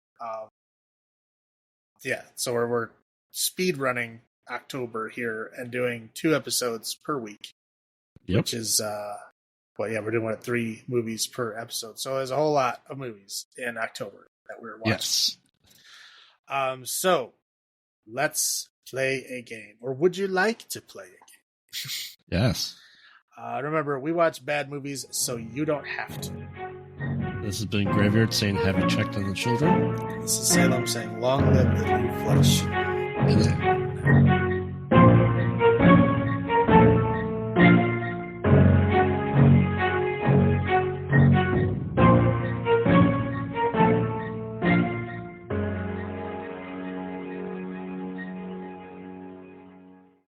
So we're speed running October here and doing 2 episodes per week. Yep. Which is, we're doing 3 movies per episode. So there's a whole lot of movies in October that we're watching. Yes. So let's play a game. Or would you like to play a game? Yes. Remember, we watch bad movies, so you don't have to. This has been Graveyard saying, have you checked on the children? This is Salem saying, long live the new flesh. Good night.